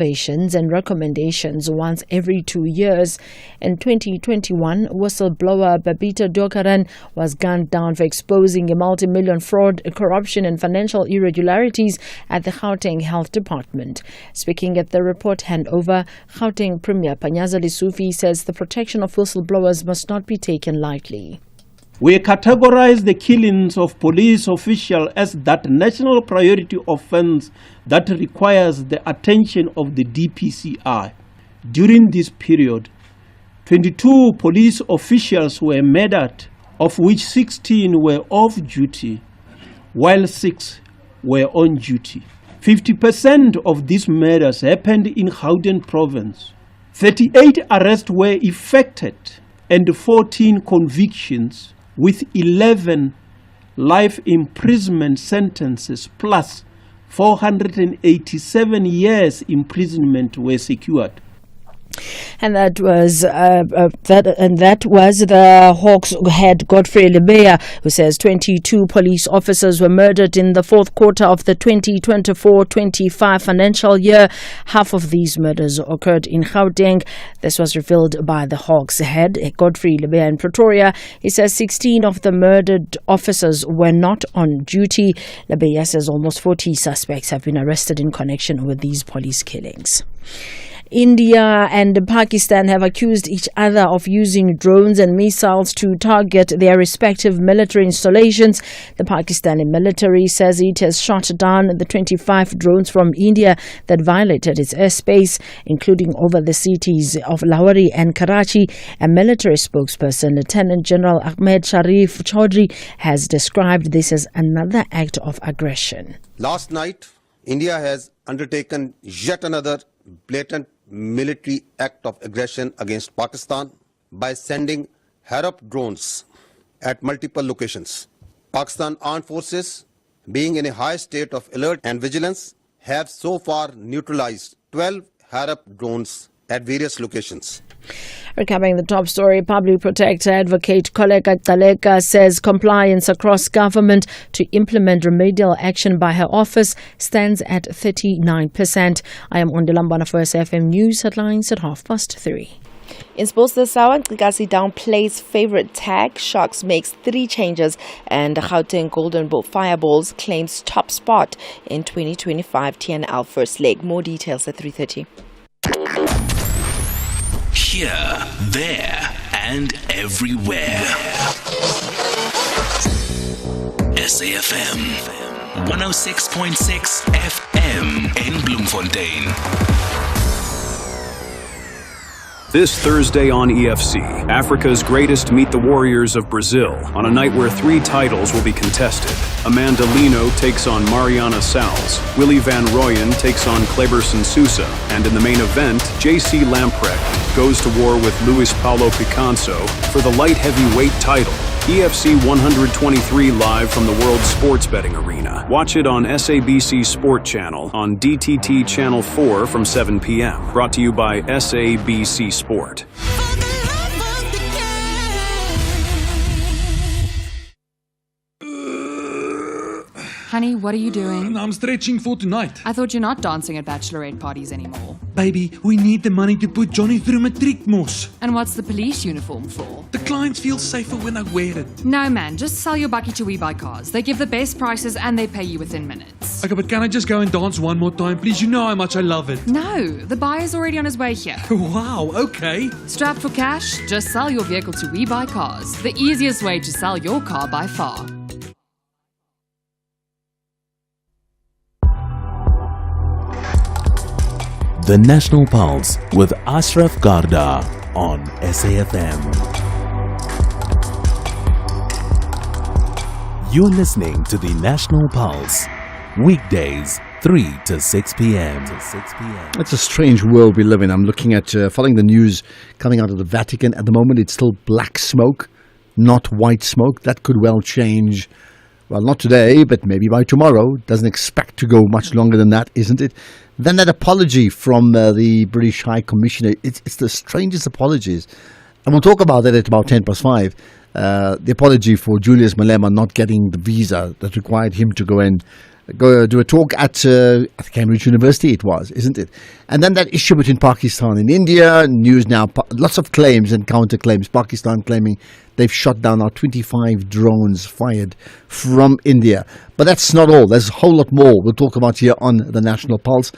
evaluations and recommendations once every 2 years. In 2021, whistleblower Babita Deokaran was gunned down for exposing a multi-million fraud, corruption and financial irregularities at the Gauteng Health Department. Speaking at the report handover, Gauteng Premier Panyaza Lesufi says the protection of whistleblowers must not be taken lightly. We categorize the killings of police officials as that national priority offense that requires the attention of the DPCI. During this period, 22 police officials were murdered, of which 16 were off duty, while 6 were on duty. 50% of these murders happened in Gauteng province. 38 arrests were effected and 14 convictions, with 11 life imprisonment sentences plus 487 years imprisonment were secured. And that was the Hawks head Godfrey Lebeya, who says 22 police officers were murdered in the fourth quarter of the 2024-25 financial year. Half of these murders occurred in Gauteng. This was revealed by the Hawks head Godfrey Lebeya in Pretoria. He says 16 of the murdered officers were not on duty. Lebeya says almost 40 suspects have been arrested in connection with these police killings. India and Pakistan have accused each other of using drones and missiles to target their respective military installations. The Pakistani military says it has shot down the 25 drones from India that violated its airspace, including over the cities of Lahore and Karachi. A military spokesperson, Lieutenant General Ahmed Sharif Chaudhry, has described this as another act of aggression. Last night, India has undertaken yet another blatant military act of aggression against Pakistan by sending Harap drones at multiple locations. Pakistan Armed Forces, being in a high state of alert and vigilance, have so far neutralized 12 Harap drones at various locations. Recapping the top story, Public Protector Advocate Koleka Taleka says compliance across government to implement remedial action by her office stands at 39%. I am Ondilambana for SFM News headlines at 3:30. In sports this hour, Nkasi downplays favourite tag. Sharks makes 3 changes and the Gauteng Golden Boat Fireballs claims top spot in 2025 TNL first leg. More details at 3:30. Here, there, and everywhere. SAFM 106.6 FM in Bloemfontein. This Thursday on EFC, Africa's greatest meet the Warriors of Brazil on a night where 3 titles will be contested. Amanda Lino takes on Mariana Salles, Willie Van Rooyen takes on Kleberson Sousa, and in the main event, JC Lamprecht goes to war with Luis Paulo Picanso for the light heavyweight title. EFC 123 live from the World Sports Betting Arena. Watch it on SABC Sport Channel on DTT Channel 4 from 7 p.m. Brought to you by SABC Sport. Honey, what are you doing? I'm stretching for tonight. I thought you're not dancing at bachelorette parties anymore. Baby, we need the money to put Johnny through matriek mos. And what's the police uniform for? The clients feel safer when I wear it. No man, just sell your bakkie to We Buy Cars. They give the best prices and they pay you within minutes. Okay, but can I just go and dance one more time, please? You know how much I love it. No, the buyer's already on his way here. Wow, okay. Strapped for cash? Just sell your vehicle to We Buy Cars. The easiest way to sell your car by far. The National Pulse with Ashraf Garda on SAFM. You're listening to the National Pulse, weekdays 3 to 6 p.m. It's a strange world we live in. I'm looking at following the news coming out of the Vatican. At the moment, it's still black smoke, not white smoke. That could well change. Well, not today, but maybe by tomorrow. Doesn't expect to go much longer than that, isn't it? Then that apology from the British High Commissioner. It's the strangest apologies. And we'll talk about that at about 5:10. The apology for Julius Malema not getting the visa that required him to go and go do a talk at Cambridge University, it was, isn't it? And then that issue between Pakistan and India, news now, lots of claims and counterclaims. Pakistan claiming they've shot down our 25 drones fired from India. But that's not all. There's a whole lot more we'll talk about here on the National Pulse.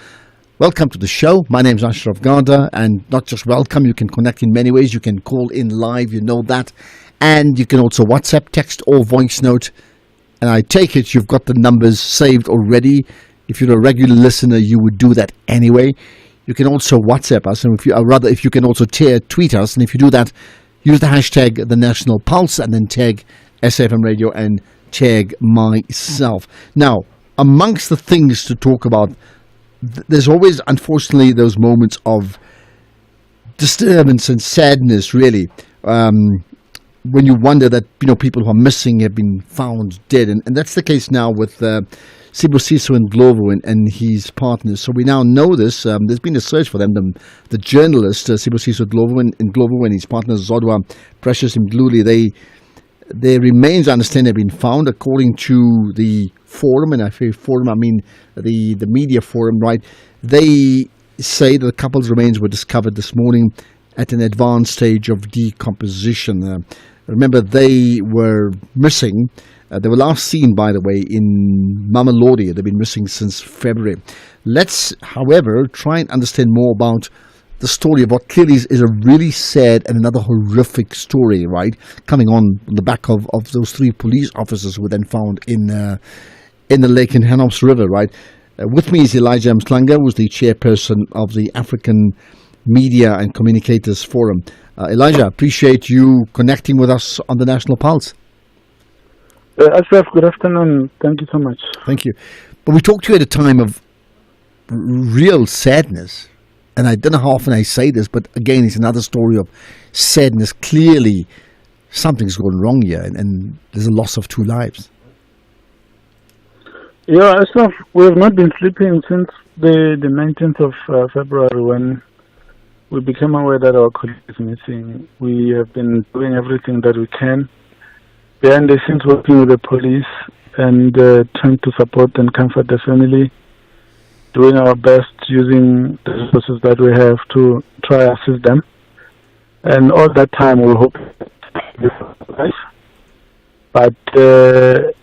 Welcome to the show. My name's Ashraf Garda, and not just welcome, you can connect in many ways. You can call in live, you know that. And you can also WhatsApp, text, or voice note. And I take it you've got the numbers saved already. If you're a regular listener, you would do that anyway. You can also WhatsApp us, and if you can also tweet us. And if you do that, use the hashtag The National Pulse, and then tag SAFM Radio and tag myself. Now, amongst the things to talk about, there's always, unfortunately, those moments of disturbance and sadness, really. When you wonder that people who are missing have been found dead, and that's the case now with Sibusiso Ndlovu and his partners. So we now know this. There's been a search for them. The journalist Sibusiso Ndlovu and his partner Zodwa Precious Mdluli, their remains, I understand, have been found according to the forum, and I say forum, I mean the media forum, right? They say that the couple's remains were discovered this morning at an advanced stage of decomposition. Remember, they were missing. They were last seen, by the way, in Mamelodi. They've been missing since February. Let's, however, try and understand more about the story of what clearly is a really sad and another horrific story, right? Coming on the back of those 3 police officers who were then found in the lake in Hanops River, right? With me is Elijah Mslanga, who's the chairperson of the African Media and Communicators Forum. Elijah, appreciate you connecting with us on the National Pulse. Ashraf, good afternoon. Thank you so much. Thank you. But we talked to you at a time of real sadness. And I don't know how often I say this, but again, it's another story of sadness. Clearly, something's gone wrong here, and there's a loss of 2 lives. Yeah, Ashraf, we have not been sleeping since the 19th of February when we became aware that our colleague is missing. We have been doing everything that we can behind the scenes, working with the police and trying to support and comfort the family, doing our best using the resources that we have to try to assist them. And all that time we hope life. But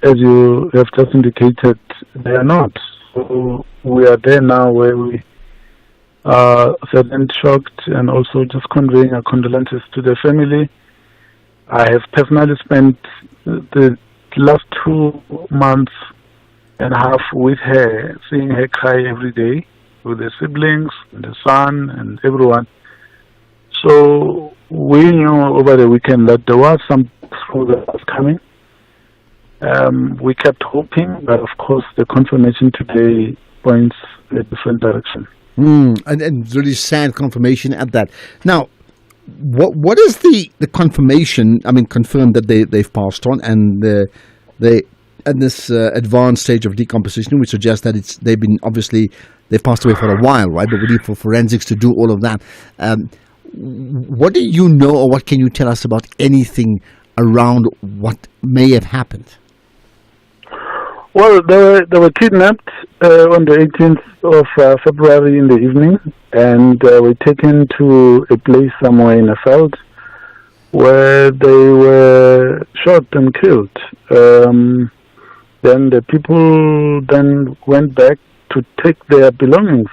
as you have just indicated, they are not. So we are there now where we saddened, shocked, and also just conveying our condolences to the family. I have personally spent the last 2 months and a half with her, seeing her cry every day with the siblings, and the son, and everyone. So we knew over the weekend that there was some through that was coming. We kept hoping, but of course the confirmation today points in a different direction. And really sad confirmation at that. Now, what is the confirmation? I mean, confirmed that they've passed on, and they at this advanced stage of decomposition, which suggests that they've passed away for a while, right? But we need for forensics to do all of that. What do you know, or what can you tell us about anything around what may have happened? Well, they were kidnapped on the 18th of February in the evening, and were taken to a place somewhere in a field where they were shot and killed. Then the people then went back to take their belongings,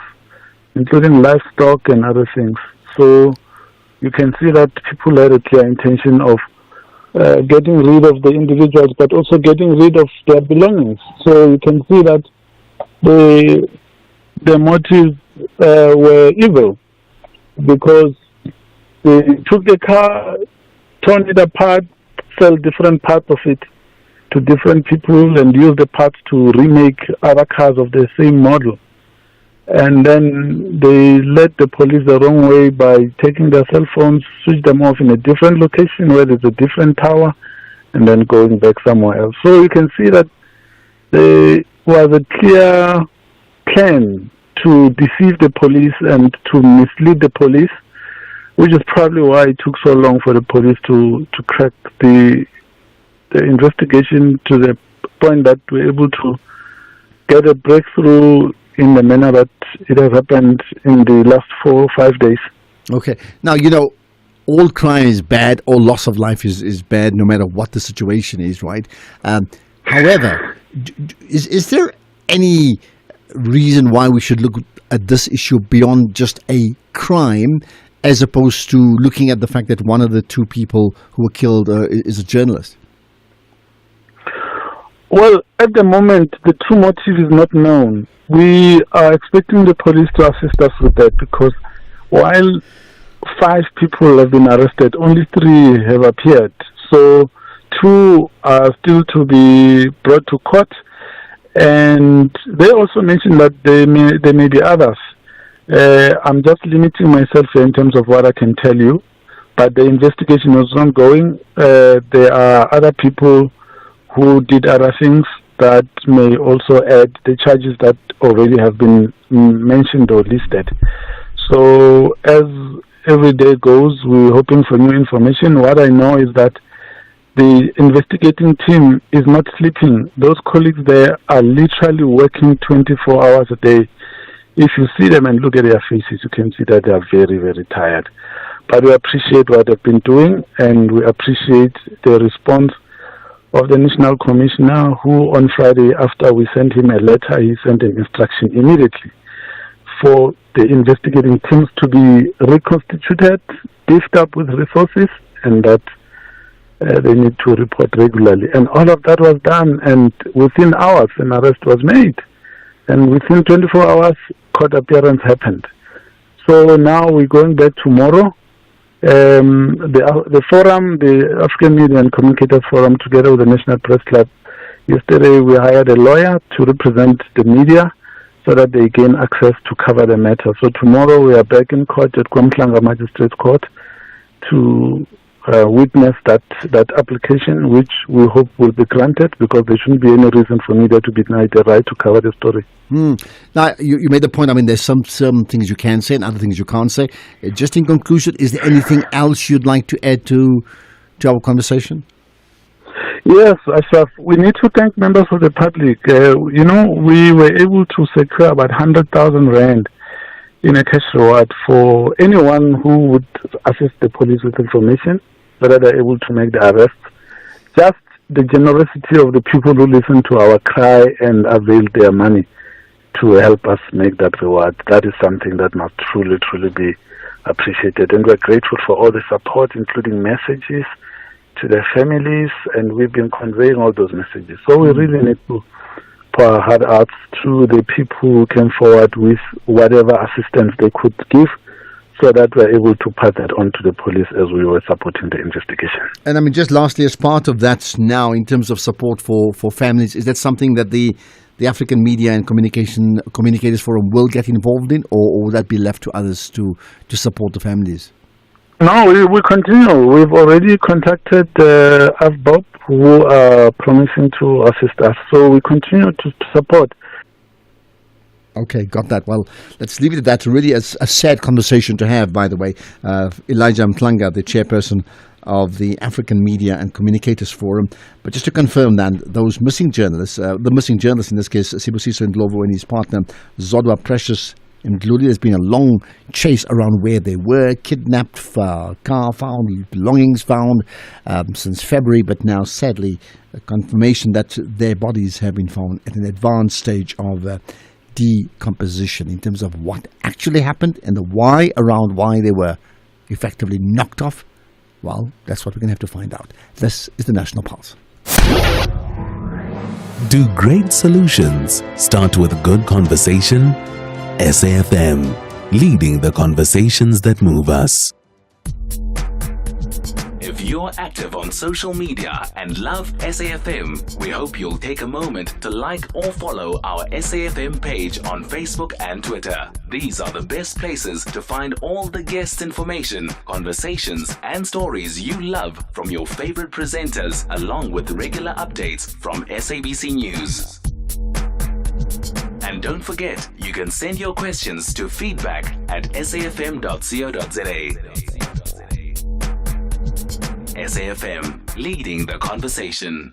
including livestock and other things. So you can see that people had a clear intention of getting rid of the individuals, but also getting rid of their belongings. So you can see that the motives were evil, because they took the car, torn it apart, sell different parts of it to different people, and used the parts to remake other cars of the same model. And then they led the police the wrong way by taking their cell phones, switch them off in a different location where there's a different tower, and then going back somewhere else. So you can see that there was a clear plan to deceive the police and to mislead the police, which is probably why it took so long for the police to crack the investigation to the point that we're able to get a breakthrough in the manner that it has happened in the last 4 or 5 days. Okay. Now, all crime is bad, all loss of life is bad, no matter what the situation is, right? However, is there any reason why we should look at this issue beyond just a crime, as opposed to looking at the fact that one of the two people who were killed is a journalist? Well, at the moment, the true motive is not known. We are expecting the police to assist us with that, because while 5 people have been arrested, only 3 have appeared. So 2 are still to be brought to court. And they also mentioned that there may be others. I'm just limiting myself in terms of what I can tell you. But the investigation is ongoing. There are other people who did other things that may also add the charges that already have been mentioned or listed. So as every day goes, we're hoping for new information. What I know is that the investigating team is not sleeping. Those colleagues there are literally working 24 hours a day. If you see them and look at their faces, you can see that they are very, very tired. But we appreciate what they've been doing, and we appreciate the response of the National Commissioner, who on Friday, after we sent him a letter, he sent an instruction immediately for the investigating teams to be reconstituted, beefed up with resources, and that they need to report regularly. And all of that was done, and within hours an arrest was made. And within 24 hours, court appearance happened. So now we're going back tomorrow. The forum, the African Media and Communicators Forum, together with the National Press Club, yesterday we hired a lawyer to represent the media so that they gain access to cover the matter. So tomorrow we are back in court at KwaMhlanga Magistrates Court to witness that application, which we hope will be granted, because there shouldn't be any reason for media to be denied the right to cover the story. Now, you made the point, there's some things you can say and other things you can't say. Just in conclusion, is there anything else you'd like to add to our conversation? Yes, Ashraf, we need to thank members of the public. We were able to secure about 100,000 rand in a cash reward for anyone who would assist the police with information, so that they're able to make the arrest. Just the generosity of the people who listen to our cry and avail their money to help us make that reward. That is something that must truly, truly be appreciated. And we're grateful for all the support, including messages to their families, and we've been conveying all those messages. So we really need to pour our heart out to the people who came forward with whatever assistance they could give, so that we're able to pass that on to the police as we were supporting the investigation. And just lastly, as part of that now, in terms of support for families, is that something that the African Media and Communicators Forum will get involved in, or will that be left to others to support the families? No, we continue. We've already contacted AFBOP, who are promising to assist us. So we continue to support. Okay, got that. Well, let's leave it at that. Really a sad conversation to have, by the way. Elijah Mhlanga, the chairperson of the African Media and Communicators Forum. But just to confirm that, those missing journalists, the missing journalists in this case, Sibusiso Ndlovu and his partner, Zodwa Precious Mdluli, there's been a long chase around where they were, kidnapped, car found, belongings found since February, but now sadly a confirmation that their bodies have been found at an advanced stage of decomposition in terms of what actually happened and the why around why they were effectively knocked off. Well, that's what we're going to have to find out. This is the National Pulse. Do great solutions start with good conversation? SAFM, leading the conversations that move us. If you're active on social media and love SAFM, we hope you'll take a moment to like or follow our SAFM page on Facebook and Twitter. These are the best places to find all the guest information, conversations, and stories you love from your favorite presenters, along with regular updates from SABC News. And don't forget, you can send your questions to feedback@safm.co.za. SAFM, leading the conversation.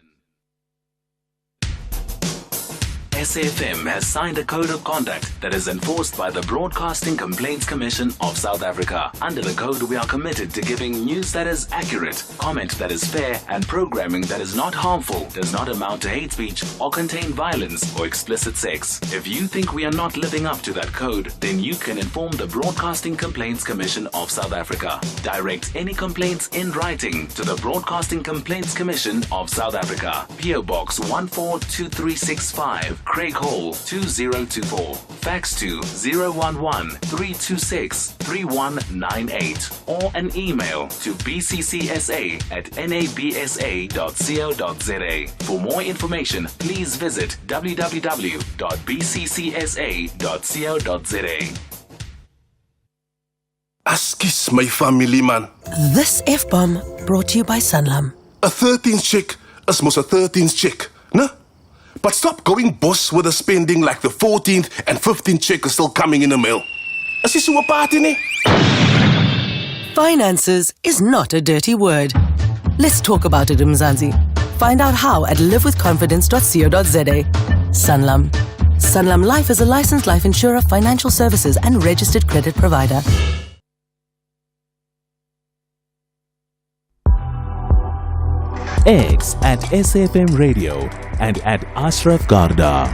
SAFM has signed a code of conduct that is enforced by the Broadcasting Complaints Commission of South Africa. Under the code, we are committed to giving news that is accurate, comment that is fair, and programming that is not harmful, does not amount to hate speech, or contain violence or explicit sex. If you think we are not living up to that code, then you can inform the Broadcasting Complaints Commission of South Africa. Direct any complaints in writing to the Broadcasting Complaints Commission of South Africa. PO Box 142365, Craig Hall 2024. Fax to 011-326-3198 or an email to bccsa@nabsa.co.za. For more information, please visit www.bccsa.co.za. Askis my family man. This F-bomb brought to you by Sanlam. A 13th chick is most a 13th chick, nah? But stop going boss with the spending like the 14th and 15th chick is still coming in the mail. Is this a party, ne? Finances is not a dirty word. Let's talk about it, Mzansi. Find out how at livewithconfidence.co.za. Sanlam. Sanlam Life is a licensed life insurer, financial services and registered credit provider. X at SAFM Radio and at Ashraf Garda.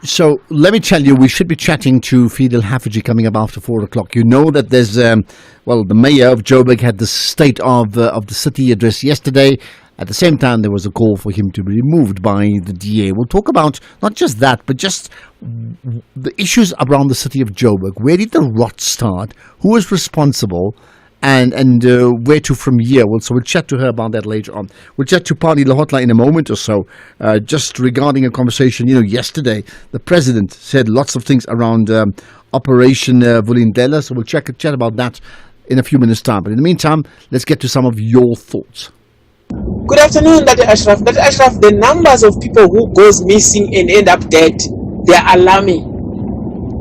So let me tell you, we should be chatting to Fidel Haffajee coming up after 4 o'clock. You know that there's, the mayor of Joburg had the state of the city address yesterday. At the same time, there was a call for him to be removed by the DA. We'll talk about not just that, but just the issues around the city of Joburg. Where did the rot start? Who is responsible? And where to from here? We'll chat to her about that later on. We'll chat to Pali Lahotla in a moment or so, just regarding a conversation. Yesterday the president said lots of things around Operation Vulindlela, so we'll chat about that in a few minutes' time. But in the meantime, let's get to some of your thoughts. Good afternoon, Dr. Ashraf. Dr. Ashraf, the numbers of people who goes missing and end up dead, they are alarming.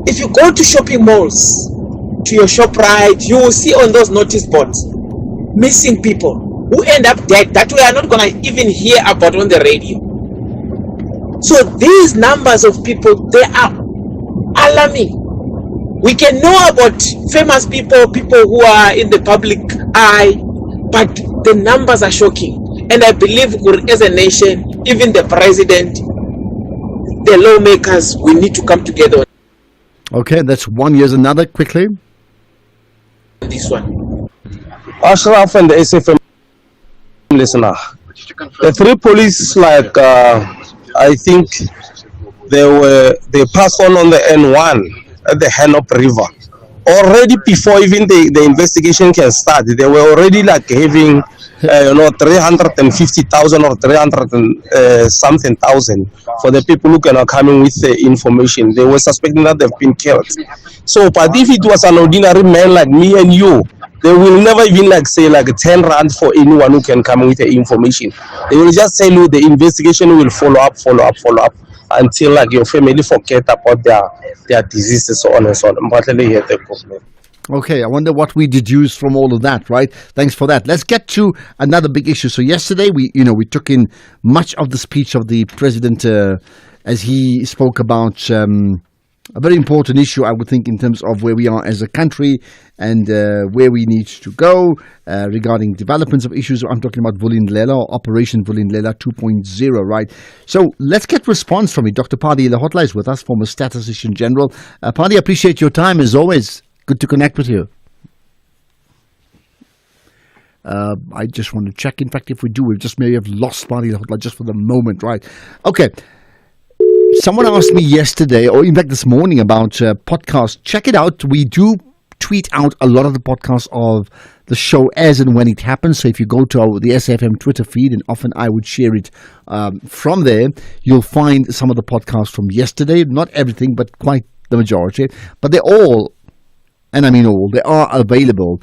If you go to shopping malls, to your ShopRite, you will see on those notice boards missing people who end up dead that we are not going to even hear about on the radio. So these numbers of people, they are alarming. We can know about famous people, people who are in the public eye, but the numbers are shocking. And I believe as a nation, even the president, the lawmakers, we need to come together. Okay, that's one. Here's another quickly. This one. Ashraf and the SFM listener. The three police, I think they passed on the N1 at the Henop River. Already before even the investigation can start, they were already having 350,000 or 300 something thousand for the people who are coming with the information. They were suspecting that they've been killed. So, but if it was an ordinary man like me and you, they will never even say 10 rand for anyone who can come with the information. They will just tell you the investigation will follow up until your family forget about their diseases, so on and so on. Okay, I wonder what we deduce from all of that, right? Thanks for that. Let's get to another big issue. So yesterday, we took in much of the speech of the president as he spoke about a very important issue, I would think, in terms of where we are as a country and where we need to go regarding developments of issues. I'm talking about Vulindlela or Operation Vulindlela 2.0, right? So let's get response from it. Dr. Padi Lahotla is with us, former Statistician General. Padi, appreciate your time as always. Good to connect with you. I just want to check. In fact, if we do, we just may have lost Padi Lahotla just for the moment, right? Okay. Someone asked me yesterday, or in fact this morning, about podcasts. Check it out. We do tweet out a lot of the podcasts of the show as and when it happens. So if you go to the SAFM Twitter feed, and often I would share it from there, you'll find some of the podcasts from yesterday. Not everything, but quite the majority. But they're all, and I mean all, they are available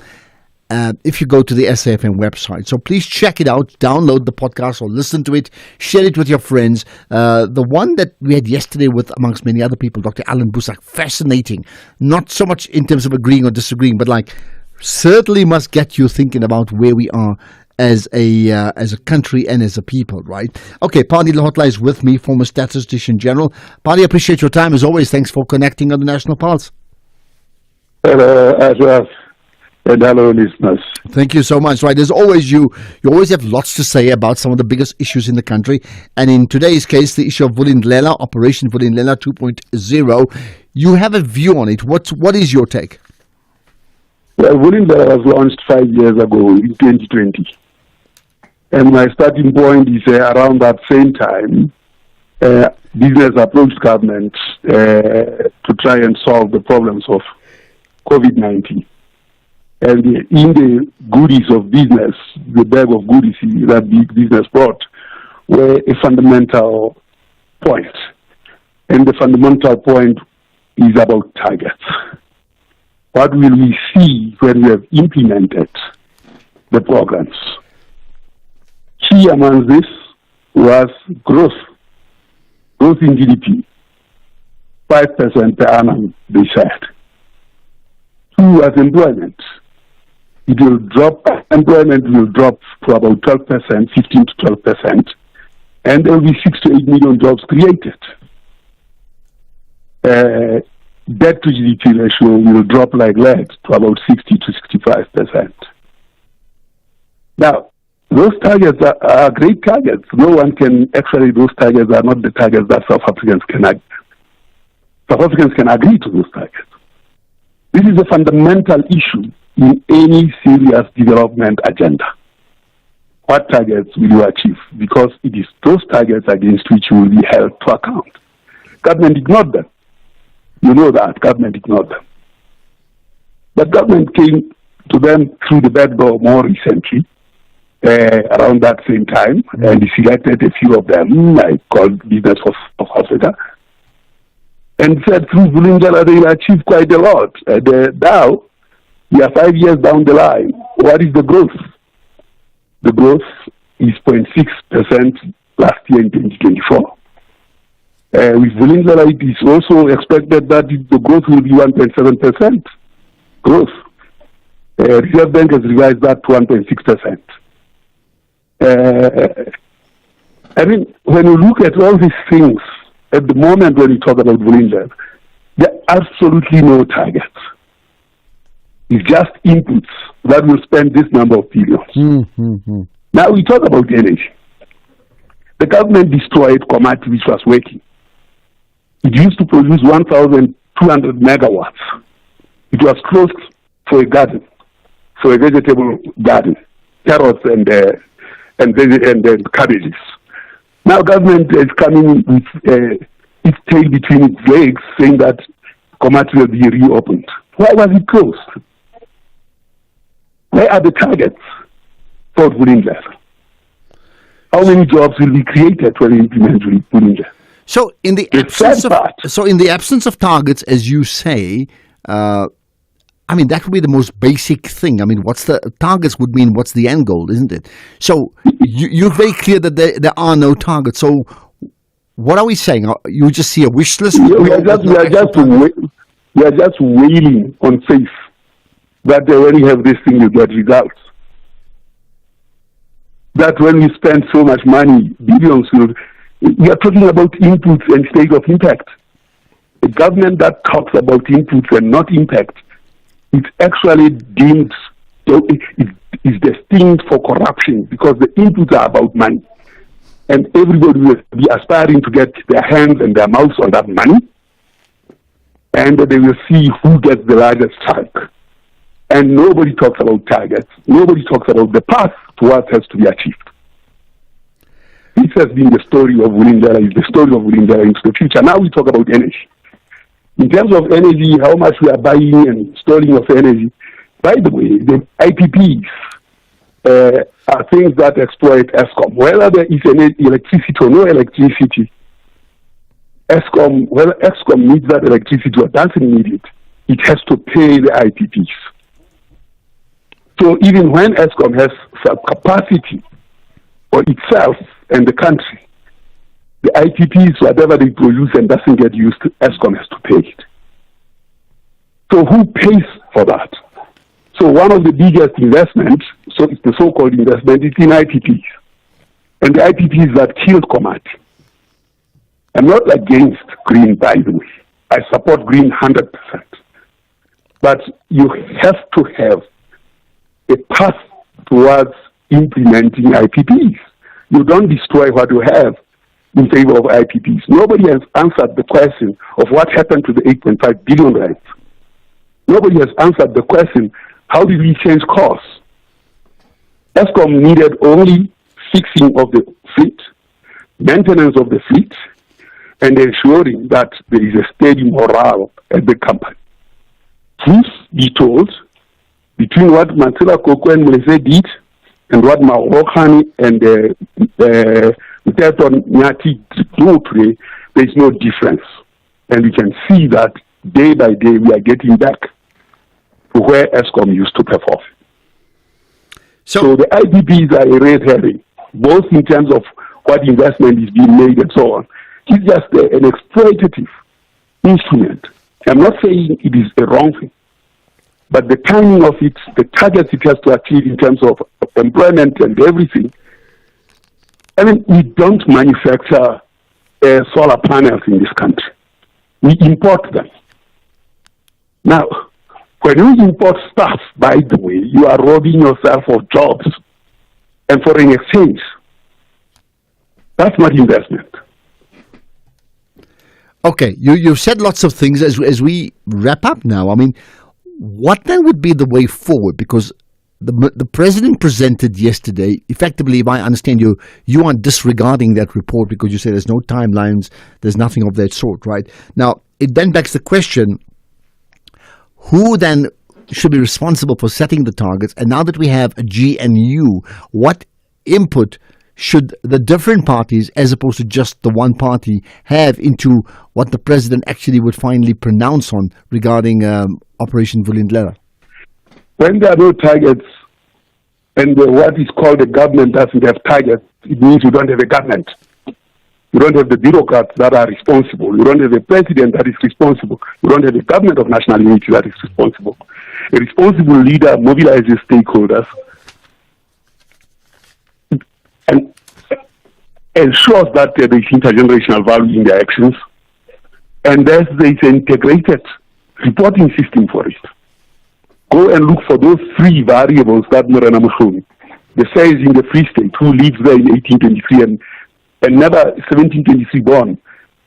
if you go to the SAFM website. So please check it out, download the podcast or listen to it, share it with your friends. The one that we had yesterday with, amongst many other people, Dr. Alan Busak, fascinating. Not so much in terms of agreeing or disagreeing, but certainly must get you thinking about where we are as a country and as a people, right? Okay, Pali Lahotla is with me, former Statistician General. Pali, appreciate your time as always. Thanks for connecting on the National Pulse. Hello, Ashraf, and hello, listeners. Thank you so much. Right, as always, you always have lots to say about some of the biggest issues in the country. And in today's case, the issue of Vulindlela, Operation Vulindlela 2.0, you have a view on it. What is your take? Well, Vulindlela was launched 5 years ago in 2020. And my starting point is around that same time, business approached government to try and solve the problems of COVID-19. And in the goodies of business, the bag of goodies that big business brought were a fundamental point. And the fundamental point is about targets. What will we see when we have implemented the programs? Key among this was growth in GDP, 5% per annum, they said. 2 was employment. Employment will drop to about 12%, 15 to 12%, and there will be 6 to 8 million jobs created. Debt to GDP ratio will drop like lead to about 60 to 65%. Now, those targets are great targets. Those targets are not the targets that South Africans can agree. South Africans can agree to those targets. This is a fundamental issue in any serious development agenda. What targets will you achieve? Because it is those targets against which you will be held to account. Government ignored them. You know that. Government ignored them. But government came to them through the back door more recently, around that same time, and he selected a few of them, I called Business of Africa, and said through Vulindlela they will achieve quite a lot. Now, we are 5 years down the line. What is the growth? The growth is 0.6% last year in 2024. With Vulindlela, it is also expected that the growth will be 1.7% growth. Reserve Bank has revised that to 1.6%. I mean, when you look at all these things, at the moment when you talk about Vulindlela, there are absolutely no targets. It's just inputs that will spend this number of billions. Now we talk about energy. The government destroyed Komati, which was working. It used to produce 1,200 megawatts. It was closed for a garden, for a vegetable garden, carrots and cabbages. Now government is coming with its tail between its legs, saying that Komati will be reopened. Why was it closed? Where are the targets for Vulindlela? How many jobs will be created when we implement Vulindlela? So in the absence of targets, as you say, I mean, that would be the most basic thing. I mean, what's the targets would mean what's the end goal, isn't it? So you're very clear that there are no targets. So what are we saying? You just see a wish list? We are just wailing on faith that when you have this thing, you get results. That when you spend so much money, billions, we are talking about inputs and state of impact. A government that talks about inputs and not impact, it's actually deemed, is destined for corruption because the inputs are about money. And everybody will be aspiring to get their hands and their mouths on that money. And they will see who gets the largest chunk. And nobody talks about targets. Nobody talks about the path to what has to be achieved. This has been the story of Vulindlela, is the story of Vulindlela into the future. Now we talk about energy. In terms of energy, how much we are buying and storing of energy. By the way, the IPPs are things that exploit Eskom. Whether there is any electricity or no electricity, Eskom, whether Eskom needs that electricity or doesn't need it, it has to pay the IPPs. So even when Eskom has some capacity for itself and the country, the IPPs, whatever they produce and doesn't get used, Eskom has to pay it. So who pays for that? So one of the biggest investments, so it's the so-called investment, is in IPPs. And the IPPs that killed Komati. I'm not against green, by the way. I support green 100%. But you have to have a path towards implementing IPPs. You don't destroy what you have in favor of IPPs. Nobody has answered the question of what happened to the 8.5 billion rands. Nobody has answered the question, how did we change course? ESCOM needed only fixing of the fleet, maintenance of the fleet, and ensuring that there is a steady morale at the company. Truth be told, between what Matsila Koko and Mulese did and what Maokani and Teton Nyati do today, there is no difference. And we can see that day by day we are getting back to where ESCOM used to perform. So the IPPs are a red herring, both in terms of what investment is being made and so on. It's just an exploitative instrument. I'm not saying it is a wrong thing, but the timing of it, the targets it has to achieve in terms of employment and everything. I mean, we don't manufacture solar panels in this country. We import them. Now, when you import stuff, by the way, you are robbing yourself of jobs and foreign exchange. That's not investment. Okay, you've said lots of things as we wrap up now. I mean, what then would be the way forward? Because the president presented yesterday, effectively, if I understand you are disregarding that report because you say there's no timelines, there's nothing of that sort, right? Now, it then begs the question, who then should be responsible for setting the targets? And now that we have a GNU, what input should the different parties, as opposed to just the one party, have into what the president actually would finally pronounce on regarding Operation Vulindlela? When there are no targets and what is called a government doesn't have targets, it means you don't have a government. You don't have the bureaucrats that are responsible. You don't have a president that is responsible. You don't have a government of national unity that is responsible. A responsible leader mobilizes stakeholders and ensures that there is intergenerational value in their actions, and there is an integrated reporting system for it. Go and look for those three variables that Morena Mushoni, the says in the Free State, who lives there in 1823 and never 1723 born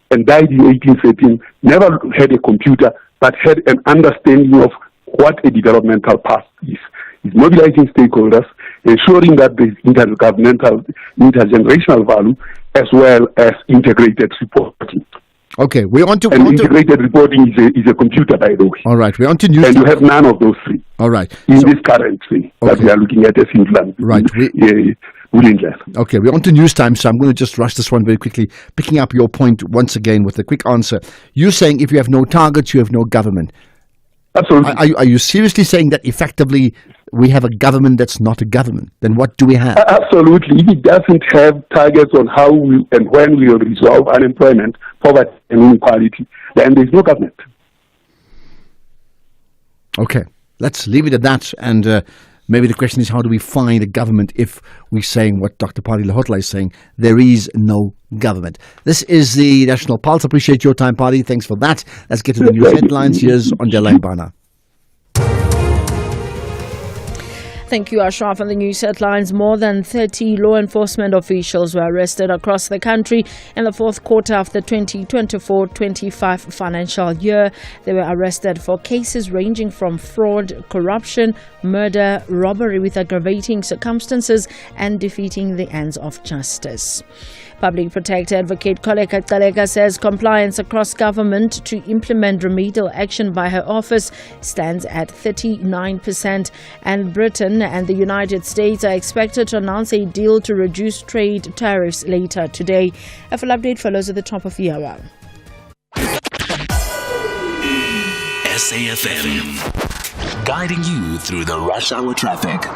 and died in 1813, never had a computer but had an understanding of what a developmental path is. He's mobilizing stakeholders, ensuring that there is intergovernmental, intergenerational value, as well as integrated reporting. Okay, integrated reporting is a computer, by the way. All right, we're on to news. And you have none of those three. All right. In this current thing that we are looking at as Finland. Right. Okay, we're on to news time, so I'm going to just rush this one very quickly, picking up your point once again with a quick answer. You're saying if you have no targets, you have no government. Absolutely. Are you seriously saying that effectively we have a government that's not a government? Then what do we have? Absolutely. If it doesn't have targets on how and when we will resolve unemployment, poverty, and inequality, then there's no government. Okay, let's leave it at that. And maybe the question is, how do we find a government if we're saying what Dr. Pali Lahotla is saying? There is no government. This is the National Pulse. Appreciate your time, Pali. Thanks for that. Let's get to the news headlines. Here's Ondela Mbana. Thank you, Ashraf. On the news headlines, more than 30 law enforcement officials were arrested across the country in the fourth quarter of the 2024-25 financial year. They were arrested for cases ranging from fraud, corruption, murder, robbery with aggravating circumstances, and defeating the ends of justice. Public Protector Advocate Koleka Gcaleka says compliance across government to implement remedial action by her office stands at 39%, and Britain and the United States are expected to announce a deal to reduce trade tariffs later today. A full update follows at the top of the hour. SAFM, guiding you through the rush hour traffic.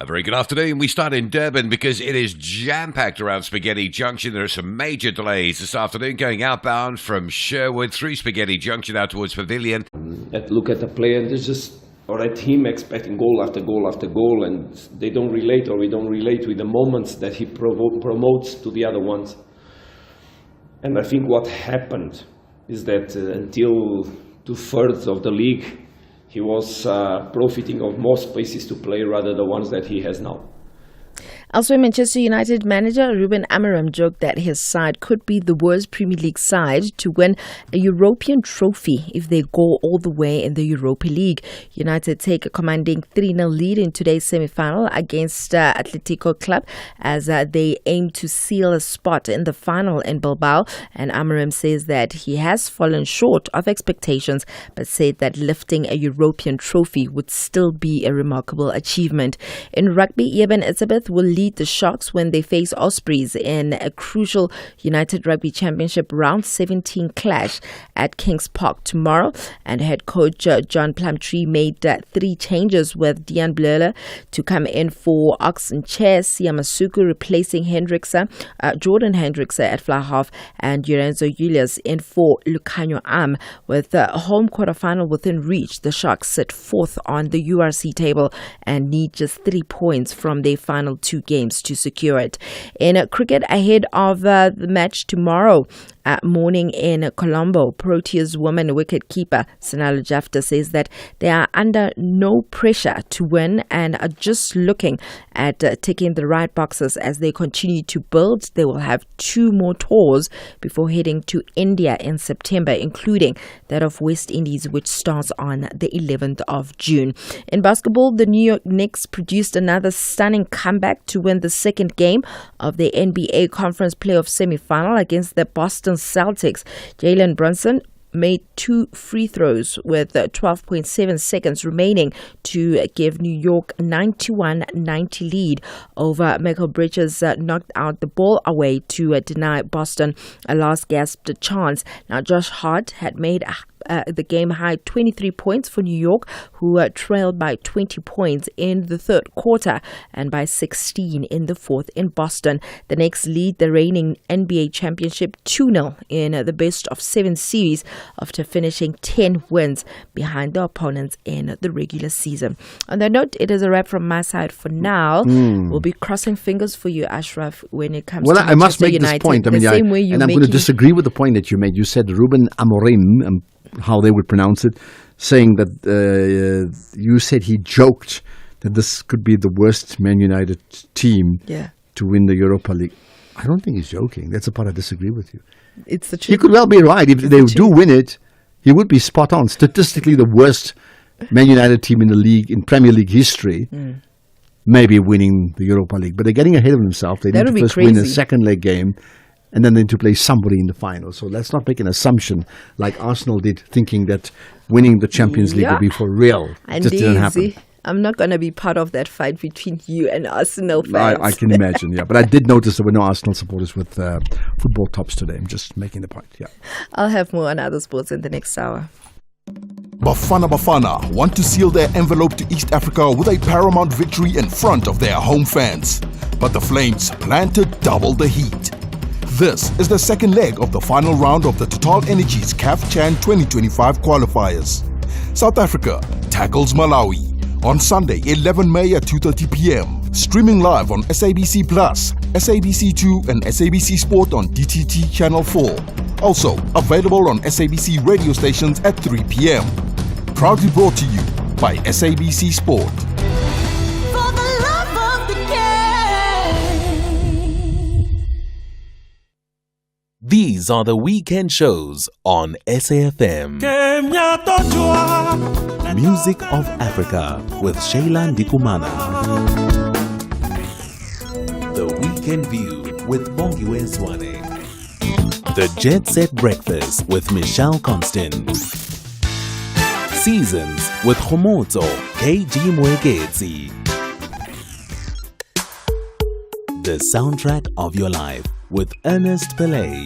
A very good afternoon. We start in Durban because it is jam-packed around Spaghetti Junction. There are some major delays this afternoon going outbound from Sherwood through Spaghetti Junction out towards Pavilion. Look at the plan. There's just or a team expecting goal after goal after goal, and they don't relate, or we don't relate with the moments that he promotes to the other ones. And I think what happened is that until 2/3 of the league, he was profiting of more spaces to play rather than the ones that he has now. Elsewhere, Manchester United manager Ruben Amorim joked that his side could be the worst Premier League side to win a European trophy if they go all the way in the Europa League. United take a commanding 3-0 lead in today's semi-final against Atletico Club as they aim to seal a spot in the final in Bilbao. And Amorim says that he has fallen short of expectations, but said that lifting a European trophy would still be a remarkable achievement. In rugby, Eben Etzebeth will lead the Sharks when they face Ospreys in a crucial United Rugby Championship Round 17 clash at Kings Park tomorrow. And head coach John Plumtree made 3 changes with Dean Bleuler to come in for Oxen Chair, Siamasuku replacing Jordan Hendricks at fly half, and Lorenzo Julius in for Lucanio Am. With the home quarterfinal within reach, the Sharks sit 4th on the URC table and need just 3 points from their final 2 games to secure it. In cricket, ahead of the match tomorrow morning in Colombo, Proteas woman wicket-keeper Sanala Jafta says that they are under no pressure to win and are just looking at ticking the right boxes as they continue to build. They will have 2 more tours before heading to India in September, including that of West Indies, which starts on the 11th of June. In basketball, the New York Knicks produced another stunning comeback to win the second game of the NBA Conference Playoff semi-final against the Boston Celtics. Jalen Brunson made 2 free throws with 12.7 seconds remaining to give New York 91-90 lead over Michael Bridges. Knocked out the ball away to deny Boston a last gasped chance. Now Josh Hart had made the game high 23 points for New York, who trailed by 20 points in the third quarter and by 16 in the fourth in Boston. The Knicks lead the reigning NBA championship 2-0 in the best of 7 series after finishing 10 wins behind the opponents in the regular season. On that note, it is a wrap from my side for now. We'll be crossing fingers for you, Ashraf, when it comes to Manchester I must make United. this point. I mean, and I'm going to disagree with the point that you made. You said Ruben Amorim, how they would pronounce it, saying that you said he joked that this could be the worst Man United team to win the Europa League. I don't think he's joking. That's the part I disagree with you. It's the truth. He could well be right. If they do win it, he would be spot on. Statistically, the worst Man United team in the league, in Premier League history, maybe winning the Europa League. But they're getting ahead of themselves. They need to first win a second leg game, and then they need to play somebody in the final. So let's not make an assumption like Arsenal did, thinking that winning the Champions League would be for real. It just didn't happen. I'm not going to be part of that fight between you and Arsenal fans. I can imagine, But I did notice there were no Arsenal supporters with football tops today. I'm just making the point, I'll have more on other sports in the next hour. Bafana want to seal their envelope to East Africa with a paramount victory in front of their home fans. But the Flames plan to double the heat. This is the second leg of the final round of the Total Energies CAF Chan 2025 qualifiers. South Africa tackles Malawi on Sunday, 11 May at 2:30 p.m. Streaming live on SABC Plus, SABC2 and SABC Sport on DTT Channel 4. Also available on SABC radio stations at 3 p.m. Proudly brought to you by SABC Sport. These are the weekend shows on SAFM. Music of Africa with Shayla Ndikumana. The Weekend View with Bongiwe Zwane. The Jet Set Breakfast with Michelle Constant. Seasons with Khomotso KG Mwekezi. The Soundtrack of Your Life with Ernest Pillay.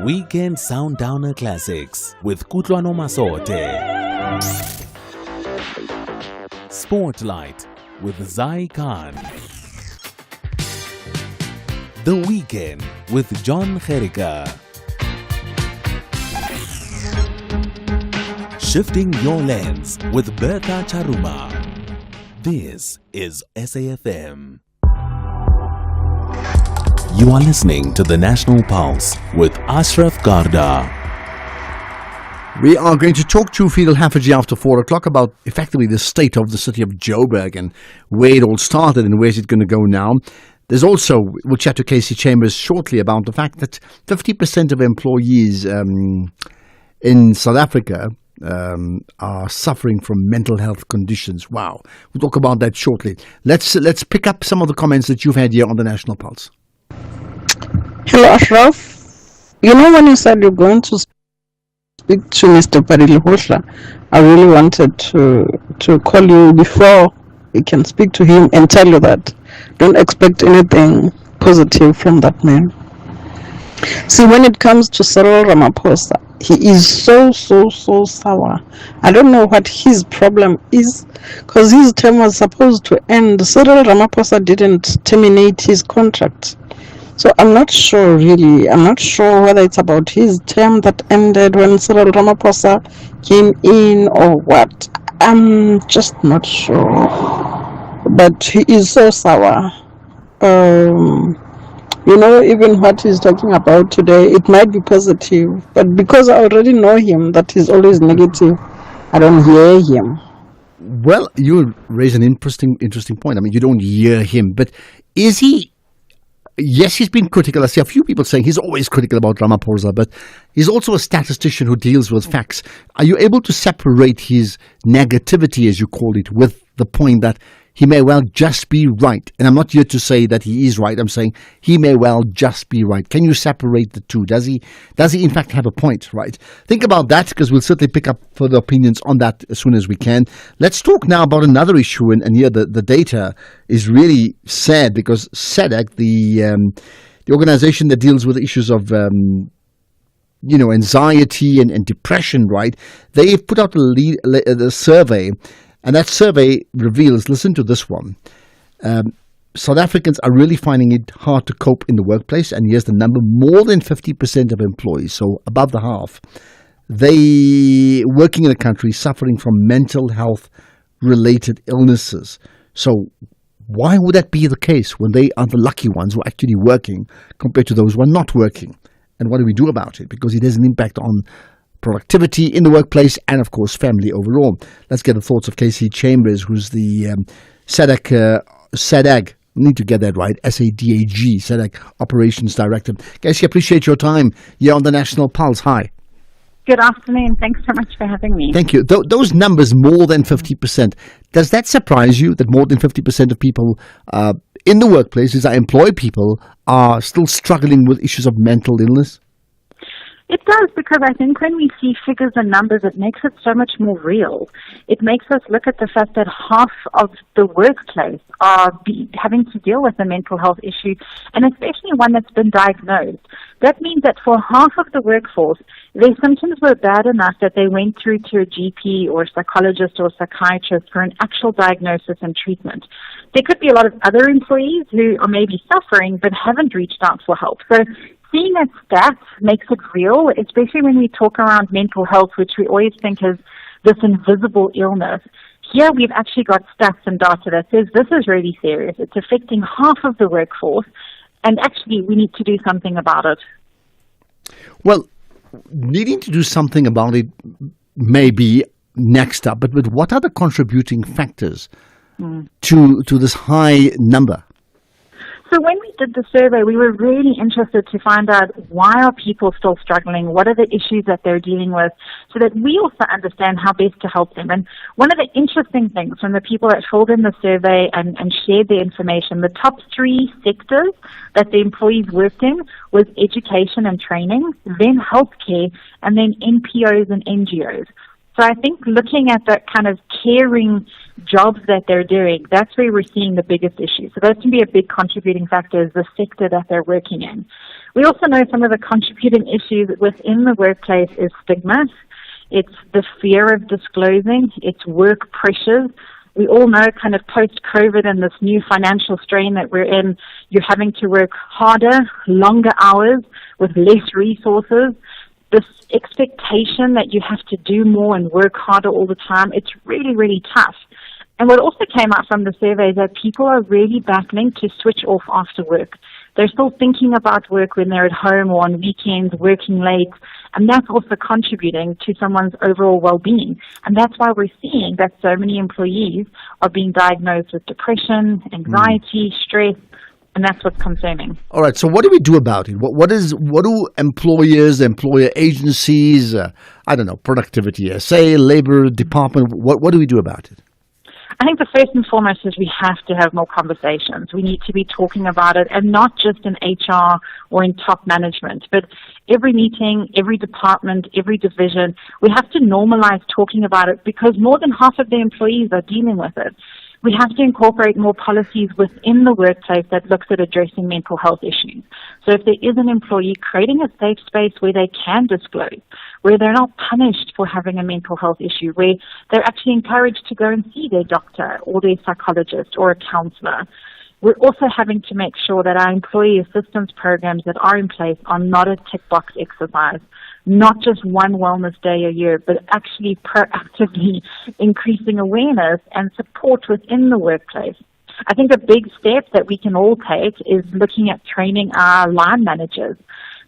Weekend Sundowner Classics with Kutlwano Masote. Spotlight with Zai Khan. The Weekend with John Kherika. Shifting your lens with Bertha Charuma. This is SAFM. You are listening to the National Pulse with Ashraf Garda. We are going to talk to Fidel Haffajee after 4 o'clock about effectively the state of the city of Joburg and where it all started and where's it going to go now. There's also, we'll chat to Casey Chambers shortly about the fact that 50% of employees in South Africa are suffering from mental health conditions. Wow. We'll talk about that shortly. Let's pick up some of the comments that you've had here on the National Pulse. Hello, Ashraf. You know, when you said you're going to speak to Mr. Parilihosha, I really wanted to call you before we can speak to him and tell you that don't expect anything positive from that man. See, when it comes to Cyril Ramaphosa, he is so sour. I don't know what his problem is, because his term was supposed to end. Cyril Ramaphosa didn't terminate his contract. So I'm not sure really. I'm not sure whether it's about his term that ended when Cyril Ramaphosa came in or what. I'm just not sure. But he is so sour. You know, even what he's talking about today, it might be positive. But because I already know him, that he's always negative, I don't hear him. Well, you raise an interesting point. I mean, you don't hear him. But is he... Yes, he's been critical. I see a few people saying he's always critical about Ramaphosa, but he's also a statistician who deals with facts. Are you able to separate his negativity, as you call it, with the point that he may well just be right? And I'm not here to say that he is right. I'm saying he may well just be right. Can you separate the two? Does he in fact have a point, right? Think about that, because we'll certainly pick up further opinions on that as soon as we can. Let's talk now about another issue, and here the data is really sad, because SADC, the organization that deals with issues of anxiety and depression, right? They've put out a survey. And that survey reveals, listen to this one, South Africans are really finding it hard to cope in the workplace. And here's the number: more than 50% of employees, so above the half, they working in the country suffering from mental health related illnesses. So why would that be the case when they are the lucky ones who are actually working compared to those who are not working? And what do we do about it? Because it has an impact on productivity in the workplace and, of course, family overall. Let's get the thoughts of Casey Chambers, who's the SADAG, need to get that right, SADAG, SADAG Operations Director. Casey, appreciate your time here on the National Pulse. Hi. Good afternoon. Thanks so much for having me. Thank you. Those numbers, more than 50%, does that surprise you that more than 50% of people in the workplaces, employed people, are still struggling with issues of mental illness? It does, because I think when we see figures and numbers, it makes it so much more real. It makes us look at the fact that half of the workplace are having to deal with a mental health issue, and especially one that's been diagnosed. That means that for half of the workforce, their symptoms were bad enough that they went through to a GP or a psychologist or a psychiatrist for an actual diagnosis and treatment. There could be a lot of other employees who are maybe suffering but haven't reached out for help. So seeing that stats makes it real, especially when we talk around mental health, which we always think is this invisible illness. Here we've actually got stats and data that says this is really serious. It's affecting half of the workforce, and actually we need to do something about it. Well, needing to do something about it may be next up, but what are the contributing factors to this high number? So when we did the survey, we were really interested to find out why are people still struggling, what are the issues that they're dealing with, so that we also understand how best to help them. And one of the interesting things from the people that filled in the survey and shared their information, the top 3 sectors that the employees worked in was education and training, then healthcare, and then NPOs and NGOs. So I think looking at that kind of caring jobs that they're doing, that's where we're seeing the biggest issue. So that can be a big contributing factor, is the sector that they're working in. We also know some of the contributing issues within the workplace is stigma. It's the fear of disclosing. It's work pressures. We all know kind of post-COVID and this new financial strain that we're in, you're having to work harder, longer hours with less resources. this expectation that you have to do more and work harder all the time, it's really, really tough. And what also came out from the survey is that people are really battling to switch off after work. They're still thinking about work when they're at home or on weekends, working late, and that's also contributing to someone's overall well-being. And that's why we're seeing that so many employees are being diagnosed with depression, anxiety, stress, and that's what's concerning. All right, so what do we do about it? What do employers, employer agencies, productivity SA, labor department, what do we do about it? I think the first and foremost is we have to have more conversations. We need to be talking about it, and not just in HR or in top management, but every meeting, every department, every division. We have to normalize talking about it because more than half of the employees are dealing with it. We have to incorporate more policies within the workplace that looks at addressing mental health issues. So if there is an employee, creating a safe space where they can disclose, where they're not punished for having a mental health issue, where they're actually encouraged to go and see their doctor or their psychologist or a counselor. We're also having to make sure that our employee assistance programs that are in place are not a tick box exercise, not just one wellness day a year, but actually proactively increasing awareness and support within the workplace. I think a big step that we can all take is looking at training our line managers,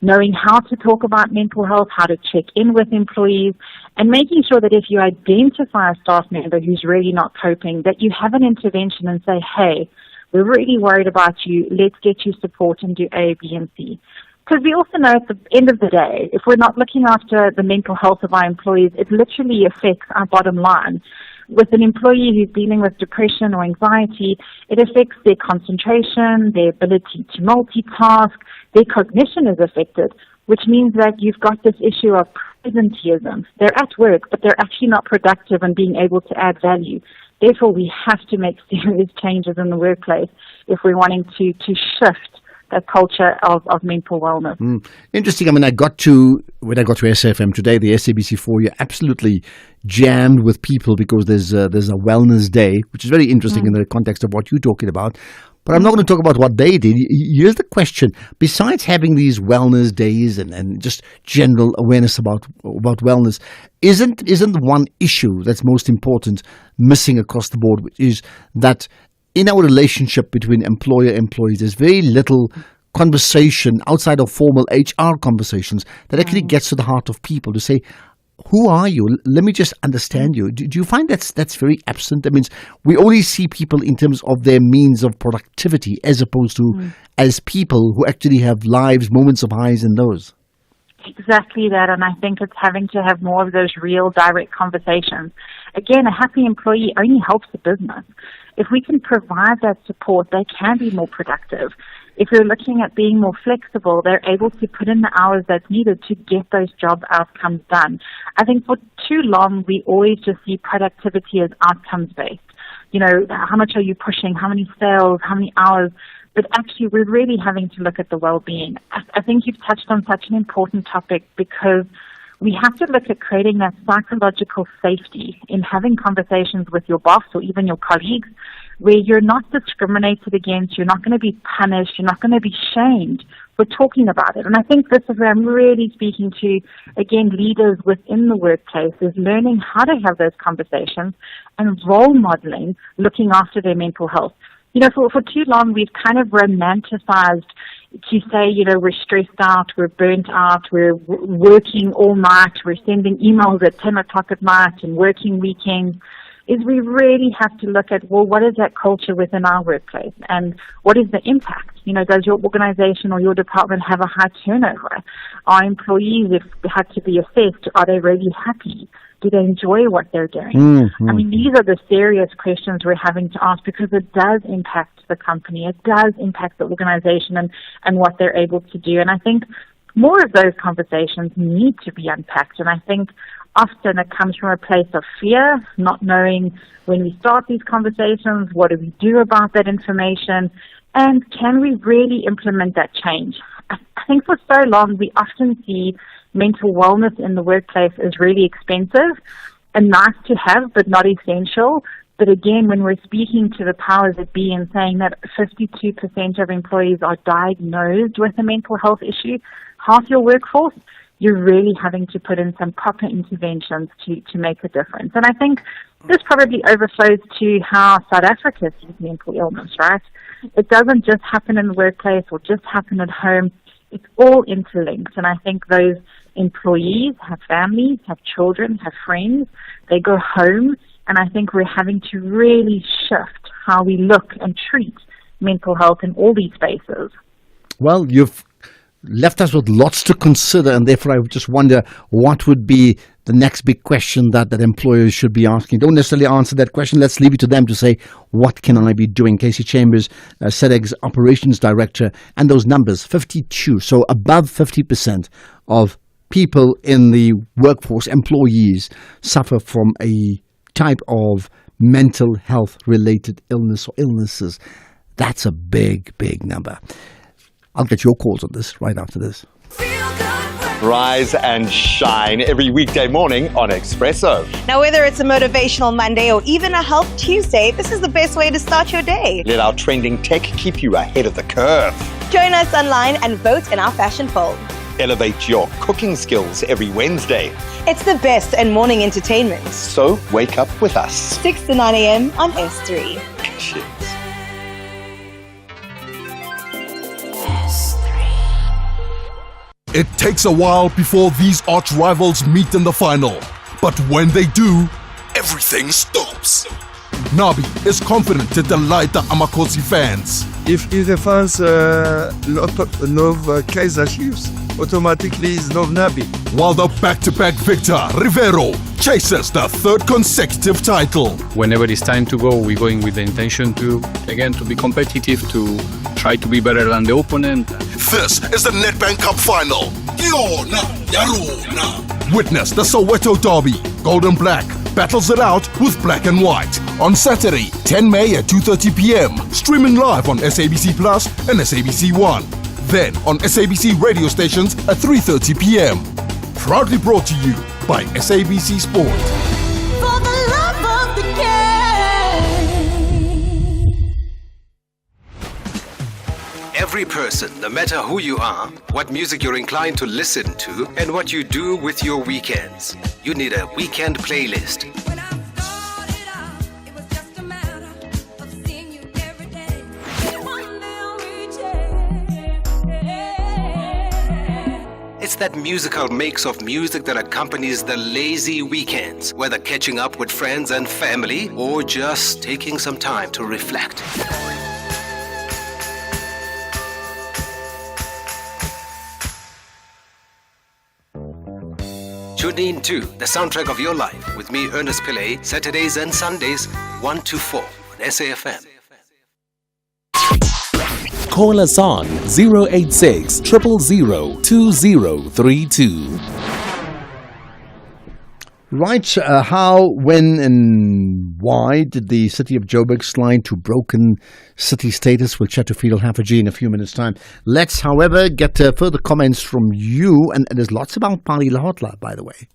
knowing how to talk about mental health, how to check in with employees, and making sure that if you identify a staff member who's really not coping, that you have an intervention and say, hey, we're really worried about you, let's get you support and do A, B, and C. Because we also know at the end of the day, if we're not looking after the mental health of our employees, it literally affects our bottom line. With an employee who's dealing with depression or anxiety, it affects their concentration, their ability to multitask, their cognition is affected, which means that you've got this issue of presenteeism. They're at work, but they're actually not productive and being able to add value. Therefore, we have to make serious changes in the workplace if we're wanting to shift that culture of mental wellness. Interesting. I mean, when I got to SAFM today, the SABC4, you're absolutely jammed with people because there's a wellness day, which is very interesting in the context of what you're talking about. But I'm not going to talk about what they did. Here's the question. Besides having these wellness days and just general awareness about wellness, isn't one issue that's most important missing across the board, which is that in our relationship between employer-employees, there's very little conversation outside of formal HR conversations that actually gets to the heart of people to say, who are you? Let me just understand you. Do you find that's very absent? That means we only see people in terms of their means of productivity as opposed to as people who actually have lives, moments of highs and lows. Exactly that, and I think it's having to have more of those real direct conversations. Again, a happy employee only helps the business. If we can provide that support, they can be more productive. If we're looking at being more flexible, they're able to put in the hours that's needed to get those job outcomes done. I think for too long, we always just see productivity as outcomes-based. You know, how much are you pushing? How many sales? How many hours? But actually, we're really having to look at the well-being. I think you've touched on such an important topic because we have to look at creating that psychological safety in having conversations with your boss or even your colleagues where you're not discriminated against, you're not going to be punished, you're not going to be shamed for talking about it. And I think this is where I'm really speaking to, again, leaders within the workplace, is learning how to have those conversations and role modeling, looking after their mental health. You know, for too long, we've kind of romanticized to say, you know, we're stressed out, we're burnt out, we're working all night, we're sending emails at 10 o'clock at night and working weekends, is we really have to look at, well, what is that culture within our workplace and what is the impact? You know, does your organization or your department have a high turnover? Are employees, if they had to be assessed, are they really happy? Do they enjoy what they're doing? I mean, these are the serious questions we're having to ask because it does impact the company. It does impact the organization and what they're able to do. And I think more of those conversations need to be unpacked. And I think often it comes from a place of fear, not knowing when we start these conversations, what do we do about that information, and can we really implement that change? I think for so long we often see mental wellness in the workplace is really expensive and nice to have, but not essential. But again, when we're speaking to the powers that be and saying that 52% of employees are diagnosed with a mental health issue, half your workforce, you're really having to put in some proper interventions to make a difference. And I think this probably overflows to how South Africa sees mental illness, right? It doesn't just happen in the workplace or just happen at home. It's all interlinked. And I think those employees have families, have children, have friends. They go home. And I think we're having to really shift how we look and treat mental health in all these spaces. Well, you've left us with lots to consider, and therefore I just wonder what would be the next big question that employers should be asking. Don't necessarily answer that question. Let's leave it to them to say, what can I be doing? Casey Chambers, SEDEG's Operations Director, and those numbers, 52, so above 50% of people in the workforce, employees, suffer from a type of mental health related illness or illnesses. That's a big, big number. I'll get your calls on this right after this. Rise and shine every weekday morning on Expresso. Now, whether it's a motivational Monday or even a Health Tuesday, this is the best way to start your day. Let our trending tech keep you ahead of the curve. Join us online and vote in our fashion poll. Elevate your cooking skills every Wednesday. It's the best in morning entertainment. So wake up with us. 6 to 9 a.m. on S3. Cheers. It takes a while before these arch rivals meet in the final. But when they do, everything stops. Nabi is confident to delight the Amakhosi fans. If the fans love Kaiser Chiefs, automatically is love Nabi. While the back-to-back victor, Rivero, chases the third consecutive title. Whenever it's time to go, we're going with the intention to be competitive, to try to be better than the opponent. This is the Nedbank Cup final. Yona, Yarona. Witness the Soweto Derby. Golden Black battles it out with Black and White on Saturday, 10 May at 2:30 p.m. Streaming live on SABC Plus and SABC One. Then on SABC radio stations at 3:30 p.m. Proudly brought to you by SABC Sport. For the love of the game. Every person, no matter who you are, what music you're inclined to listen to, and what you do with your weekends, you need a weekend playlist. It's that musical mix of music that accompanies the lazy weekends, whether catching up with friends and family or just taking some time to reflect. Tune in to The Soundtrack of Your Life with me, Ernest Pillay, Saturdays and Sundays, 1 to 4 on SAFM. Call us on 086 000 2032. Right, how, when and why did the city of Joburg slide to broken city status? We'll chat to Fidel Hafaji in a few minutes' time. Let's, however, get further comments from you, and there's lots about Pali Lahotla, by the way.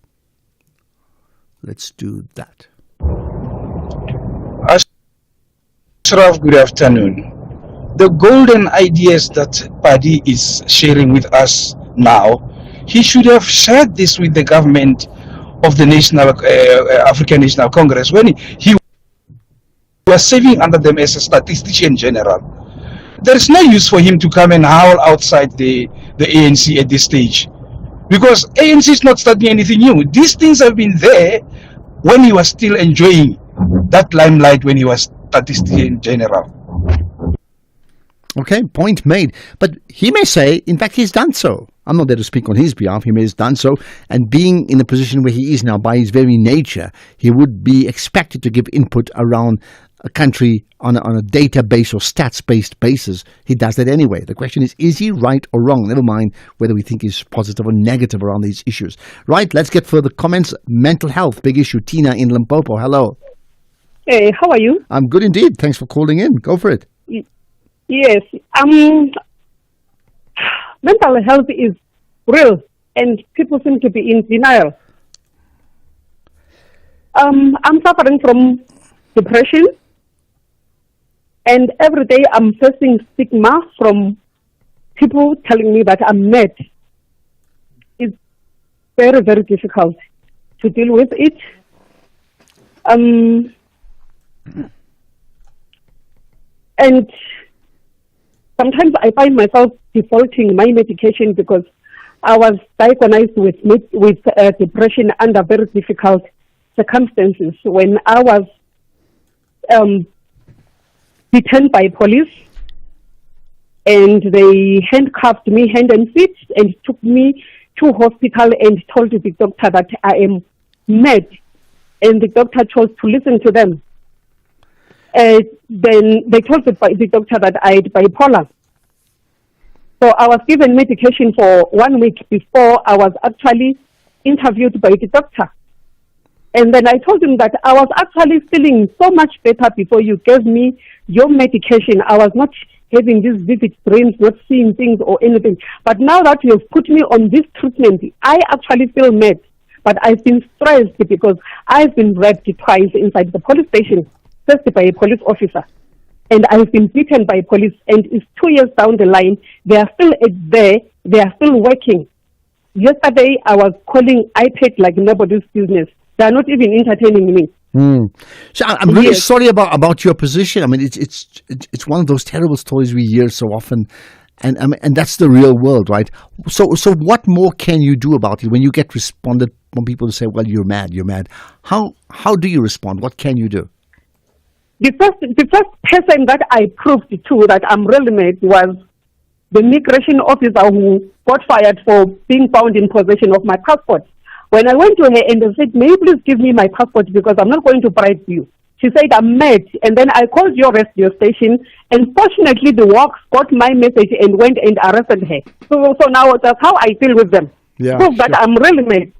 Let's do that. Ashraf, good afternoon. The golden ideas that Padi is sharing with us now, he should have shared this with the government of the African National Congress when he was serving under them as a statistician general. There is no use for him to come and howl outside the ANC at this stage, because ANC is not starting anything new. These things have been there when he was still enjoying that limelight when he was statistician general. Okay, point made. But he may say, in fact, he's done so. I'm not there to speak on his behalf. He may have done so. And being in the position where he is now, by his very nature, he would be expected to give input around a country on a database or stats-based basis. He does that anyway. The question is he right or wrong? Never mind whether we think he's positive or negative around these issues. Right, let's get further comments. Mental health, big issue. Tina in Limpopo, hello. Hey, how are you? I'm good indeed. Thanks for calling in. Go for it. Yes, mental health is real, and people seem to be in denial. I'm suffering from depression, and every day I'm facing stigma from people telling me that I'm mad. very, very difficult to deal with it. And sometimes I find myself defaulting my medication because I was diagnosed with depression under very difficult circumstances when I was detained by police, and they handcuffed me hand and feet and took me to hospital and told the doctor that I am mad, and the doctor chose to listen to them. Then they told the doctor that I had bipolar. So I was given medication for 1 week before I was actually interviewed by the doctor. And then I told him that I was actually feeling so much better before you gave me your medication. I was not having these vivid dreams, not seeing things or anything. But now that you have put me on this treatment, I actually feel mad. But I've been stressed because I've been raped twice inside the police station, first by a police officer. And I've been beaten by police, and it's 2 years down the line. They are still there. They are still working. Yesterday, I was calling IPAC like nobody's business. They are not even entertaining me. So I'm really sorry about your position. I mean, it's one of those terrible stories we hear so often, and that's the real world, right? So what more can you do about it when you get responded from people who say, "Well, you're mad, you're mad"? How do you respond? What can you do? The first person that I proved to that I'm really mad was the migration officer who got fired for being found in possession of my passport. When I went to her and I said, "May you please give me my passport because I'm not going to bribe you," she said, "I'm mad." And then I called your radio station, and fortunately the WOX got my message and went and arrested her. So now that's how I deal with them. Yeah, prove that I'm really mad.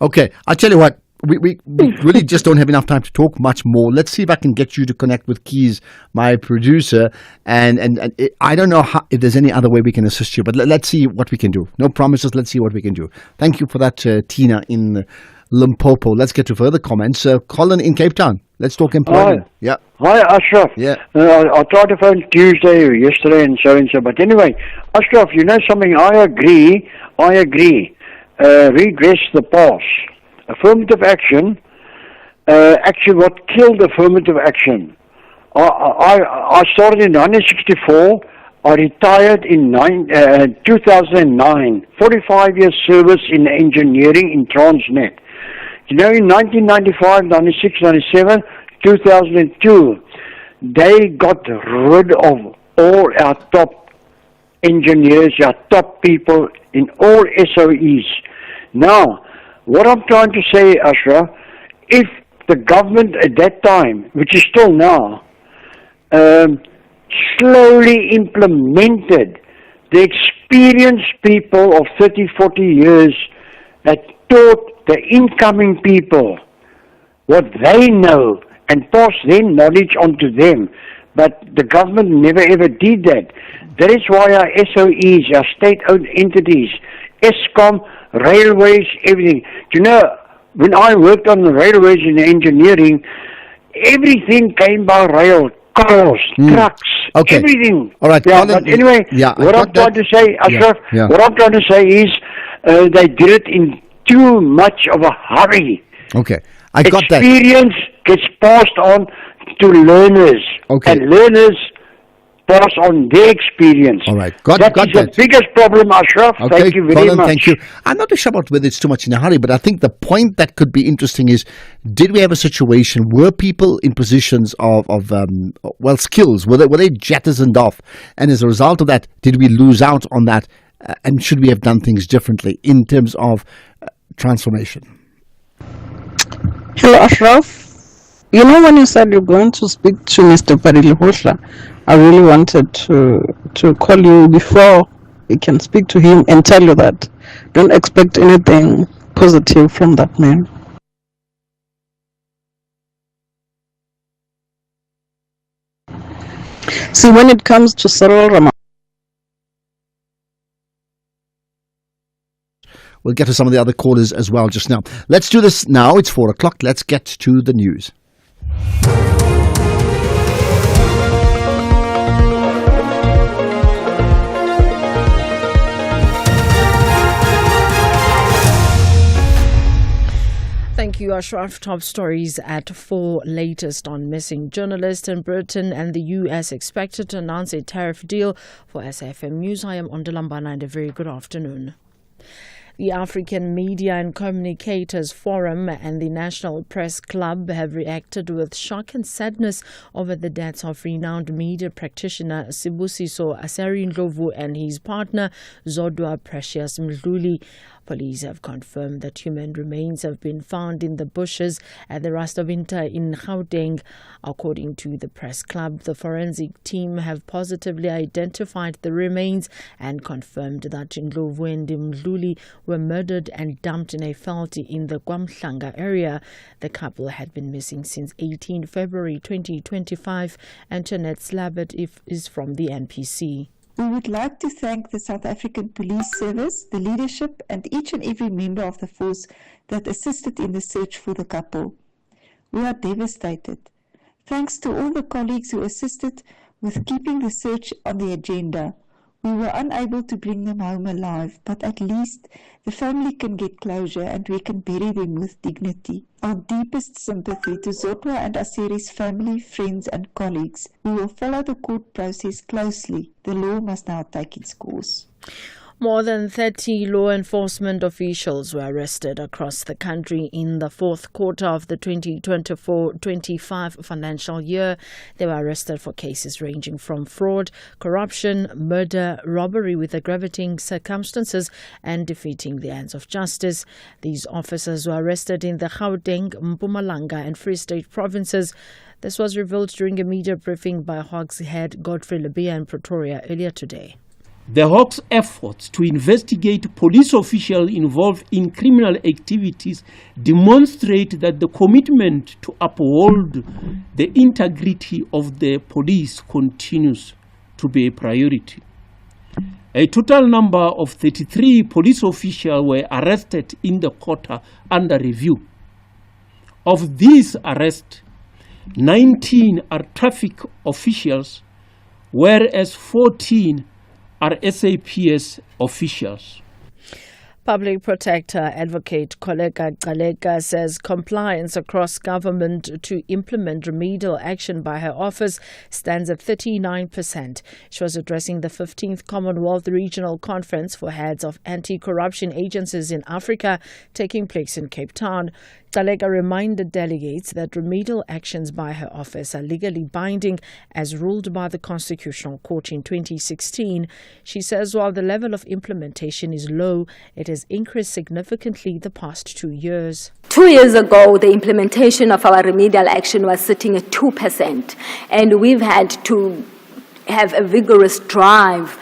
Okay, I'll tell you what. We really just don't have enough time to talk much more. Let's see if I can get you to connect with Keys, my producer, and I don't know if there's any other way we can assist you, but let's see what we can do. No promises. Let's see what we can do. Thank you for that, Tina in Limpopo. Let's get to further comments. Colin in Cape Town. Let's talk employment. Hi. Yeah. Hi, Ashraf. Yeah. I tried to phone Tuesday or yesterday and so. But anyway, Ashraf, you know something? I agree. Redress the past. Affirmative action, actually what killed affirmative action. I started in 1964, I retired in 2009, 45 years service in engineering in Transnet. You know, in 1995, 96, 97, 2002, they got rid of all our top engineers, our top people in all SOEs. Now, what I'm trying to say, Ashraf, if the government at that time, which is still now, slowly implemented the experienced people of 30, 40 years that taught the incoming people what they know and pass their knowledge on to them. But the government never ever did that. That is why our SOEs, our state-owned entities, Eskom, railways, everything. You know, when I worked on the railways in engineering, everything came by rail, cars, trucks, everything. All right. Yeah, Colin, but anyway, what I'm trying to say, Ashraf, what I'm trying to say is they did it in too much of a hurry. Okay. I got that. Experience gets passed on to learners. Okay. And learners pass on their experience. All right. That is the biggest problem, Ashraf. Okay, Thank you very Colin, much. thank you. I'm not sure about whether it's too much in a hurry, but I think the point that could be interesting is, did we have a situation where people in positions of skills, were they jettisoned off? And as a result of that, did we lose out on that? And should we have done things differently in terms of transformation? Hello, Ashraf. You know, when you said you're going to speak to Mr. Parilehohla, I really wanted to call you before you can speak to him and tell you that don't expect anything positive from that man. See, when it comes to Cyril Ramaphosa, we'll get to some of the other callers as well just now. Let's do this now. It's 4 o'clock. Let's get to the news. Thank you, Ashraf. Top stories at 4. Latest on missing journalists in Britain and the US expected to announce a tariff deal. For SAFM News, I am Ondalambana and a very good afternoon. The African Media and Communicators Forum and the National Press Club have reacted with shock and sadness over the deaths of renowned media practitioner Sibusiso Aseri-Ndlovu and his partner Zodwa Precious Mdluli. Police have confirmed that human remains have been found in the bushes at the Rustenburg in Gauteng. According to the press club, the forensic team have positively identified the remains and confirmed that Ndlovu and Mdluli were murdered and dumped in a veld in the KwaMhlanga area. The couple had been missing since 18 February 2025. Antoinette Slabbert is from the NPC. We would like to thank the South African Police Service, the leadership and each and every member of the force that assisted in the search for the couple. We are devastated. Thanks to all the colleagues who assisted with keeping the search on the agenda. We were unable to bring them home alive, but at least the family can get closure and we can bury them with dignity. Our deepest sympathy to Zodwa and Aseri's family, friends and colleagues. We will follow the court process closely. The law must now take its course. More than 30 law enforcement officials were arrested across the country in the fourth quarter of the 2024-25 financial year. They were arrested for cases ranging from fraud, corruption, murder, robbery with aggravating circumstances and defeating the ends of justice. These officers were arrested in the Gauteng, Mpumalanga and Free State provinces. This was revealed during a media briefing by Hawks head Godfrey Lebeya in Pretoria earlier today. The Hawks' efforts to investigate police officials involved in criminal activities demonstrate that the commitment to uphold the integrity of the police continues to be a priority. A total number of 33 police officials were arrested in the quarter under review. Of these arrests, 19 are traffic officials, whereas 14 are SAPS officials. Public Protector Advocate Koleka Gcaleka says compliance across government to implement remedial action by her office stands at 39%. She was addressing the 15th Commonwealth Regional Conference for Heads of Anti-Corruption Agencies in Africa taking place in Cape Town. Gcaleka reminded delegates that remedial actions by her office are legally binding as ruled by the Constitutional Court in 2016. She says while the level of implementation is low, it has increased significantly the past 2 years. 2 years ago, the implementation of our remedial action was sitting at 2%, and we've had to have a vigorous drive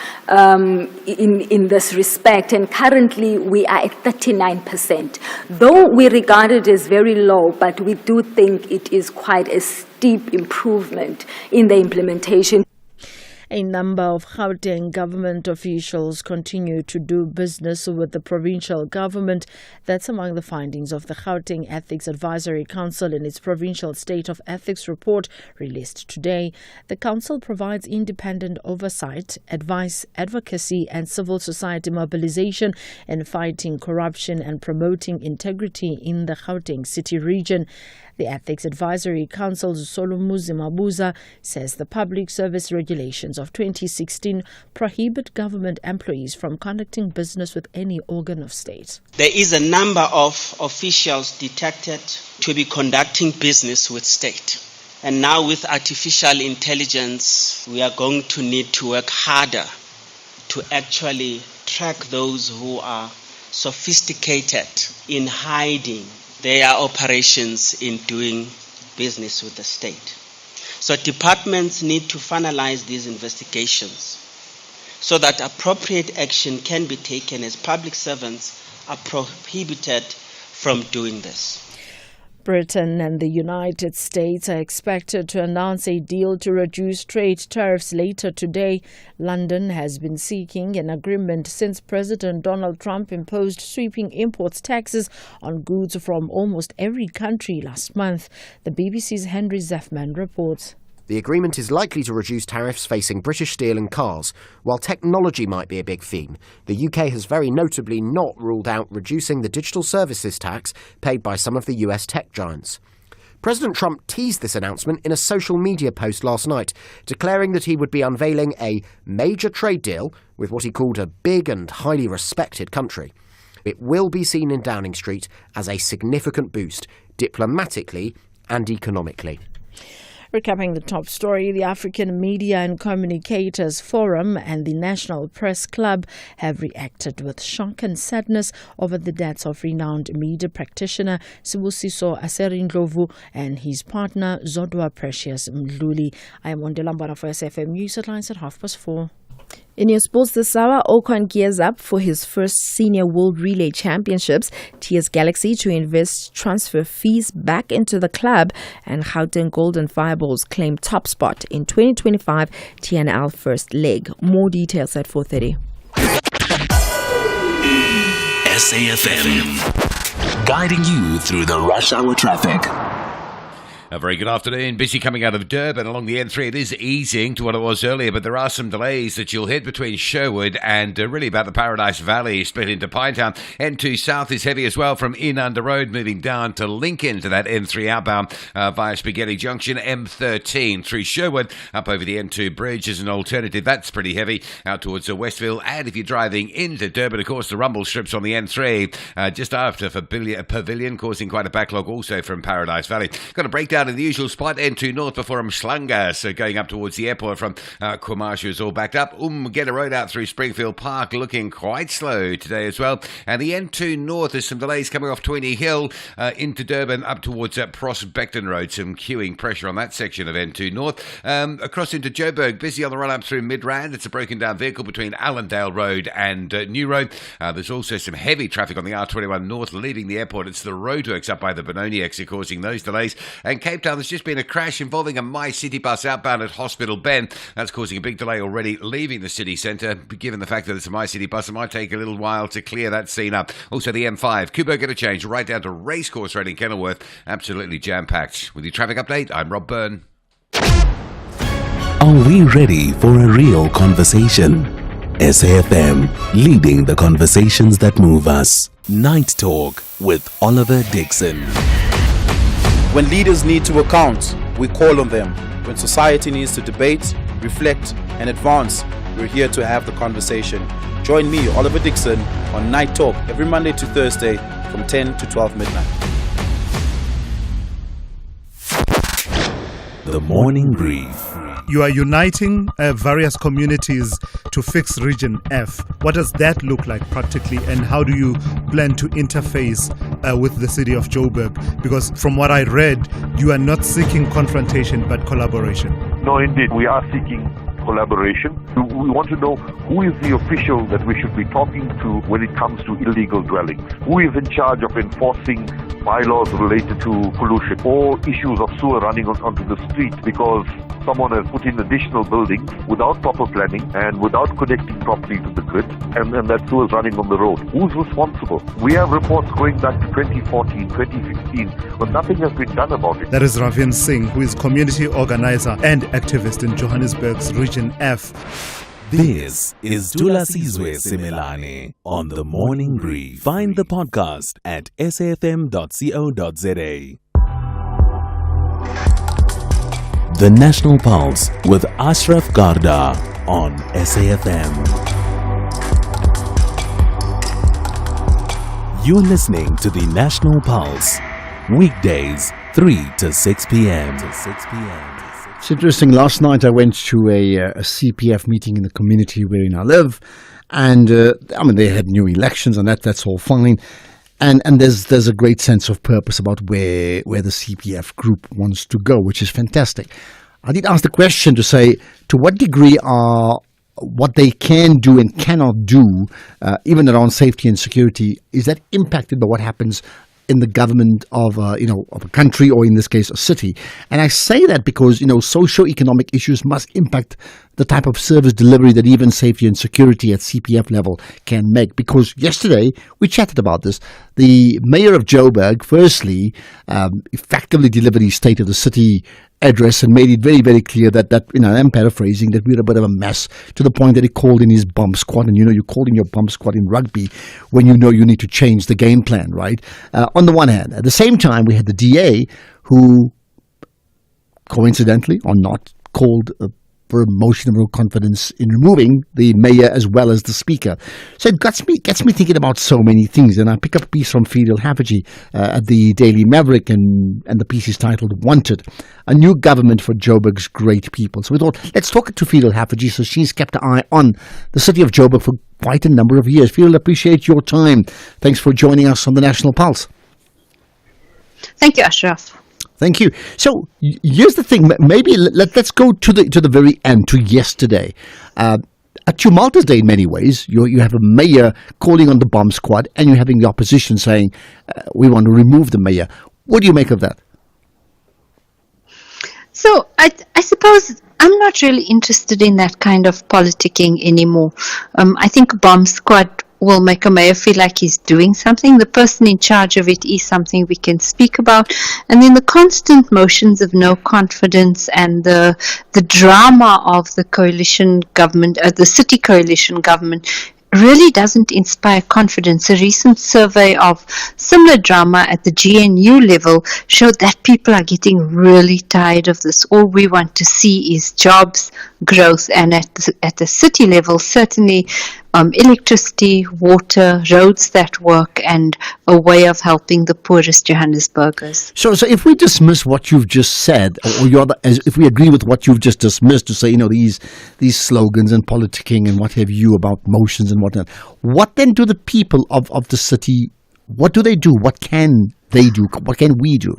in this respect, and currently we are at 39%. Though we regard it as very low, but we do think it is quite a steep improvement in the implementation. A number of Gauteng government officials continue to do business with the provincial government. That's among the findings of the Gauteng Ethics Advisory Council in its Provincial State of Ethics report released today. The council provides independent oversight, advice, advocacy and civil society mobilization in fighting corruption and promoting integrity in the Gauteng city region. The Ethics Advisory Council's Solumuzi Mabuza says the public service regulations of 2016 prohibit government employees from conducting business with any organ of state. There is a number of officials detected to be conducting business with state. And now with artificial intelligence, we are going to need to work harder to actually track those who are sophisticated in hiding their operations in doing business with the state. So departments need to finalize these investigations so that appropriate action can be taken as public servants are prohibited from doing this. Britain and the United States are expected to announce a deal to reduce trade tariffs later today. London has been seeking an agreement since President Donald Trump imposed sweeping imports taxes on goods from almost every country last month. The BBC's Henry Zeffman reports. The agreement is likely to reduce tariffs facing British steel and cars. While technology might be a big theme, the UK has very notably not ruled out reducing the digital services tax paid by some of the US tech giants. President Trump teased this announcement in a social media post last night, declaring that he would be unveiling a major trade deal with what he called a big and highly respected country. It will be seen in Downing Street as a significant boost, diplomatically and economically. Recapping the top story, the African Media and Communicators Forum and the National Press Club have reacted with shock and sadness over the deaths of renowned media practitioner Sibusiso Aserindlovu and his partner Zodwa Precious Mdluli. I am Ondela for SFM News Headlines at 4:30. In your sports this hour, Ocon gears up for his first Senior World Relay Championships, TS Galaxy to invest transfer fees back into the club, and Gauteng Golden Fireballs claim top spot in 2025 TNL first leg. More details at 4:30. SAFM, guiding you through the rush hour traffic. A very good afternoon. Busy coming out of Durban along the N3. It is easing to what it was earlier, but there are some delays that you'll hit between Sherwood and really about the Paradise Valley, split into Pinetown. N2 South is heavy as well from Inanda Road, moving down to Lincoln to that N3 outbound via Spaghetti Junction. M13 through Sherwood up over the N2 bridge as an alternative. That's pretty heavy out towards Westville. And if you're driving into Durban, of course, the rumble strips on the N3 just after Pavilion, causing quite a backlog also from Paradise Valley. Got a breakdown in the usual spot, N2 North before Mhlanga, so going up towards the airport from Kwamashu is all backed up. Get a road out through Springfield Park looking quite slow today as well. And the N2 North, there's some delays coming off 20 Hill into Durban up towards Prospecton Road. Some queuing pressure on that section of N2 North. Across into Joburg, busy on the run up through Midrand. It's a broken down vehicle between Allendale Road and New Road. There's also some heavy traffic on the R21 North leaving the airport. It's the roadworks up by the Benoni exit causing those delays. And Cape Town, there's just been a crash involving a My City bus outbound at Hospital Bend. That's causing a big delay already leaving the city centre. Given the fact that it's a My City bus, it might take a little while to clear that scene up. Also the M5, Kubo get a change right down to Racecourse Road in Kenilworth. Absolutely jam-packed. With your traffic update, I'm Rob Byrne. Are we ready for a real conversation? SAFM, leading the conversations that move us. Night Talk with Oliver Dixon. When leaders need to account, we call on them. When society needs to debate, reflect, and advance, we're here to have the conversation. Join me, Oliver Dixon, on Night Talk every Monday to Thursday from 10 to 12 midnight. The Morning Brief. You are uniting various communities to fix Region F. What does that look like practically, and how do you plan to interface with the city of Joburg? Because from what I read, you are not seeking confrontation but collaboration. No, indeed. We are seeking collaboration. We want to know who is the official that we should be talking to when it comes to illegal dwellings. Who is in charge of enforcing bylaws related to pollution or issues of sewer running onto the street because someone has put in additional buildings without proper planning and without connecting properly to the grid, and that sewer is running on the road. Who's responsible? We have reports going back to 2014, 2016, but nothing has been done about it. That is Ravin Singh, who is community organizer and activist in Johannesburg's Region F. This is Dula Sizwe Simelane on The Morning Brief. Find the podcast at safm.co.za. The National Pulse with Ashraf Garda on SAFM. You're listening to the National Pulse, weekdays 3 to 6 p.m. It's interesting. Last night I went to a CPF meeting in the community wherein I live, and they had new elections, and that's all fine. And there's a great sense of purpose about where the CPF group wants to go, which is fantastic. I did ask the question to say, to what degree are what they can do and cannot do, even around safety and security, is that impacted by what happens in the government of a country, or in this case a city? And I say that because socio-economic issues must impact the type of service delivery that even safety and security at CPF level can make. Because yesterday we chatted about this. The mayor of Joburg, firstly, effectively delivered his State of the City address and made it very, very clear that I'm paraphrasing, that we're a bit of a mess, to the point that he called in his bomb squad. And you called in your bomb squad in rugby when you know you need to change the game plan, right? On the one hand. At the same time, we had the DA who, coincidentally or not, called for a motion of no confidence in removing the mayor as well as the speaker. So it gets me thinking about so many things. And I pick up a piece from Fidel Haffajee at the Daily Maverick, and the piece is titled "Wanted: A New Government for Joburg's Great People." So we thought, let's talk to Fidel Haffajee. So she's kept an eye on the city of Joburg for quite a number of years. Fidel, appreciate your time. Thanks for joining us on the National Pulse. Thank you, Ashraf. Thank you. So here's the thing. Maybe let's go to the very end, to yesterday. A tumultuous day in many ways. You have a mayor calling on the bomb squad, and you're having the opposition saying, we want to remove the mayor. What do you make of that? So I suppose I'm not really interested in that kind of politicking anymore. I think bomb squad will make a mayor feel like he's doing something. The person in charge of it is something we can speak about. And then the constant motions of no confidence and the drama of the coalition government, the city coalition government, really doesn't inspire confidence. A recent survey of similar drama at the GNU level showed that people are getting really tired of this. All we want to see is jobs, growth, and at the city level, certainly electricity, water, roads that work, and a way of helping the poorest Johannesburgers. So if we dismiss what you've just said, or if we agree with what you've just dismissed, to say, these slogans and politicking and what have you about motions and whatnot, what then do the people of the city, what do they do? What can they do? What can we do?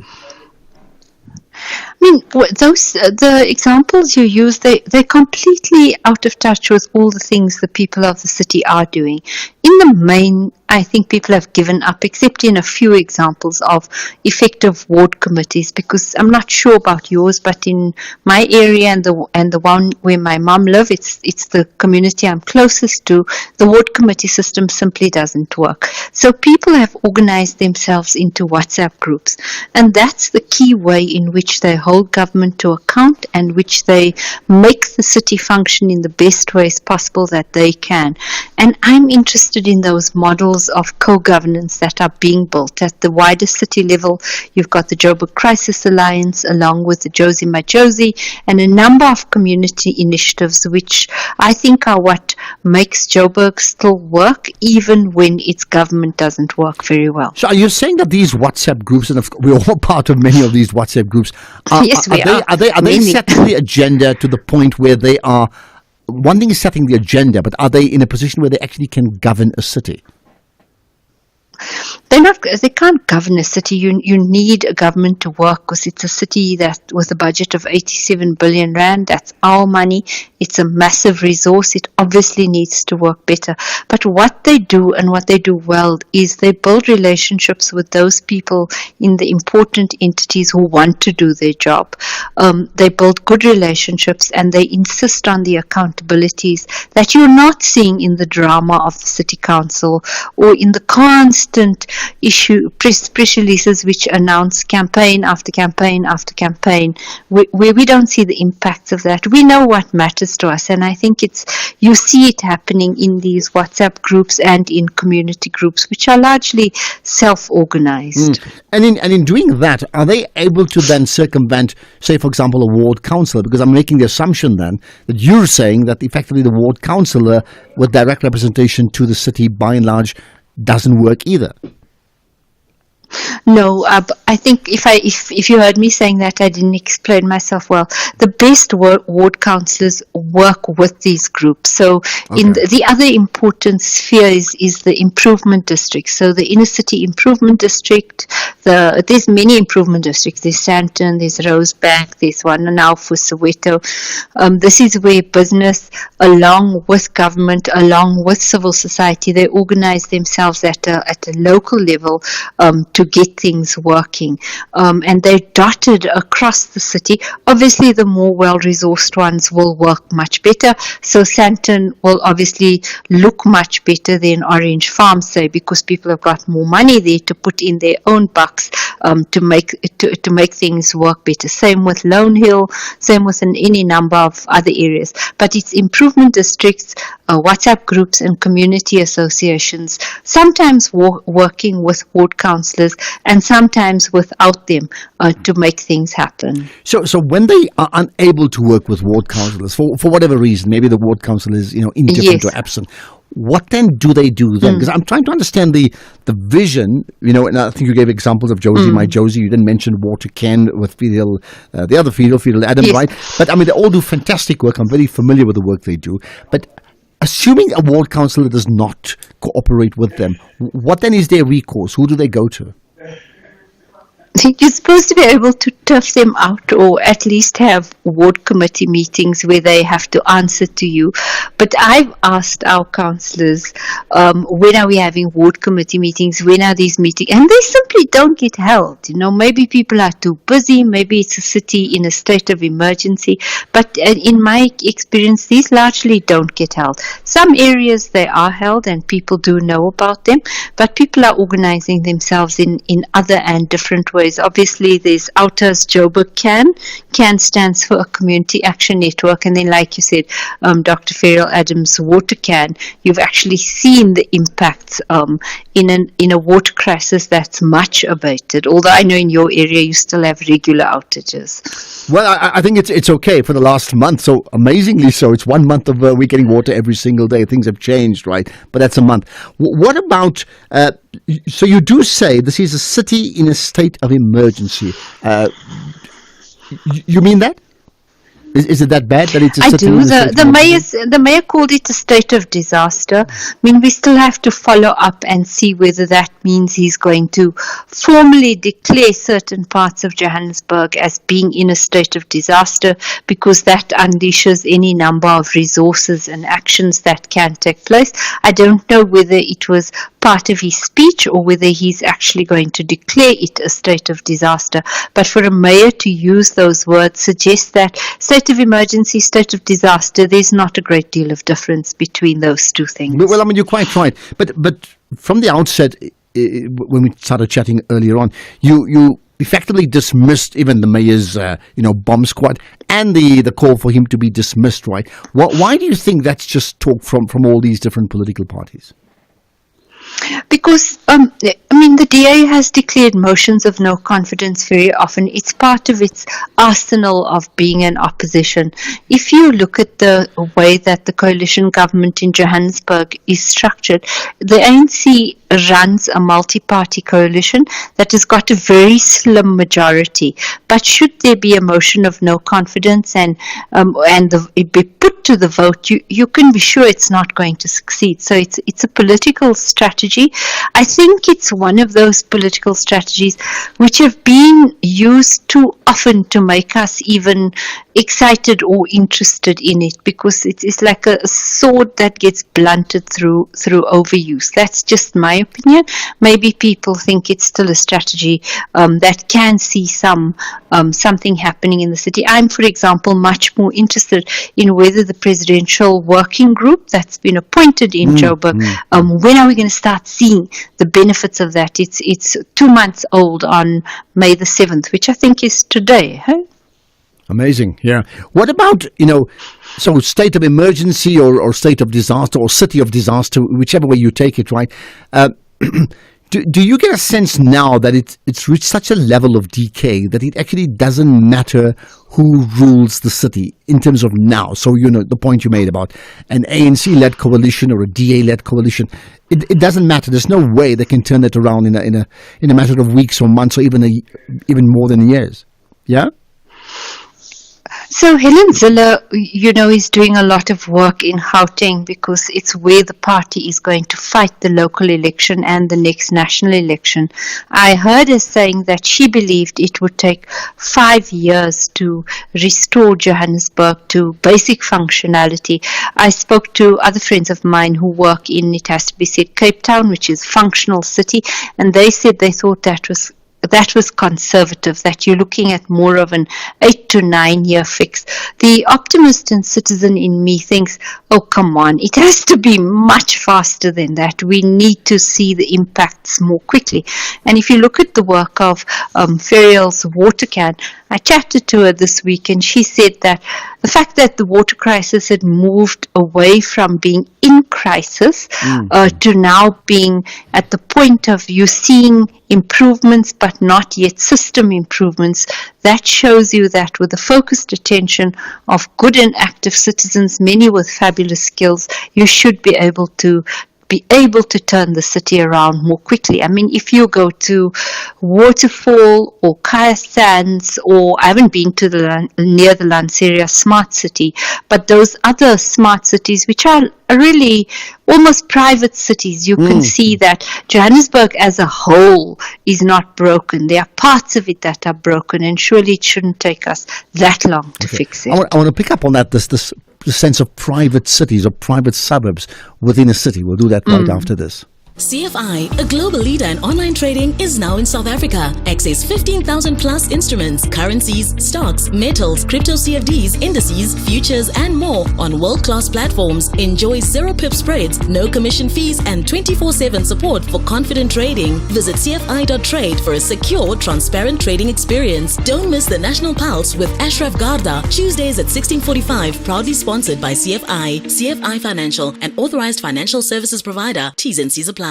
I mean, the examples you use, they're completely out of touch with all the things the people of the city are doing. In the main, I think people have given up, except in a few examples of effective ward committees, because I'm not sure about yours, but in my area and the one where my mum lives, it's the community I'm closest to, the ward committee system simply doesn't work. So people have organized themselves into WhatsApp groups, and that's the key way in which they hold government to account and which they make the city function in the best ways possible that they can. And I'm interested in those models of co-governance that are being built at the wider city level. You've got the Joburg Crisis Alliance along with the Josie Majosi and a number of community initiatives which I think are what makes Joburg still work even when its government doesn't work very well. So are you saying that these WhatsApp groups, and we're all part of many of these WhatsApp groups, are they setting the agenda to the point where they are, one thing is setting the agenda, but are they in a position where they actually can govern a city? They can't govern a city. You need a government to work, because it's a city that with a budget of 87 billion rand, that's our money. It's a massive resource. It obviously needs to work better. But what they do and what they do well is they build relationships with those people in the important entities who want to do their job. They build good relationships and they insist on the accountabilities that you're not seeing in the drama of the city council or in the constant press releases which announce campaign after campaign after campaign, where we don't see the impacts of that. We know what matters to us, and I think you see it happening in these WhatsApp groups and in community groups, which are largely self-organized. And in doing that, are they able to then circumvent, say, for example, a ward councillor? Because I'm making the assumption then that you're saying that effectively the ward councillor with direct representation to the city, by and large, doesn't work either. No, I think if you heard me saying that, I didn't explain myself well. The best ward councillors work with these groups. So in the other important sphere is the improvement district. So the inner city improvement district, there's many improvement districts. There's Sandton, there's Rosebank, there's one now for Soweto. This is where business, along with government, along with civil society, they organize themselves at a local level to get things working. And they're dotted across the city. Obviously, the more well-resourced ones will work much better. So Sandton will obviously look much better than Orange Farm, say, because people have got more money there to put in their own bucks to make things work better. Same with Lone Hill, same with any number of other areas. But it's improvement districts, WhatsApp groups and community associations, sometimes working with ward councillors and sometimes without them to make things happen. So when they are unable to work with ward councillors for whatever reason, maybe the ward councillor is indifferent or absent, what then do they do then? Because I'm trying to understand the vision, and I think you gave examples of Josie, my Josie. You didn't mention Water Ken with Fidel, the other Fidel Adam, Yes. right? But I mean, they all do fantastic work. I'm very familiar with the work they do. But assuming a ward councillor does not cooperate with them, what then is their recourse? Who do they go to? You're supposed to be able to turf them out, or at least have ward committee meetings where they have to answer to you. But I've asked our councillors, when are we having ward committee meetings? When are these meetings? And they simply don't get held. Maybe people are too busy. Maybe it's a city in a state of emergency. But in my experience, these largely don't get held. Some areas they are held and people do know about them, but people are organizing themselves in other and different ways. Obviously, there's Outers Joburg CAN. CAN stands for a Community Action Network. And then, like you said, Dr. Farrell Adams Water CAN, you've actually seen the impacts in a water crisis that's much abated. Although I know in your area you still have regular outages. Well, I think it's okay for the last month. So amazingly so. It's 1 month of we're getting water every single day. Things have changed, right? But that's a month. What about... so you do say this is a city in a state of emergency. You mean that? Is it that bad that it's a I city do. in a state of emergency? The mayor called it a state of disaster. I mean, we still have to follow up and see whether that means he's going to formally declare certain parts of Johannesburg as being in a state of disaster, because that unleashes any number of resources and actions that can take place. I don't know whether it was part of his speech or whether he's actually going to declare it a state of disaster. But for a mayor to use those words suggests that state of emergency, state of disaster, there's not a great deal of difference between those two things. Well, I mean, you're quite right. But from the outset, when we started chatting earlier on, you effectively dismissed even the mayor's, bomb squad and the call for him to be dismissed, right? Why do you think that's just talk from all these different political parties? Because, the DA has declared motions of no confidence very often. It's part of its arsenal of being an opposition. If you look at the way that the coalition government in Johannesburg is structured, the ANC runs a multi-party coalition that has got a very slim majority. But should there be a motion of no confidence and it be put to the vote, you can be sure it's not going to succeed. So it's a political strategy. I think it's one of those political strategies which have been used too often to make us even excited or interested in it, because it's like a sword that gets blunted through overuse. That's just my opinion. Maybe people think it's still a strategy that can see something happening in the city. I'm, for example, much more interested in whether the presidential working group that's been appointed in Joburg, when are we going to start seeing the benefits of that? It's 2 months old on May the 7th, which I think is today. Huh? Amazing, yeah. What about, so state of emergency or state of disaster or city of disaster, whichever way you take it, right? Do you get a sense now that it's reached such a level of decay that it actually doesn't matter who rules the city in terms of now? So, the point you made about an ANC-led coalition or a DA-led coalition, it doesn't matter. There's no way they can turn it around in a matter of weeks or months or even more than years. Yeah? So Helen Zille, is doing a lot of work in Gauteng because it's where the party is going to fight the local election and the next national election. I heard her saying that she believed it would take 5 years to restore Johannesburg to basic functionality. I spoke to other friends of mine who work in, it has to be said, Cape Town, which is a functional city, and they said they thought that was conservative, that you're looking at more of an 8 to 9 year fix. The optimist and citizen in me thinks, oh, come on, it has to be much faster than that. We need to see the impacts more quickly. And if you look at the work of Ferial's Watercan, I chatted to her this week and she said that the fact that the water crisis had moved away from being in crisis to now being at the point of you seeing improvements but not yet system improvements, that shows you that with the focused attention of good and active citizens, many with fabulous skills, you should be able to turn the city around more quickly. I mean, if you go to Waterfall or Kaya Sands, or I haven't been to near the Lanseria Smart City, but those other smart cities which are really almost private cities, you can see that Johannesburg as a whole is not broken. There are parts of it that are broken, and surely it shouldn't take us that long to fix it. I want to pick up on that, this sense of private cities or private suburbs within a city. We'll do that right after this. CFI, a global leader in online trading, is now in South Africa. Access 15,000 plus instruments, currencies, stocks, metals, crypto CFDs, indices, futures, and more on world-class platforms. Enjoy zero pip spreads, no commission fees, and 24/7 support for confident trading. Visit CFI.trade for a secure, transparent trading experience. Don't miss the National Pulse with Ashraf Garda, Tuesdays at 16:45. Proudly sponsored by CFI. CFI Financial, an authorized financial services provider. T's and C's apply.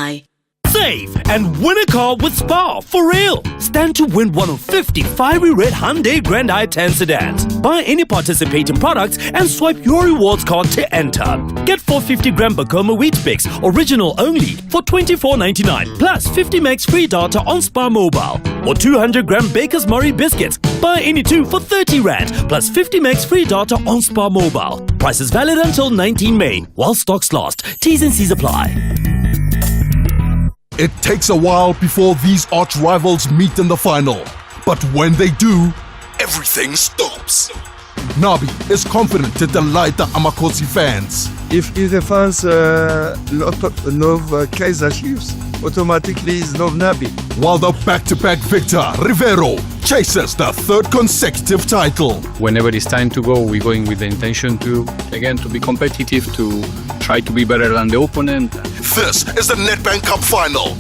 Save and win a car with Spar for real. Stand to win one of 50 fiery red Hyundai Grand i10 sedans. Buy any participating products and swipe your rewards card to enter. Get 450 gram Bacoma Wheat Bix, original only, for $24.99, plus 50 megs free data on Spar Mobile. Or 200 gram Baker's Murray biscuits. Buy any two for 30 Rand, plus 50 megs free data on Spar Mobile. Price is valid until 19 May, while stocks last. T's and C's apply. It takes a while before these arch rivals meet in the final. But when they do, everything stops. Nabi is confident to delight the Amakhosi fans. If the fans love Kaiser Chiefs, automatically is love Nabi. While the back-to-back victor, Rivero, chases the third consecutive title. Whenever it's time to go, we're going with the intention to be competitive, to try to be better than the opponent. This is the Nedbank Cup final.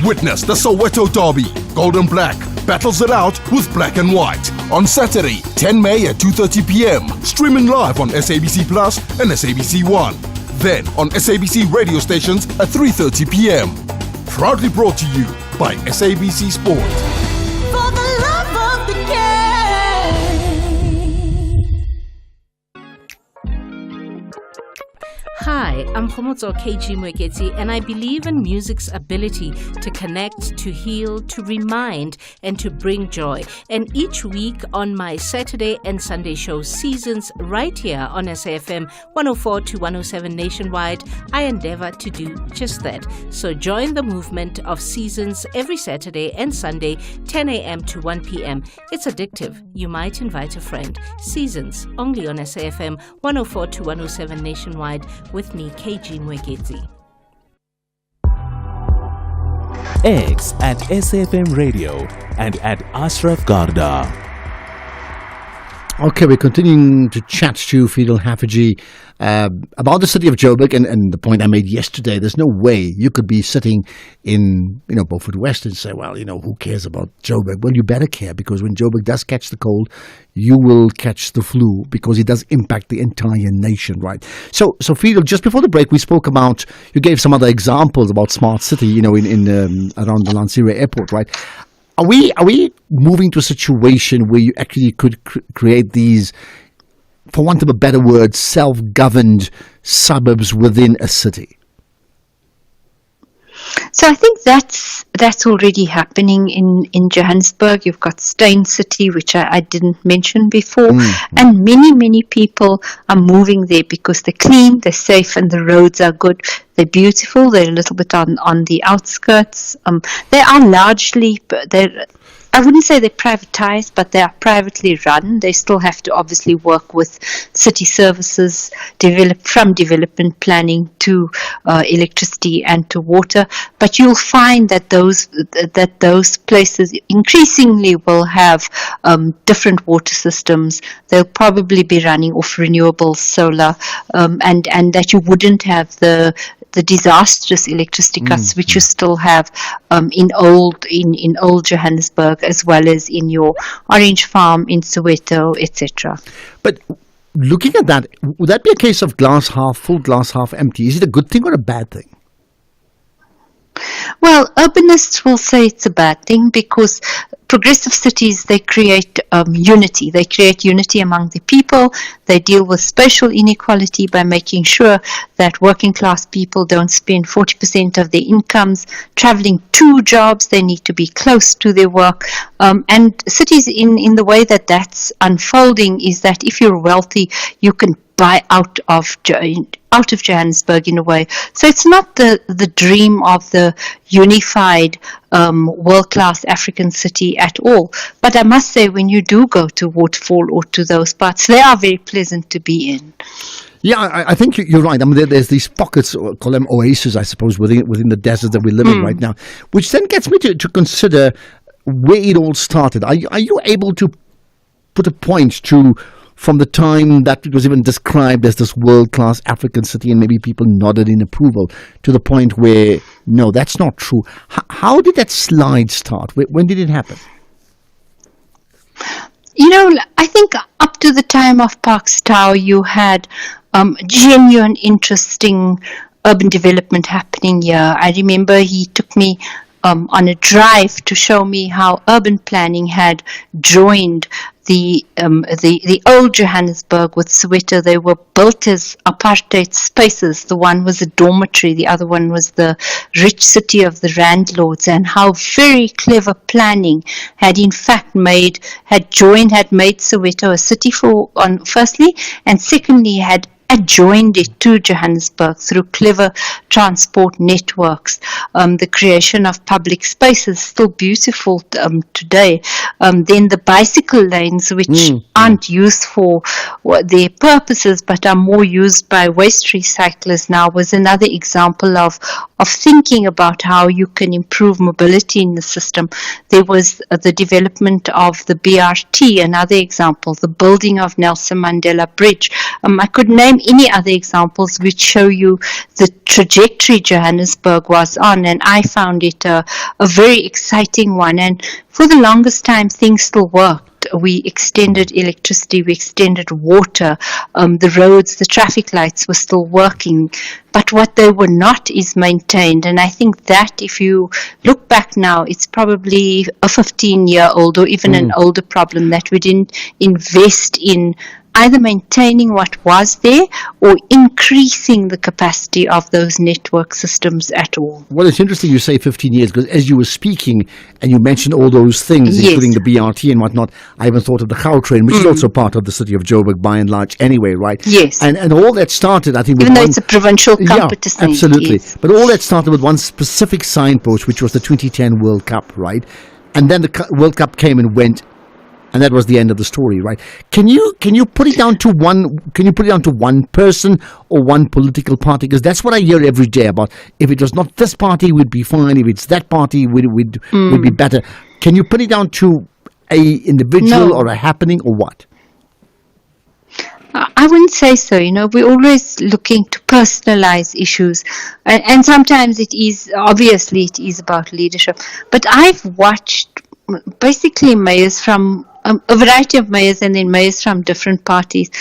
Witness the Soweto Derby. Golden Black battles it out with Black and White on Saturday, 10 May at 2:30 p.m. Streaming live on SABC Plus and SABC One. Then on SABC radio stations at 3:30 p.m. Proudly brought to you by SABC Sport. For the love of the game. Hi, I'm Khomotso KG Mweketi, and I believe in music's ability to connect, to heal, to remind, and to bring joy. And each week on my Saturday and Sunday show Seasons, right here on SAFM 104 to 107 nationwide, I endeavor to do just that. So join the movement of Seasons every Saturday and Sunday, 10 a.m. to 1 p.m. It's addictive. You might invite a friend. Seasons, only on SAFM 104 to 107 nationwide, with me, KG Mwekezi. X at SAFM Radio and at Ashraf Garda. Okay, we're continuing to chat to Fidel Haffajee about the city of Joburg and the point I made yesterday. There's no way you could be sitting in, Beaufort West and say, well, who cares about Joburg? Well, you better care, because when Joburg does catch the cold, you will catch the flu, because it does impact the entire nation, right? So Fidel, just before the break, we spoke about, you gave some other examples about smart city, in around the Lanseria airport, right? Are we moving to a situation where you actually could create these, for want of a better word, self-governed suburbs within a city? So I think that's already happening in Johannesburg. You've got Steyn City, which I didn't mention before, and many people are moving there because they're clean, they're safe, and the roads are good. They're beautiful. They're a little bit on the outskirts. They are largely I wouldn't say they're privatized, but they are privately run. They still have to obviously work with city services, from development planning to electricity and to water. But you'll find that those places increasingly will have different water systems. They'll probably be running off renewable solar, and that you wouldn't have the disastrous electricity cuts which you still have in old Johannesburg, as well as in your Orange Farm in Soweto, etc. But looking at that, would that be a case of glass half full, glass half empty? Is it a good thing or a bad thing? Well, urbanists will say it's a bad thing because progressive cities, they create unity. They create unity among the people. They deal with spatial inequality by making sure that working class people don't spend 40% of their incomes traveling to jobs. They need to be close to their work. And cities, in the way that that's unfolding, is that if you're wealthy, you can buy out of Johannesburg in a way. So it's not the dream of the unified world-class African city at all. But I must say, when you do go to Waterfall or to those parts, they are very pleasant to be in. Yeah, I think you're right. I mean, there's these pockets, call them oases, I suppose, within the desert that we live in right now, which then gets me to consider where it all started. Are you able to put a point to from the time that it was even described as this world-class African city and maybe people nodded in approval to the point where, no, that's not true? How did that slide start? When did it happen? You know, I think up to the time of Parks Tau, you had genuine, interesting urban development happening here. I remember he took me on a drive to show me how urban planning had joined the old Johannesburg with Soweto. They were built as apartheid spaces. The one was a dormitory, the other one was the rich city of the landlords, and how very clever planning had in fact made Soweto a city firstly, and secondly had adjoined it to Johannesburg through clever transport networks. The creation of public spaces still beautiful today. Then the bicycle lanes, which aren't used for their purposes but are more used by waste recyclers now, was another example of thinking about how you can improve mobility in the system. There was the development of the BRT, another example, the building of Nelson Mandela Bridge. I could name any other examples which show you the trajectory Johannesburg was on, and I found it a very exciting one. And for the longest time, things still worked. We extended electricity, we extended water, the roads, the traffic lights were still working. But what they were not is maintained. And I think that if you look back now, it's probably a 15-year-old or even an older problem that we didn't invest in either maintaining what was there or increasing the capacity of those network systems at all. Well, it's interesting you say 15 years, because as you were speaking and you mentioned all those things, including the BRT and whatnot, I even thought of the Gautrain, which is also part of the city of Joburg by and large anyway, right? Yes. And all that started, I think, with even though it's a provincial competence. Yeah, absolutely. Yes. But all that started with one specific signpost, which was the 2010 World Cup, right? And then the World Cup came and went, and that was the end of the story, right? Can you put it down to one? Can you put it down to one person or one political party? Because that's what I hear every day about. If it was not this party, we'd be fine. If it's that party, we'd be better. Can you put it down to a individual or a happening or what? I wouldn't say so. You know, we're always looking to personalize issues, and sometimes it is about leadership. But I've watched basically mayors from a variety of mayors and then mayors from different parties,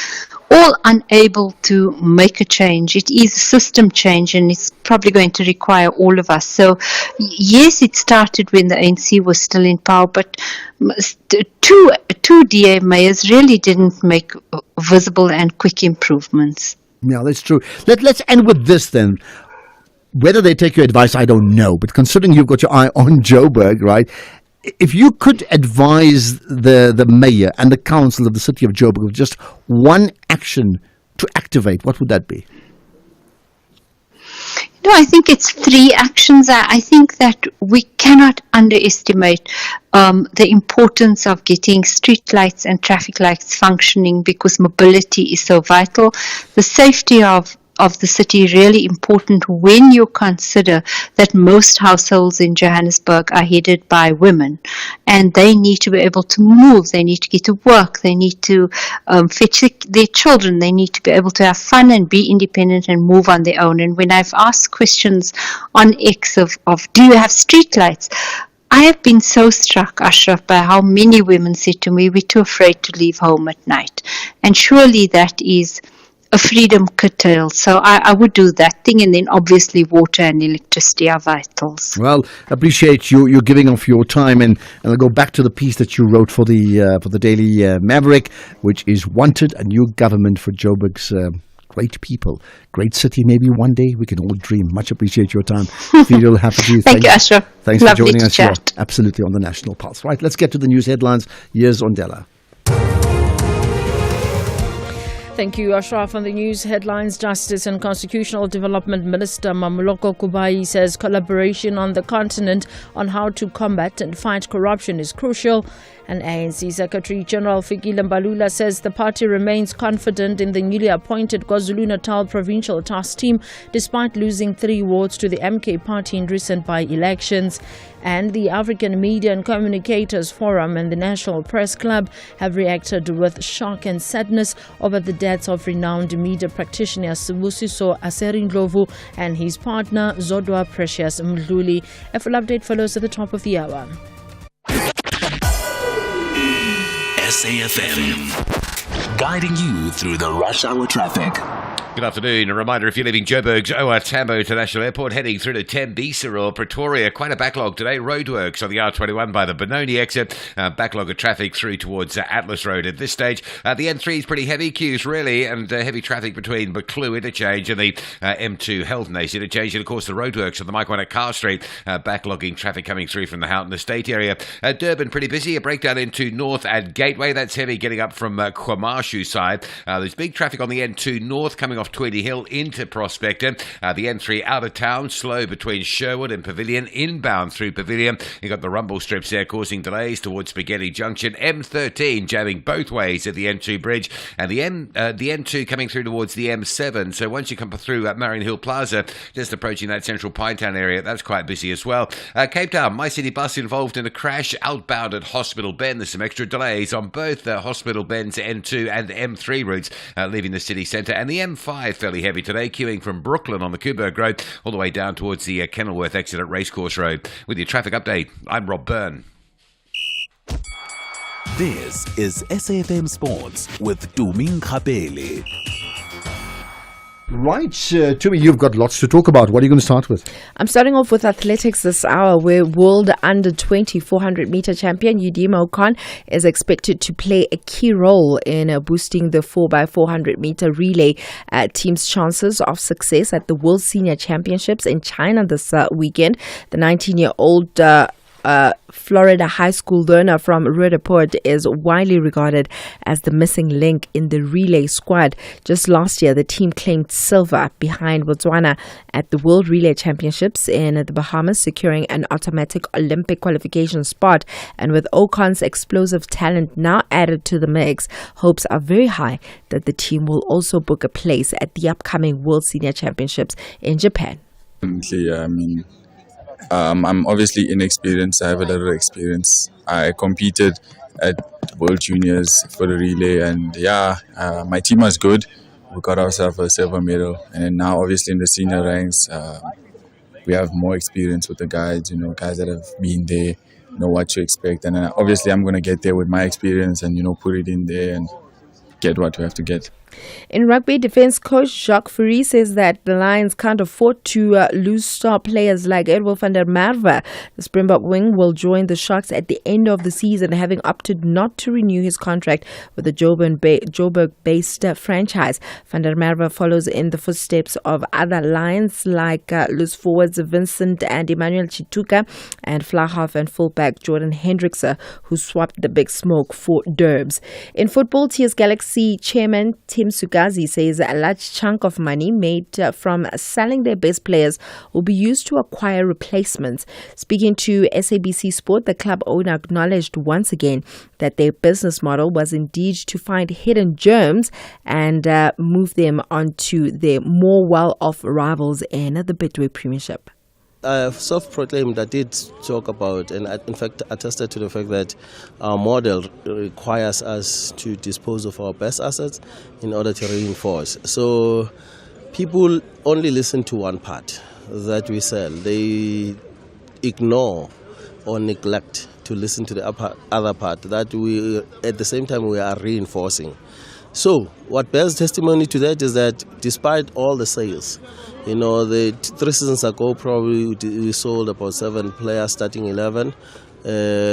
all unable to make a change. It is a system change, and it's probably going to require all of us. So yes, it started when the ANC was still in power, but two DA mayors really didn't make visible and quick improvements. Yeah, that's true. Let's end with this then. whether they take your advice, I don't know. But considering you've got your eye on Joburg, right? If you could advise the mayor and the council of the city of Joburg with just one action to activate, what would that be? No, I think it's 3 actions. I think that we cannot underestimate the importance of getting street lights and traffic lights functioning, because mobility is so vital. The safety of the city really important when you consider that most households in Johannesburg are headed by women, and they need to be able to move, they need to get to work, they need to fetch their children, they need to be able to have fun and be independent and move on their own. And when I've asked questions on X of do you have street lights, I have been so struck, Ashraf, by how many women said to me, we're too afraid to leave home at night. And surely that is a freedom curtailed. So I would do that thing, and then obviously water and electricity are vitals. Well, appreciate you giving off your time, and I'll go back to the piece that you wrote for the Daily Maverick, which is Wanted, a New Government for Joburg's great people, great city. Maybe one day we can all dream. Much appreciate your time. Feel happy to you. Thank you, Ashraf. Thanks Lovely for joining to us chat. here. Absolutely on the National Pulse. Right, let's get to the news headlines. Here's Ondela. Thank you, Ashraf. On the news headlines, Justice and Constitutional Development Minister Mamoloko Kubayi says collaboration on the continent on how to combat and fight corruption is crucial. And ANC Secretary General Fikile Mbalula says the party remains confident in the newly appointed KwaZulu-Natal Provincial Task Team despite losing 3 wards to the MK party in recent by-elections. And the African Media and Communicators Forum and the National Press Club have reacted with shock and sadness over the deaths of renowned media practitioner Sibusiso Aseri-Ndlovu and his partner Zodwa Precious Mdluli. A full update follows at the top of the hour. SAFM, guiding you through the rush hour traffic. Good afternoon. A reminder, if you're leaving Joburg's OR Tambo International Airport, heading through to Tembisa or Pretoria, quite a backlog today. Roadworks on the R21 by the Benoni exit. Backlog of traffic through towards Atlas Road at this stage. The M3 is pretty heavy, queues really, and heavy traffic between Buccleuch interchange and the M2 Heldnace interchange. And of course the roadworks on the Mike One at Carr Street, backlogging traffic coming through from the Houghton Estate area. Durban pretty busy, a breakdown into North at Gateway. That's heavy getting up from Kwamashu side. There's big traffic on the N2 North coming off Tweedy Hill into Prospector. The N3 out of town, slow between Sherwood and Pavilion, inbound through Pavilion. You've got the rumble strips there causing delays towards Spaghetti Junction. M13 jamming both ways at the N2 bridge, and the N2 coming through towards the M7. So once you come through at Marion Hill Plaza, just approaching that central Pinetown area, that's quite busy as well. Cape Town, My City Bus involved in a crash outbound at Hospital Bend. There's some extra delays on both the Hospital Bend's N2 and M3 routes leaving the city centre, and the M5 fairly heavy today, queuing from Brooklyn on the Coburg Road all the way down towards the Kenilworth exit at Racecourse Road. With your traffic update, I'm Rob Byrne. This is SAFM Sports with Tumi Nkgapele. Right, Tumi, you've got lots to talk about. What are you going to start with? I'm starting off with athletics this hour, where world under-20 400-meter champion Udima Okan is expected to play a key role in boosting the 4x400-meter relay team's chances of success at the World Senior Championships in China this weekend. The 19-year-old Florida high school learner from Roodepoort is widely regarded as the missing link in the relay squad. Just last year, the team claimed silver behind Botswana at the World Relay Championships in the Bahamas, securing an automatic Olympic qualification spot. And with Okan's explosive talent now added to the mix, hopes are very high that the team will also book a place at the upcoming World Senior Championships in Japan. I'm obviously inexperienced. I have a lot of experience. I competed at World Juniors for the relay, and my team was good. We got ourselves a silver medal, and now obviously in the senior ranks, we have more experience with the guys. Guys that have been there, know what to expect, and obviously I'm going to get there with my experience and put it in there and get what we have to get. In rugby, defence coach Jacques Fourie says that the Lions can't afford to lose star players like Edwin van der Merwe. The Springbok wing will join the Sharks at the end of the season, having opted not to renew his contract with the Joburg-based franchise. Van der Merwe follows in the footsteps of other Lions like loose forwards Vincent and Emmanuel Chituka and fly half and fullback Jordan Hendrickse, who swapped the big smoke for Derbs. In football, TS Galaxy chairman Tim Sugazi says a large chunk of money made from selling their best players will be used to acquire replacements. Speaking to SABC Sport, the club owner acknowledged once again that their business model was indeed to find hidden gems and move them onto their more well-off rivals in the Betway Premiership. I've self-proclaimed, I did talk about and I, in fact, attested to the fact that our model requires us to dispose of our best assets in order to reinforce. So people only listen to one part that we sell. They ignore or neglect to listen to the other part that we, at the same time, we are reinforcing. So what bears testimony to that is that despite all the sales, the 3 seasons ago probably we sold about 7 players starting 11.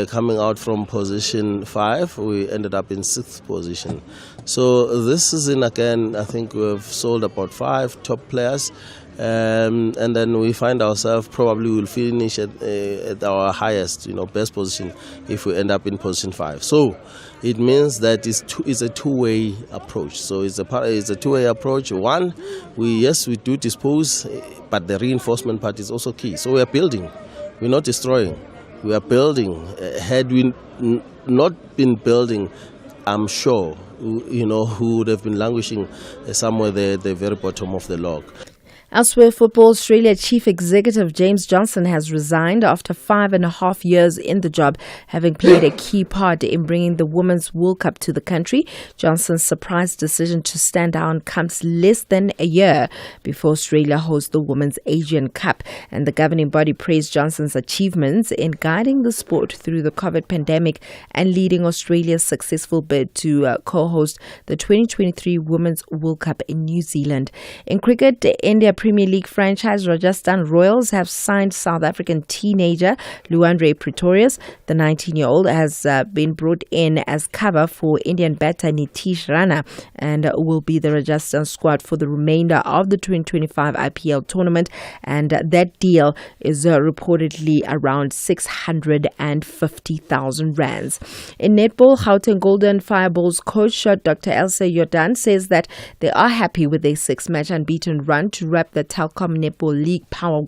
Coming out from position 5, we ended up in 6th position. So this season again, I think we've sold about 5 top players. And then we find ourselves probably will finish at our highest, best position if we end up in position 5. So it means that it's a two-way approach. So it's a two-way approach. One, we do dispose, but the reinforcement part is also key. So we are building. We're not destroying. We are building. Had we not been building, I'm sure, who would have been languishing somewhere there at the very bottom of the log. Elsewhere, Football Australia Chief Executive James Johnson has resigned after 5.5 years in the job, having played a key part in bringing the Women's World Cup to the country. Johnson's surprise decision to stand down comes less than a year before Australia hosts the Women's Asian Cup, and the governing body praised Johnson's achievements in guiding the sport through the COVID pandemic and leading Australia's successful bid to co-host the 2023 Women's World Cup in New Zealand. In cricket, India Premier League franchise Rajasthan Royals have signed South African teenager Luandre Pretorius. The 19-year-old has been brought in as cover for Indian batter Nitish Rana and will be the Rajasthan squad for the remainder of the 2025 IPL tournament, and that deal is reportedly around 650,000 rands. In netball, Gauteng Golden Fireballs coach Dr. Elsa Jordan says that they are happy with their 6-match unbeaten run to wrap the Telkom Netball League Power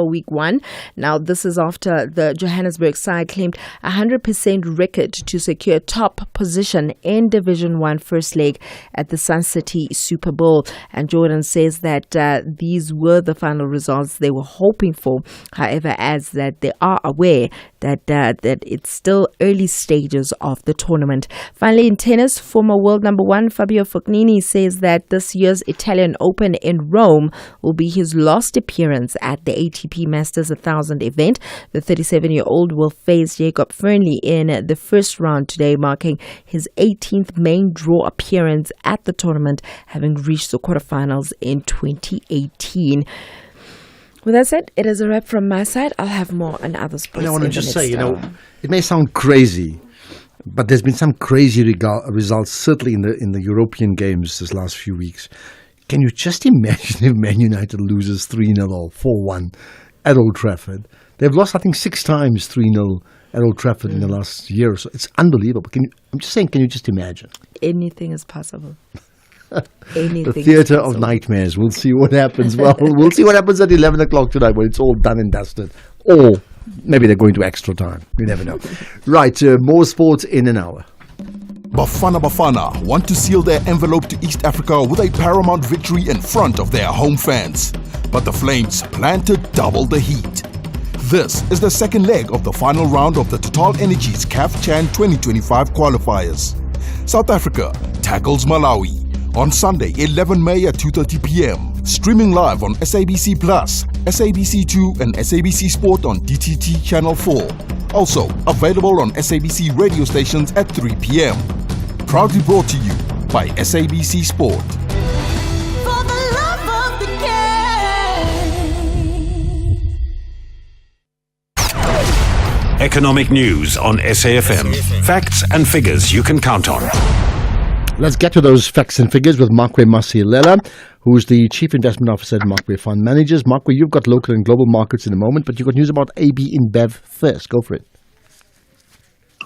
Week 1. Now, this is after the Johannesburg side claimed a 100% record to secure top position in Division 1 first leg at the Sun City Super Bowl. And Jordan says that these were the final results they were hoping for. However, adds that they are aware that it's still early stages of the tournament. Finally, in tennis, former world number 1 Fabio Fognini says that this year's Italian Open in Rome will be his last appearance at the ATP Masters 1000 event. The 37-year-old will face Jacob Fernley in the first round today, marking his 18th main draw appearance at the tournament, having reached the quarterfinals in 2018. With that said, it is a wrap from my side. I'll have more on other sports. I want to just say, it may sound crazy, but there's been some crazy results, certainly in the European games this last few weeks. Can you just imagine if Man United loses 3-0 or 4-1 at Old Trafford? They've lost, I think, 6 times 3-0 at Old Trafford in the last year or so. It's unbelievable. I'm just saying, can you just imagine? Anything is possible. The theatre of nightmares. We'll see what happens. Well, we'll see what happens at 11 o'clock tonight when it's all done and dusted. Or maybe they're going to extra time. You never know. Right, more sports in an hour. Bafana want to seal their envelope to East Africa with a paramount victory in front of their home fans. But the Flames plan to double the heat. This is the second leg of the final round of the Total Energies CAF Chan 2025 qualifiers. South Africa tackles Malawi on Sunday, 11 May at 2:30 p.m. Streaming live on SABC Plus, SABC2 and SABC Sport on DTT Channel 4. Also available on SABC radio stations at 3 p.m. Proudly brought to you by SABC Sport. For the love of the game. Economic news on SAFM. Facts and figures you can count on. Let's get to those facts and figures with Makwe Masilela, who's the Chief Investment Officer at Makwe Fund Managers. Makwe, you've got local and global markets in a moment, but you've got news about AB InBev first. Go for it.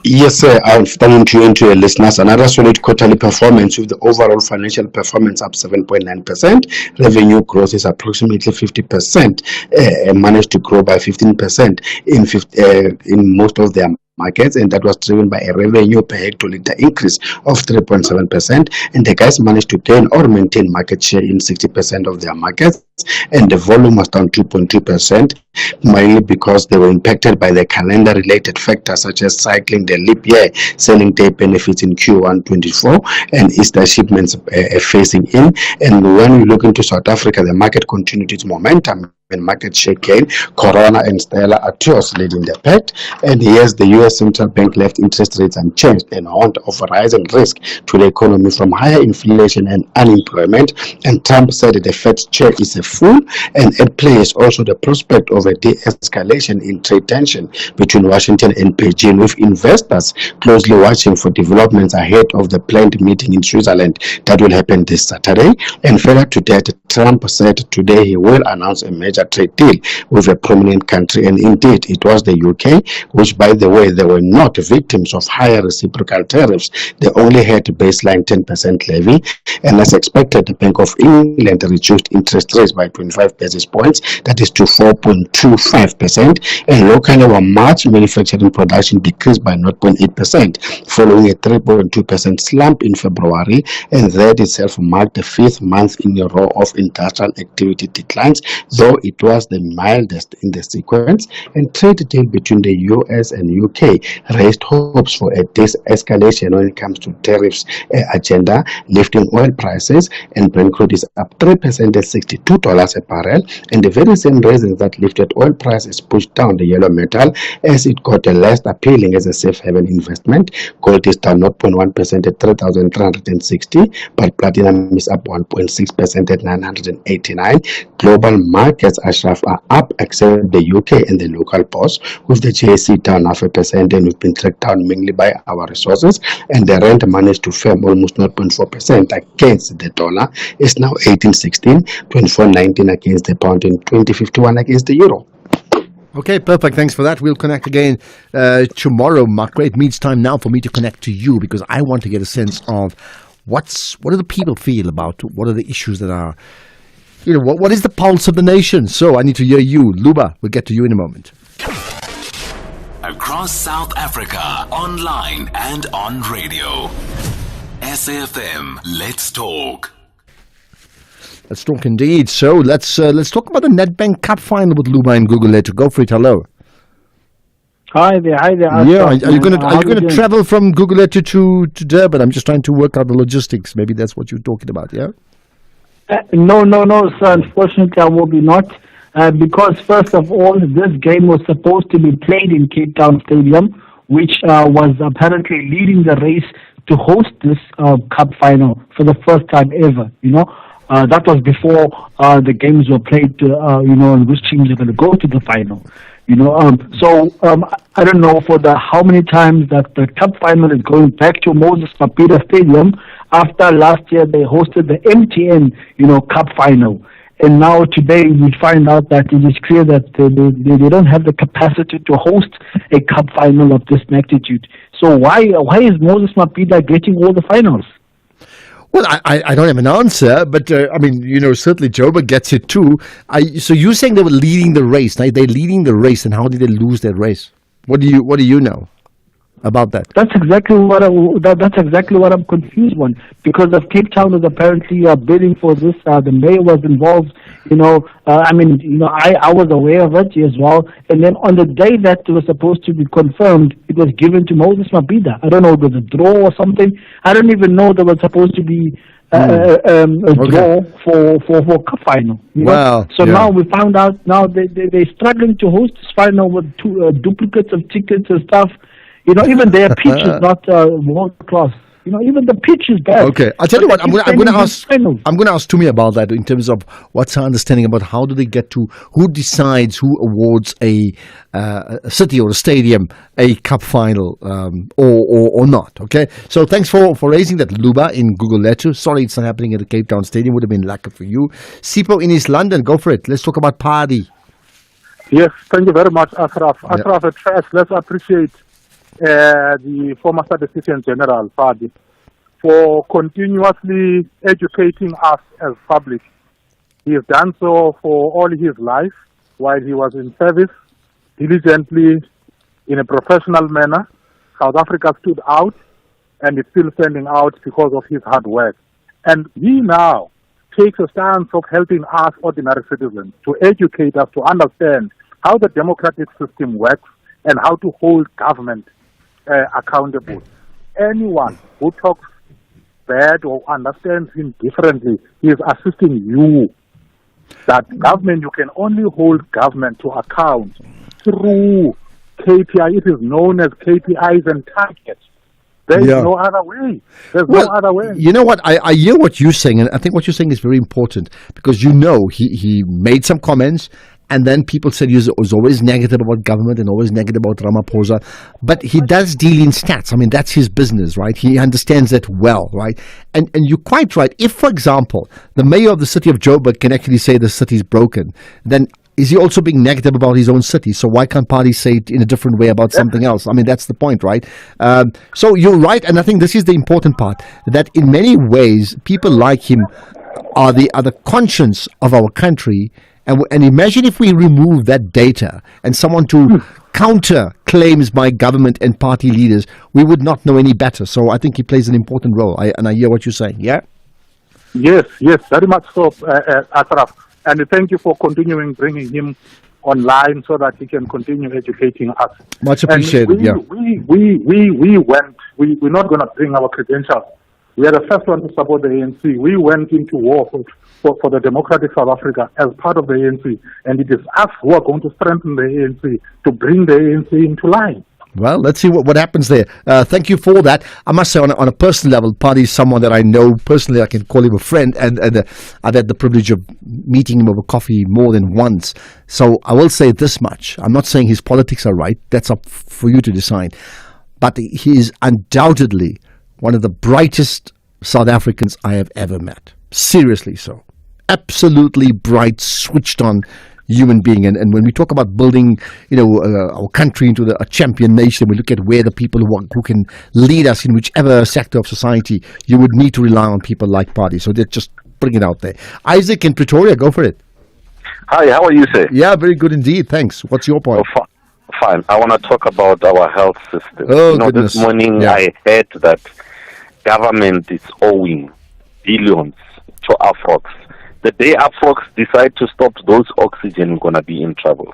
Yes, sir. Afternoon to you and to your listeners. Another solid quarterly performance with the overall financial performance up 7.9%. Revenue growth is approximately 50%. Managed to grow by 15% in most of their markets, and that was driven by a revenue per hectoliter increase of 3.7%, and the guys managed to gain or maintain market share in 60% of their markets, and the volume was down 2.2%, mainly because they were impacted by the calendar related factors such as cycling the leap year, selling day benefits in Q1 24, and Easter shipments phasing in. And when we look into South Africa, the market continued its momentum and market share gain. Corona and Stella Artois leading the pack. And yes, the US Central Bank left interest rates unchanged and warned of a rising risk to the economy from higher inflation and unemployment. And Trump said that the Fed's chair is a fool, and at play is also the prospect of a de-escalation in trade tension between Washington and Beijing, with investors closely watching for developments ahead of the planned meeting in Switzerland that will happen this Saturday. And further to that, Trump said today he will announce a major trade deal with a prominent country, and indeed it was the UK, which, by the way, they were not victims of higher reciprocal tariffs. They only had a baseline 10% levy, and as expected, the Bank of England reduced interest rates by 25 basis points, that is to 4.25%, and locally our March manufacturing production decreased by 0.8%, following a 3.2% slump in February, and that itself marked the 5th month in a row of industrial activity declines, though it was the mildest in the sequence. And trade deal between the US and UK raised hopes for a de-escalation when it comes to tariffs agenda, lifting oil prices, and Brent crude is up 3% at $62 a barrel, and the very same reasons that lifted oil prices pushed down the yellow metal as it got less appealing as a safe haven investment. Gold is down 0.1% at 3,360, but platinum is up 1.6% at 989. Global markets, Ashraf, are up except the UK and the local pause, with the JSE down 0.5%, and we've been tracked down mainly by our resources, and the rand managed to firm almost 0.4% against the dollar. It's now 18.16, 24.19 against the pound, and 20.51 against the euro. Okay, perfect. Thanks for that. We'll connect again tomorrow, Makwe. It means time now for me to connect to you, because I want to get a sense of what do the people feel about, what are the issues that are, what is the pulse of the nation? So I need to hear you. Luba, we'll get to you in a moment. Across South Africa, online and on radio. SAFM, let's talk. Let's talk indeed. So let's talk about the Nedbank Cup final with Luba and Gugulethu. Go for it. Hello. Hi there. Yeah, are you going to travel from Gugulethu to Durban? I'm just trying to work out the logistics. Maybe that's what you're talking about. Yeah. No, sir. Unfortunately, I will be not. Because first of all, this game was supposed to be played in Cape Town Stadium, which was apparently leading the race to host this cup final for the first time ever. That was before the games were played, and which teams are going to go to the final. So I don't know for how many times that the cup final is going back to Moses Mabhida Stadium after last year they hosted the MTN, cup final. And now today we find out that it is clear that they don't have the capacity to host a cup final of this magnitude. So why is Moses Mabhida getting all the finals? Well, I don't have an answer, but certainly Joburg gets it too. So you're saying they were leading the race? They're leading the race, and how did they lose that race? What do you know about that? That's exactly what I'm confused on, because of Cape Town is apparently bidding for this. The mayor was involved. I was aware of it as well. And then on the day that it was supposed to be confirmed, it was given to Moses Mabhida. I don't know, it was a draw or something. I don't even know there was supposed to be a draw for cup final. Now we found out they're struggling to host this final with two duplicates of tickets and stuff. Even their pitch is not world class. Even the pitch is bad. Okay, I'll tell you what. I'm going to ask Tumi about that in terms of what's her understanding about how do they get to who decides who awards a city or a stadium a cup final or not. Okay, so thanks for raising that, Luba in Google Letter. Sorry, it's not happening at the Cape Town Stadium. Would have been lucky for you. Sipho in East London, go for it. Let's talk about Paddy. Yes, thank you very much, Ashraf. Ashraf, at first, let's appreciate the former Statistician General, Paddy, for continuously educating us as public. He has done so for all his life while he was in service, diligently, in a professional manner. South Africa stood out, and it's still standing out because of his hard work. And he now takes a stance of helping us ordinary citizens to educate us to understand how the democratic system works and how to hold government accountable. Anyone who talks bad or understands him differently is assisting you. That government, you can only hold government to account through KPI. It is known as KPIs and targets. There is no other way. There's no other way. You know what? I hear what you're saying, and I think what you're saying is very important because he made some comments, and then people said he was always negative about government and always negative about Ramaphosa. But he does deal in stats. I mean, that's his business, right? He understands that well, right? And you're quite right. If, for example, the mayor of the city of Joburg can actually say the city is broken, then is he also being negative about his own city? So why can't parties say it in a different way about something else? I mean, that's the point, right? So you're right, and I think this is the important part, that in many ways, people like him are the conscience of our country. And imagine if we remove that data and someone to counter claims by government and party leaders, we would not know any better. So I think he plays an important role. And I hear what you're saying, yeah? Yes, very much so, Ashraf. And thank you for continuing bringing him online so that he can continue educating us. Much appreciated. We're not going to bring our credentials. We are the first one to support the ANC. We went into war for the democratic South Africa as part of the ANC, and it is us who are going to strengthen the ANC to bring the ANC into line. Well, let's see what happens there. Thank you for that. I must say, on a personal level, Paddy is someone that I know personally. I can call him a friend, and I've had the privilege of meeting him over coffee more than once. So I will say this much. I'm not saying his politics are right. That's up for you to decide. But he is undoubtedly one of the brightest South Africans I have ever met. Seriously so. Absolutely bright, switched on human being. And when we talk about building, our country into a champion nation, we look at where the people who can lead us in whichever sector of society, you would need to rely on people like Paddy. So they just bring it out there. Isaac in Pretoria, go for it. Hi, how are you, sir? Yeah, very good indeed. Thanks. What's your point? Fine. I want to talk about our health system. Oh, goodness. This morning I heard that government is owing billions to Afrox. The day Afrox decide to stop those oxygen, we're going to be in trouble.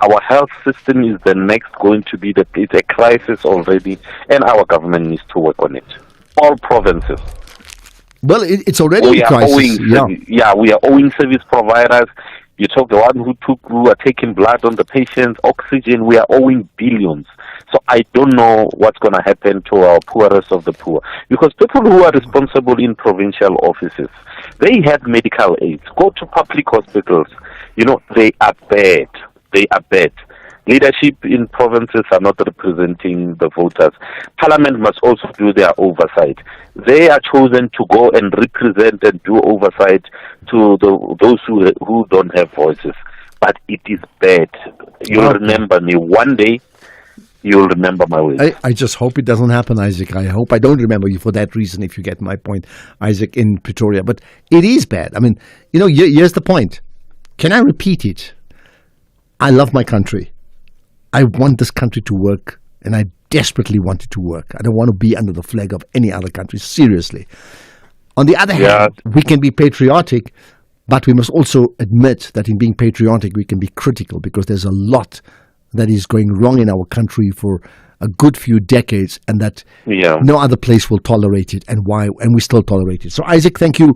Our health system is the next going to be it's a crisis already, and our government needs to work on it. All provinces. Well, it's already a crisis. We are owing service providers. You talk the one who are taking blood on the patients, oxygen, we are owing billions. So I don't know what's going to happen to our poorest of the poor. Because people who are responsible in provincial offices, they have medical aids. Go to public hospitals. They are bad. They are bad. Leadership in provinces are not representing the voters. Parliament must also do their oversight. They are chosen to go and represent and do oversight to those who don't have voices. But it is bad. You'll remember me one day. You'll remember my ways. I just hope it doesn't happen, Isaac. I hope I don't remember you for that reason, if you get my point, Isaac in Pretoria. But it is bad. I mean, here's the point. Can I repeat it? I love my country. I want this country to work, and I desperately want it to work. I don't want to be under the flag of any other country, seriously. On the other hand, we can be patriotic, but we must also admit that in being patriotic, we can be critical because there's a lot that is going wrong in our country for a good few decades, and that no other place will tolerate it, and we still tolerate it. So, Isaac, thank you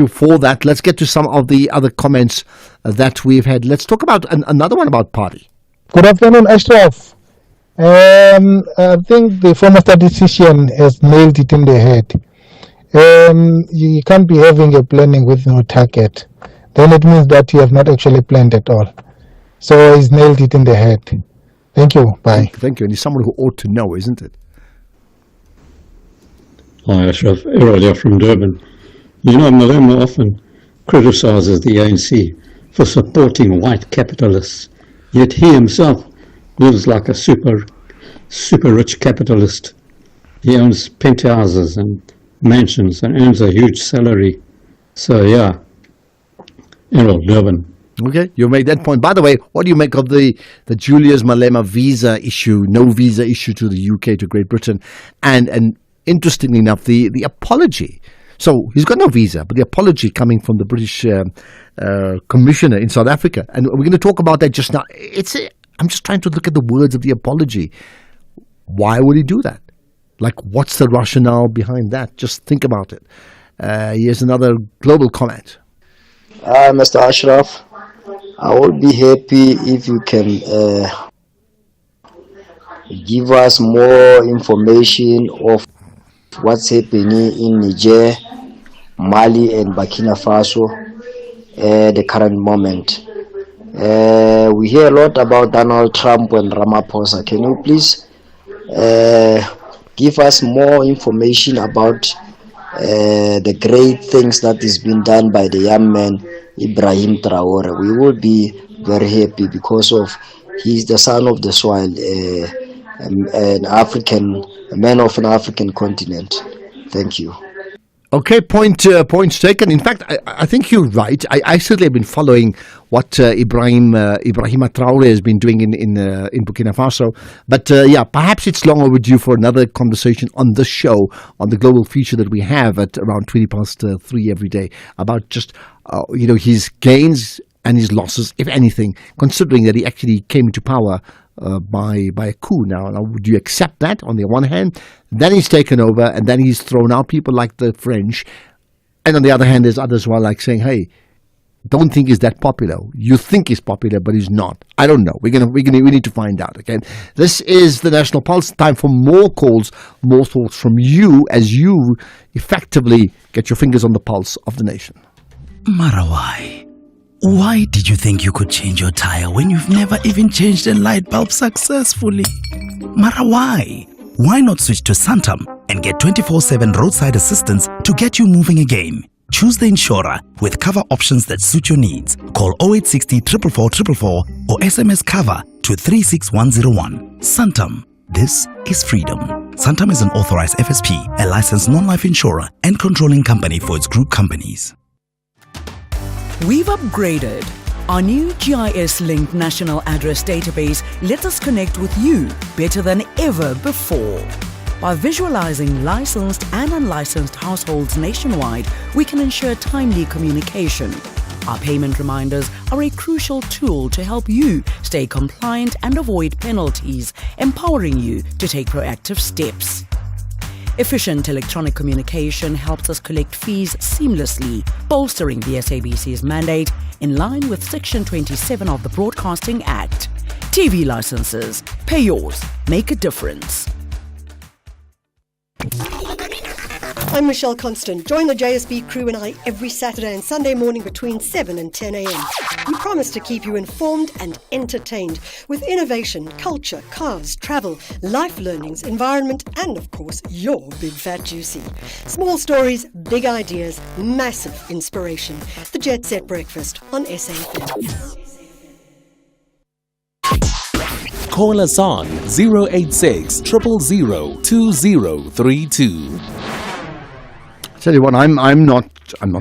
for that. Let's get to some of the other comments that we've had. Let's talk about another one about Paddy. Good afternoon, Ashraf. I think the former statistician has nailed it in the head. You can't be having a planning with no target. Then it means that you have not actually planned at all. So he's nailed it in the head. Thank you. Bye. Thank you. And he's someone who ought to know, isn't it? Hi, Ashraf. Errol here from Durban. You know, Malema often criticizes the ANC for supporting white capitalists, yet he himself lives like a super rich capitalist. He owns penthouses and mansions and earns a huge salary. So, yeah, Errol, Durban. Okay, you made that point. By the way, what do you make of the Julius Malema visa issue, no visa issue to the UK, to Great Britain, and interestingly enough, the apology. So he's got no visa, but the apology coming from the British commissioner in South Africa, and we're going to talk about that just now. I'm just trying to look at the words of the apology. Why would he do that? Like, what's the rationale behind that? Just think about it. Here's another global comment. Mr. Ashraf, I would be happy if you can give us more information of what's happening in Niger, Mali and Burkina Faso at the current moment. We hear a lot about Donald Trump and Ramaphosa. Can you please give us more information about the great things that is being done by the young man Ibrahim Traore? We will be very happy because of he's the son of the soil, a man of an African continent. Thank you. Okay, points taken. In fact, I think you're right. I certainly have been following what Ibrahima Traore has been doing in Burkina Faso. But yeah, perhaps it's long overdue for another conversation on the show, on the global feature that we have at around 3 every day, about just his gains and his losses, if anything, considering that he actually came into power by a coup. Now, would you accept that on the one hand? Then he's taken over, and then he's thrown out people like the French. And on the other hand, there's others who are like saying, hey, don't think he's that popular. You think he's popular, but he's not. I don't know. We need to find out. Okay, this is the National Pulse. Time for more calls, more thoughts from you as you effectively get your fingers on the pulse of the nation. Marawai. Why did you think you could change your tire when you've never even changed a light bulb successfully? Marawai. Why not switch to Santam and get 24/7 roadside assistance to get you moving again? Choose the insurer with cover options that suit your needs. Call 0860 444 444 or SMS cover to 36101. Santam. This is freedom. Santam is an authorized FSP, a licensed non-life insurer and controlling company for its group companies. We've upgraded. Our new GIS-linked national address database lets us connect with you better than ever before. By visualizing licensed and unlicensed households nationwide, we can ensure timely communication. Our payment reminders are a crucial tool to help you stay compliant and avoid penalties, empowering you to take proactive steps. Efficient electronic communication helps us collect fees seamlessly, bolstering the SABC's mandate in line with Section 27 of the Broadcasting Act. TV licenses. Pay yours. Make a difference. I'm Michelle Constant. Join the JSB crew and I every Saturday and Sunday morning between 7 and 10 a.m. We promise to keep you informed and entertained with innovation, culture, cars, travel, life learnings, environment, and of course, your big fat juicy. Small stories, big ideas, massive inspiration. The Jet Set Breakfast on SAFM. Call us on 086 000 2032. Tell you what, I'm not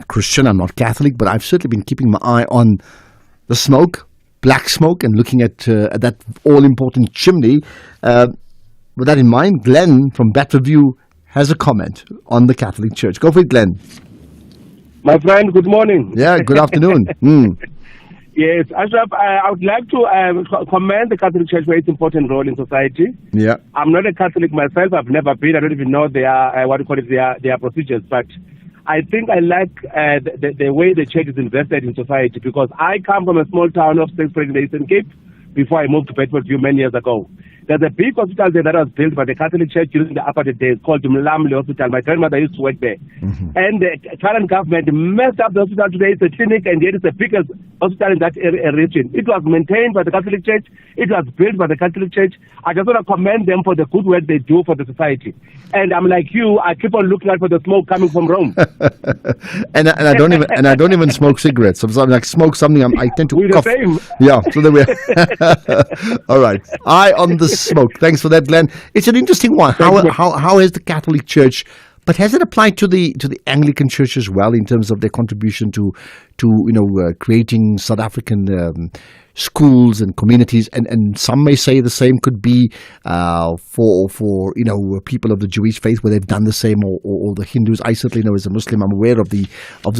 Christian, I'm not Catholic, but I've certainly been keeping my eye on the smoke, black smoke, and looking at that all-important chimney. With that in mind, Glenn from Batterview has a comment on the Catholic Church. Go for it, Glenn. My friend, good morning. Yeah, good afternoon. Yes, Ashraf, I would like to commend the Catholic Church for its important role in society. Yeah. I'm not a Catholic myself. I've never been. I don't even know their procedures. But I think I like the way the church is invested in society, because I come from a small town of St. Eastern Cape before I moved to Bedfordview many years ago. There's a big hospital there that was built by the Catholic Church during the apartheid days called Mlamli Hospital. My grandmother used to work there. And the current government messed up the hospital today. It's a clinic, and yet it's the biggest hospital in that region. It was maintained by the Catholic Church. It was built by the Catholic Church. I just want to commend them for the good work they do for the society. And I'm like you, I keep on looking out for the smoke coming from Rome. and I don't even smoke cigarettes. So I smoke something, I tend to We're cough. the same. Yeah, so there we are. All right. Eye on the smoke. Thanks for that, Glenn. It's an interesting one. How has the Catholic Church, but has it applied to the Anglican Church as well in terms of their contribution to creating South African schools and communities, and some may say the same could be for people of the Jewish faith, where they've done the same, or the Hindus. I certainly know, as a Muslim, I'm aware of the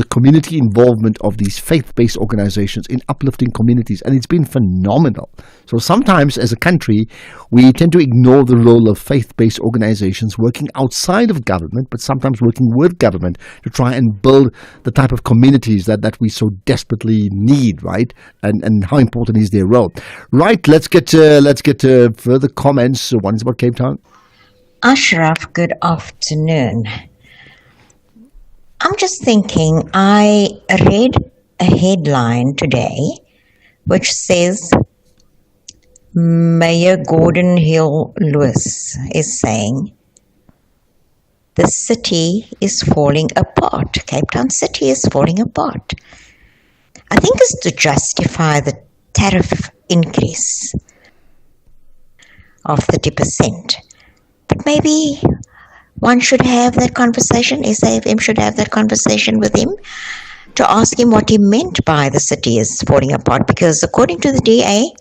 community involvement of these faith-based organizations in uplifting communities, and it's been phenomenal. So sometimes as a country we tend to ignore the role of faith-based organizations working outside of government, but sometimes working with government to try and build the type of communities that we so desperately need, right? And how important is their role? Right, let's get further comments. One is about Cape Town. Ashraf, good afternoon. I'm just thinking, I read a headline today which says Mayor Gordon Hill Lewis is saying the city is falling apart. Cape Town City is falling apart. I think it's to justify the tariff increase of 30%. But maybe one should have that conversation, SAFM should have that conversation with him to ask him what he meant by the city is falling apart, because according to the DA,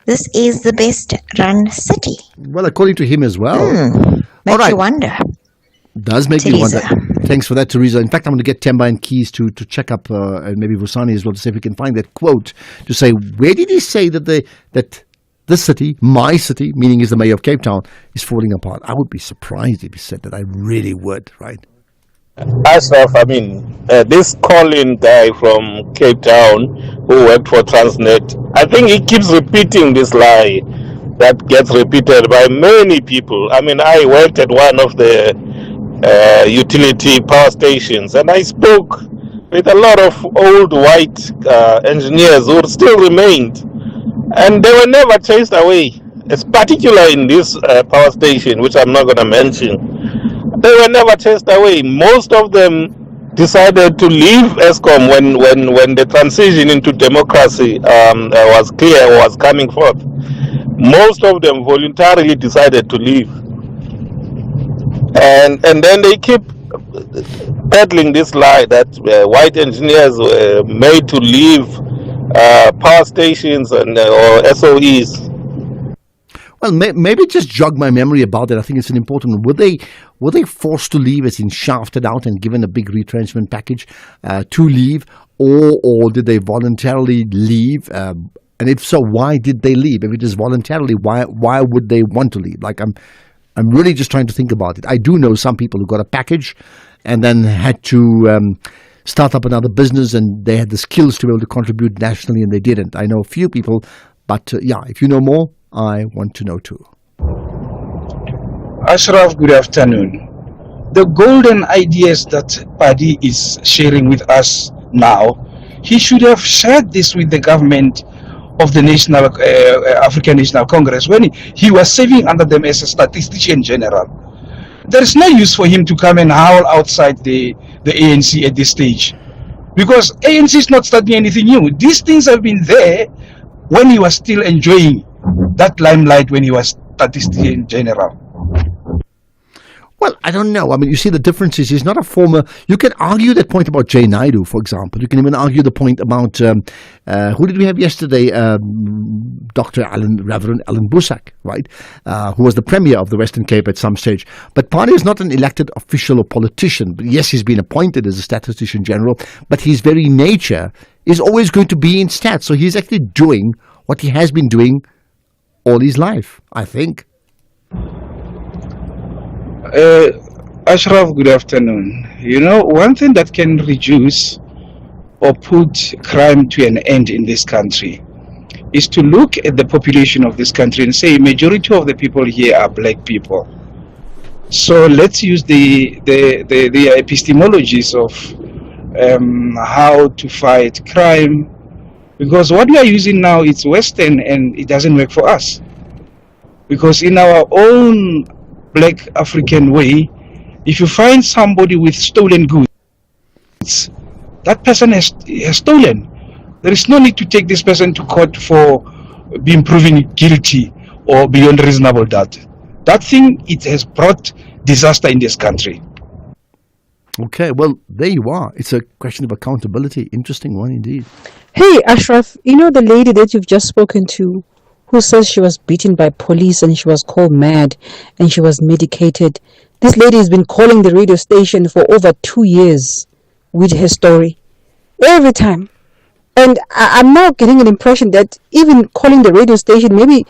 this is the best run city. Well, according to him as well. Makes you wonder. Does make me Teresa. wonder. Thanks for that, Teresa. In fact, I'm going to get Temba and Keys to check up, and maybe Vusani as well, to see if we can find that quote to say, where did he say that this city, my city, meaning is the mayor of Cape Town, is falling apart? I would be surprised if he said that. I really would, right? Ashraf, this Colin guy from Cape Town who worked for Transnet, I think he keeps repeating this lie that gets repeated by many people. I worked at one of the utility power stations, and I spoke with a lot of old white engineers who still remained, and they were never chased away. It's particular in this power station, which I'm not going to mention. They were never chased away. Most of them decided to leave ESCOM when the transition into democracy was clear, was coming forth. Most of them voluntarily decided to leave. And then they keep peddling this lie that white engineers were made to leave power stations and or SOEs. Well, maybe just jog my memory about it. I think it's an important one. Were they forced to leave, as in shafted out and given a big retrenchment package to leave, or did they voluntarily leave? And if so, why did they leave? If it is voluntarily, why would they want to leave? Like, I'm really just trying to think about it. I do know some people who got a package and then had to start up another business, and they had the skills to be able to contribute nationally, and they didn't. I know a few people, but if you know more, I want to know too. Ashraf, good afternoon. The golden ideas that Paddy is sharing with us now, he should have shared this with the government of the African National Congress when he was serving under them as a statistician general. There is no use for him to come and howl outside the ANC at this stage, because ANC is not starting anything new. These things have been there when he was still enjoying that limelight when he was statistician general. Well, I don't know. You see, the difference is he's not a former. You can argue that point about Jay Naidu, for example. You can even argue the point about who did we have yesterday? Reverend Alan Busak, right? Who was the premier of the Western Cape at some stage. But Paddy is not an elected official or politician. But yes, he's been appointed as a statistician general, but his very nature is always going to be in stats. So he's actually doing what he has been doing all his life, I think. Ashraf, good afternoon. One thing that can reduce or put crime to an end in this country is to look at the population of this country and say majority of the people here are black people. So let's use the epistemologies of how to fight crime, because what we are using now is Western and it doesn't work for us. Because in our own black African way, if you find somebody with stolen goods, that person has stolen. There is no need to take this person to court for being proven guilty or beyond reasonable doubt. That thing, it has brought disaster in this country. Okay, well, there you are. It's a question of accountability. Interesting one indeed. Hey, Ashraf, you know the lady that you've just spoken to who says she was beaten by police and she was called mad and she was medicated? This lady has been calling the radio station for over 2 years with her story. Every time. And I'm now getting an impression that even calling the radio station, maybe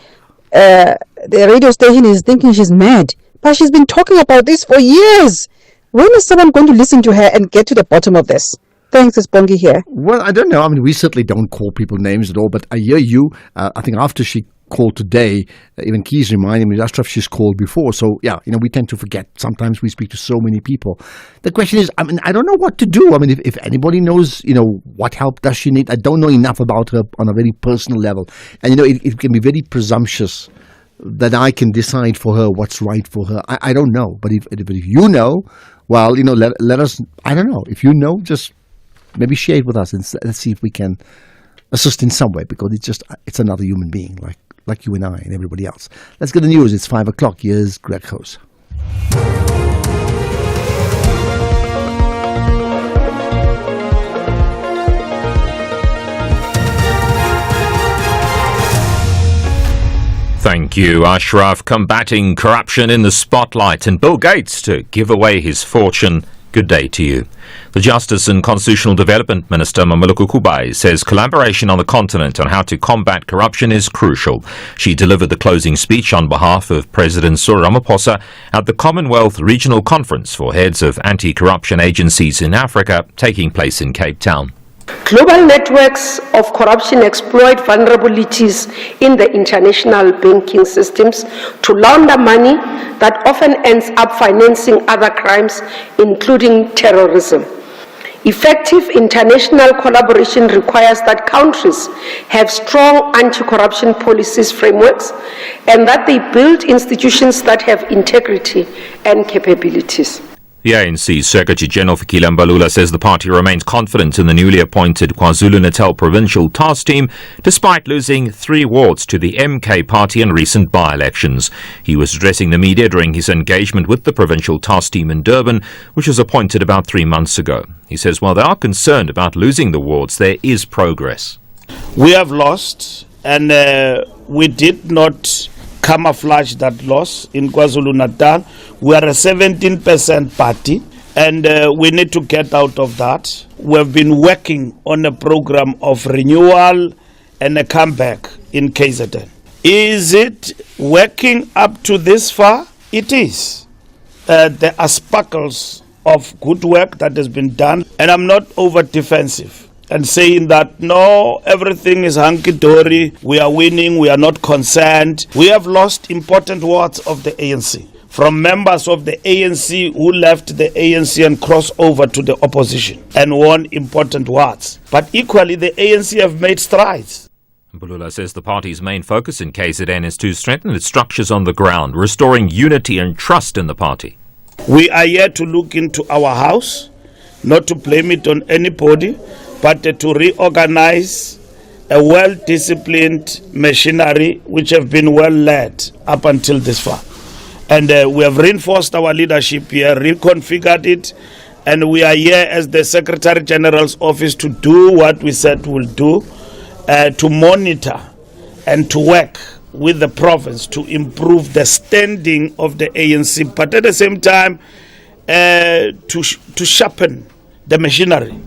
the radio station is thinking she's mad. But she's been talking about this for years. When is someone going to listen to her and get to the bottom of this? Thanks, it's Bongi here. Well, I don't know. I mean, we certainly don't call people names at all, but I hear you. I think after she called today, even Keys reminded me, Ashraf, she's called before. So, yeah, we tend to forget. Sometimes we speak to so many people. The question is, I mean, I don't know what to do. I mean, if anybody knows, what help does she need? I don't know enough about her on a very personal level. And, it can be very presumptuous that I can decide for her what's right for her. I don't know. But if you know, well, let us, I don't know. If you know, just maybe share it with us and let's see if we can assist in some way, because it's another human being like you and I and everybody else. Let's get the news. It's 5 o'clock. Here's Greg House. Thank you, Ashraf. Combating corruption in the spotlight and Bill Gates to give away his fortune. Good day to you. The Justice and Constitutional Development Minister, Mameluku Kubai, says collaboration on the continent on how to combat corruption is crucial. She delivered the closing speech on behalf of President Cyril Ramaphosa at the Commonwealth Regional Conference for Heads of Anti-Corruption Agencies in Africa, taking place in Cape Town. Global networks of corruption exploit vulnerabilities in the international banking systems to launder money that often ends up financing other crimes, including terrorism. Effective international collaboration requires that countries have strong anti-corruption policies frameworks and that they build institutions that have integrity and capabilities. The ANC Secretary General Fikile Mbalula says the party remains confident in the newly appointed KwaZulu-Natal Provincial Task Team, despite losing 3 wards to the MK party in recent by-elections. He was addressing the media during his engagement with the Provincial Task Team in Durban, which was appointed about 3 months ago. He says while they are concerned about losing the wards, there is progress. We have lost, and we did not camouflage that loss in KwaZulu-Natal. We are a 17% party, and we need to get out of that. We have been working on a program of renewal and a comeback in KZN. Is it working up to this far? It is. There are sparkles of good work that has been done, and I'm not over defensive and saying that, no, everything is hunky-dory, we are winning, we are not concerned. We have lost important wards of the ANC from members of the ANC who left the ANC and crossed over to the opposition and won important wards. But equally, the ANC have made strides. Mbalula says the party's main focus in KZN is to strengthen its structures on the ground, restoring unity and trust in the party. We are here to look into our house, not to blame it on anybody, but to reorganize a well-disciplined machinery which have been well-led up until this far. And we have reinforced our leadership here, reconfigured it, and we are here as the Secretary General's office to do what we said we'll do, to monitor and to work with the province to improve the standing of the ANC, but at the same time to sharpen the machinery.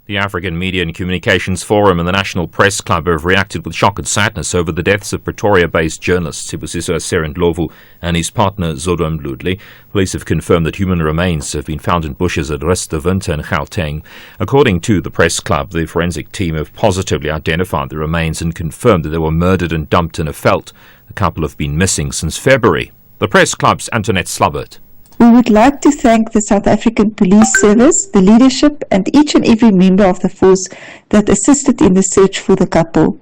The African Media and Communications Forum and the National Press Club have reacted with shock and sadness over the deaths of Pretoria-based journalists Sibusiso Serendlovu and his partner Zodwa Mludli. Police have confirmed that human remains have been found in bushes at Rustewinter in Gauteng. According to the Press Club, the forensic team have positively identified the remains and confirmed that they were murdered and dumped in a veld. The couple have been missing since February. The Press Club's Antoinette Slubbert. We would like to thank the South African Police Service, the leadership, and each and every member of the force that assisted in the search for the couple.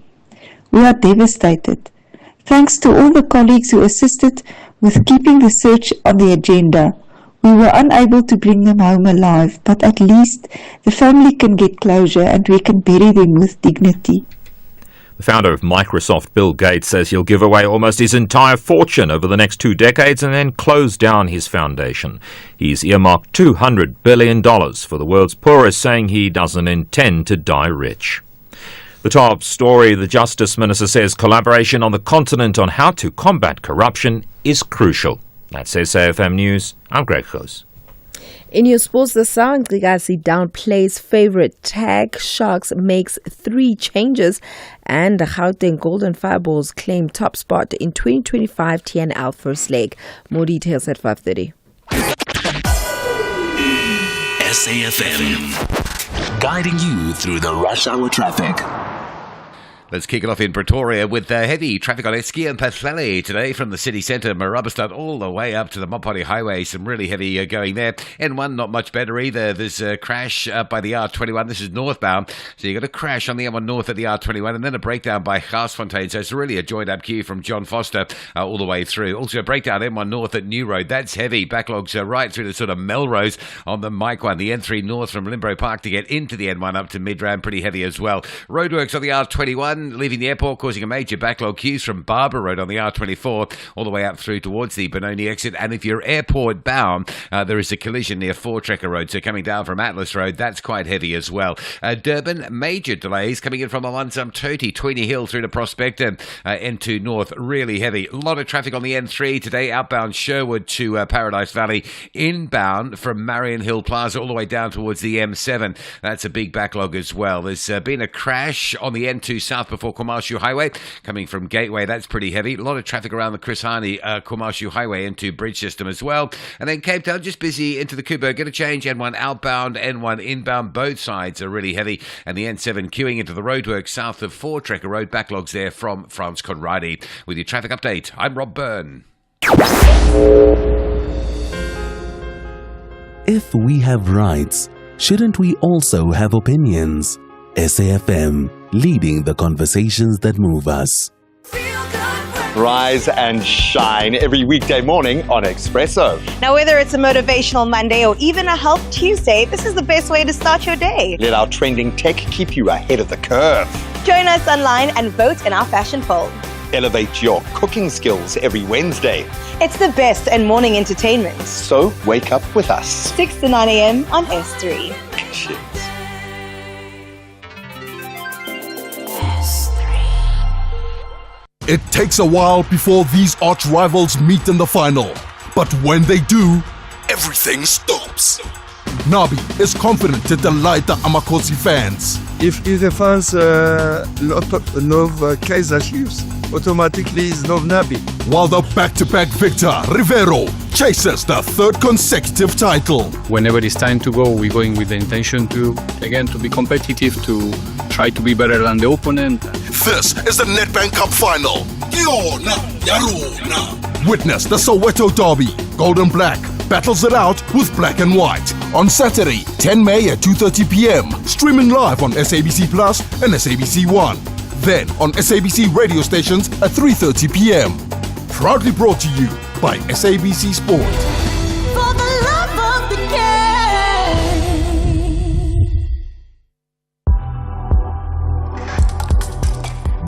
We are devastated. Thanks to all the colleagues who assisted with keeping the search on the agenda. We were unable to bring them home alive, but at least the family can get closure and we can bury them with dignity. The founder of Microsoft, Bill Gates, says he'll give away almost his entire fortune over the next 2 decades and then close down his foundation. He's earmarked $200 billion for the world's poorest, saying he doesn't intend to die rich. The top story, the Justice Minister says collaboration on the continent on how to combat corruption is crucial. That's SAFM News. I'm Greg Goes. In your sports, the Sound Gigasi downplays favourite Tag Sharks makes 3 changes, and the Gauteng Golden Fireballs claim top spot in 2025 TNL first leg. More details at 5:30. SAFM, guiding you through the rush hour traffic. Let's kick it off in Pretoria with heavy traffic on Eskia and Phathele today from the city centre, Marabastad, all the way up to the Mopani Highway. Some really heavy going there. N1 not much better either. There's a crash by the R21. This is northbound. So you've got a crash on the M1 north at the R21 and then a breakdown by Garsfontein. So it's really a joined up queue from John Foster all the way through. Also a breakdown M1 north at New Road. That's heavy. Backlogs right through the sort of Melrose on the Mike 1. The N3 north from Limbro Park to get into the N1 up to Midrand. Pretty heavy as well. Roadworks on the R21. Leaving the airport, causing a major backlog. Queues from Barber Road on the R24 all the way up through towards the Benoni exit. And if you're airport bound, there is a collision near Voortrekker Road. So coming down from Atlas Road, that's quite heavy as well. Durban, major delays coming in from the Lansam Toti, Tweeny Hill through to Prospector, N2 North, really heavy. A lot of traffic on the N3 today, outbound Sherwood to Paradise Valley, inbound from Marion Hill Plaza all the way down towards the M7. That's a big backlog as well. There's been a crash on the N2 South before Komarshu Highway, coming from Gateway. That's pretty heavy. A lot of traffic around the Chris Hani Komarshu Highway into bridge system as well. And then Cape Town, just busy into the Kuiper. Get a change. N1 outbound, N1 inbound. Both sides are really heavy. And the N7 queuing into the roadwork south of Voortrekker Road. Backlogs there from Frans Conradi. With your traffic update, I'm Rob Byrne. If we have rights, shouldn't we also have opinions? SAFM, leading the conversations that move us. Rise and shine every weekday morning on Expresso. Now, whether it's a motivational Monday or even a Health Tuesday, this is the best way to start your day. Let our trending tech keep you ahead of the curve. Join us online and vote in our fashion poll. Elevate your cooking skills every Wednesday. It's the best and morning entertainment. So wake up with us. 6 to 9 a.m. on S3. Cheers. It takes a while before these arch rivals meet in the final. But when they do, everything stops. Nabi is confident to delight the Amakhosi fans. If the fans love Kaiser Chiefs, automatically is love Nabi. While the back-to-back victor, Rivero, chases the 3rd consecutive title. Whenever it's time to go, we're going with the intention to be competitive, to try to be better than the opponent. This is the Nedbank Cup final. Witness the Soweto Derby. Golden Black battles it out with Black and White on Saturday, 10 May at 2:30 p.m. Streaming live on SABC Plus and SABC One. Then on SABC radio stations at 3:30 p.m. Proudly brought to you by SABC Sport. For the love of the game.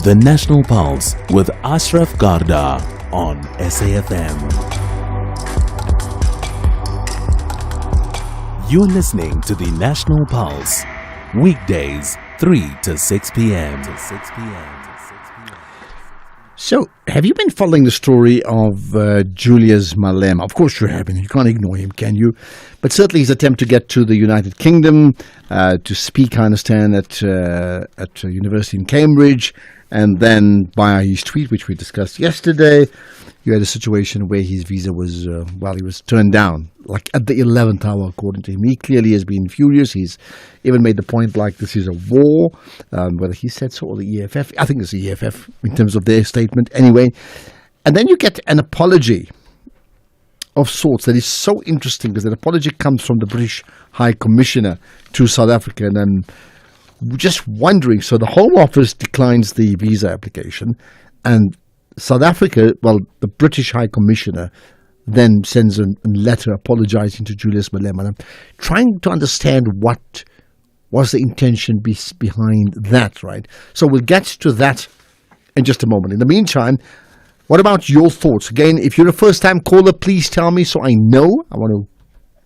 The National Pulse with Ashraf Garda on SAFM. You're listening to the National Pulse, weekdays 3 to 6 p.m. So, have you been following the story of Julius Malema? Of course you have been. You can't ignore him, can you? But certainly his attempt to get to the United Kingdom, to speak, I understand, at a university in Cambridge, and then via his tweet, which we discussed yesterday, you had a situation where his visa was, he was turned down, like at the 11th hour, according to him. He clearly has been furious. He's even made the point like this is a war, whether he said so or the EFF. I think it's the EFF in terms of their statement anyway. And then you get an apology of sorts that is so interesting, because that apology comes from the British High Commissioner to South Africa. And I'm just wondering, so the Home Office declines the visa application, and South Africa, the British High Commissioner then sends a letter apologizing to Julius Malema. And I'm trying to understand what was the intention behind that, right? So we'll get to that in just a moment. In the meantime, what about your thoughts? Again, if you're a first-time caller, please tell me so I know. I want to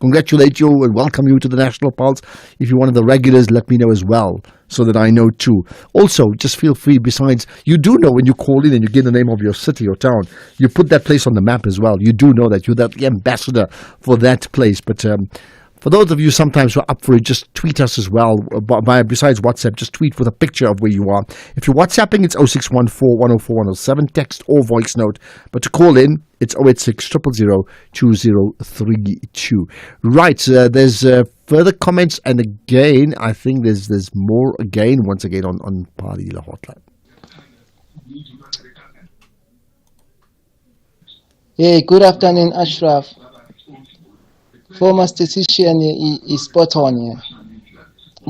congratulate you and welcome you to the National Pulse. If you're one of the regulars, let me know as well, so that I know too. Also, just feel free, besides, you do know when you call in and you give the name of your city or town, you put that place on the map as well. You do know that you're the ambassador for that place. But for those of you sometimes who are up for it, just tweet us as well. Besides WhatsApp, just tweet with a picture of where you are. If you're WhatsApping, it's 0614 104 107, text or voice note. But to call in, it's 086 000 2032. Right, there's further comments, and again, I think there's more once again on Padile Hotline. Hey, good afternoon, Ashraf. Former statistician is spot on here.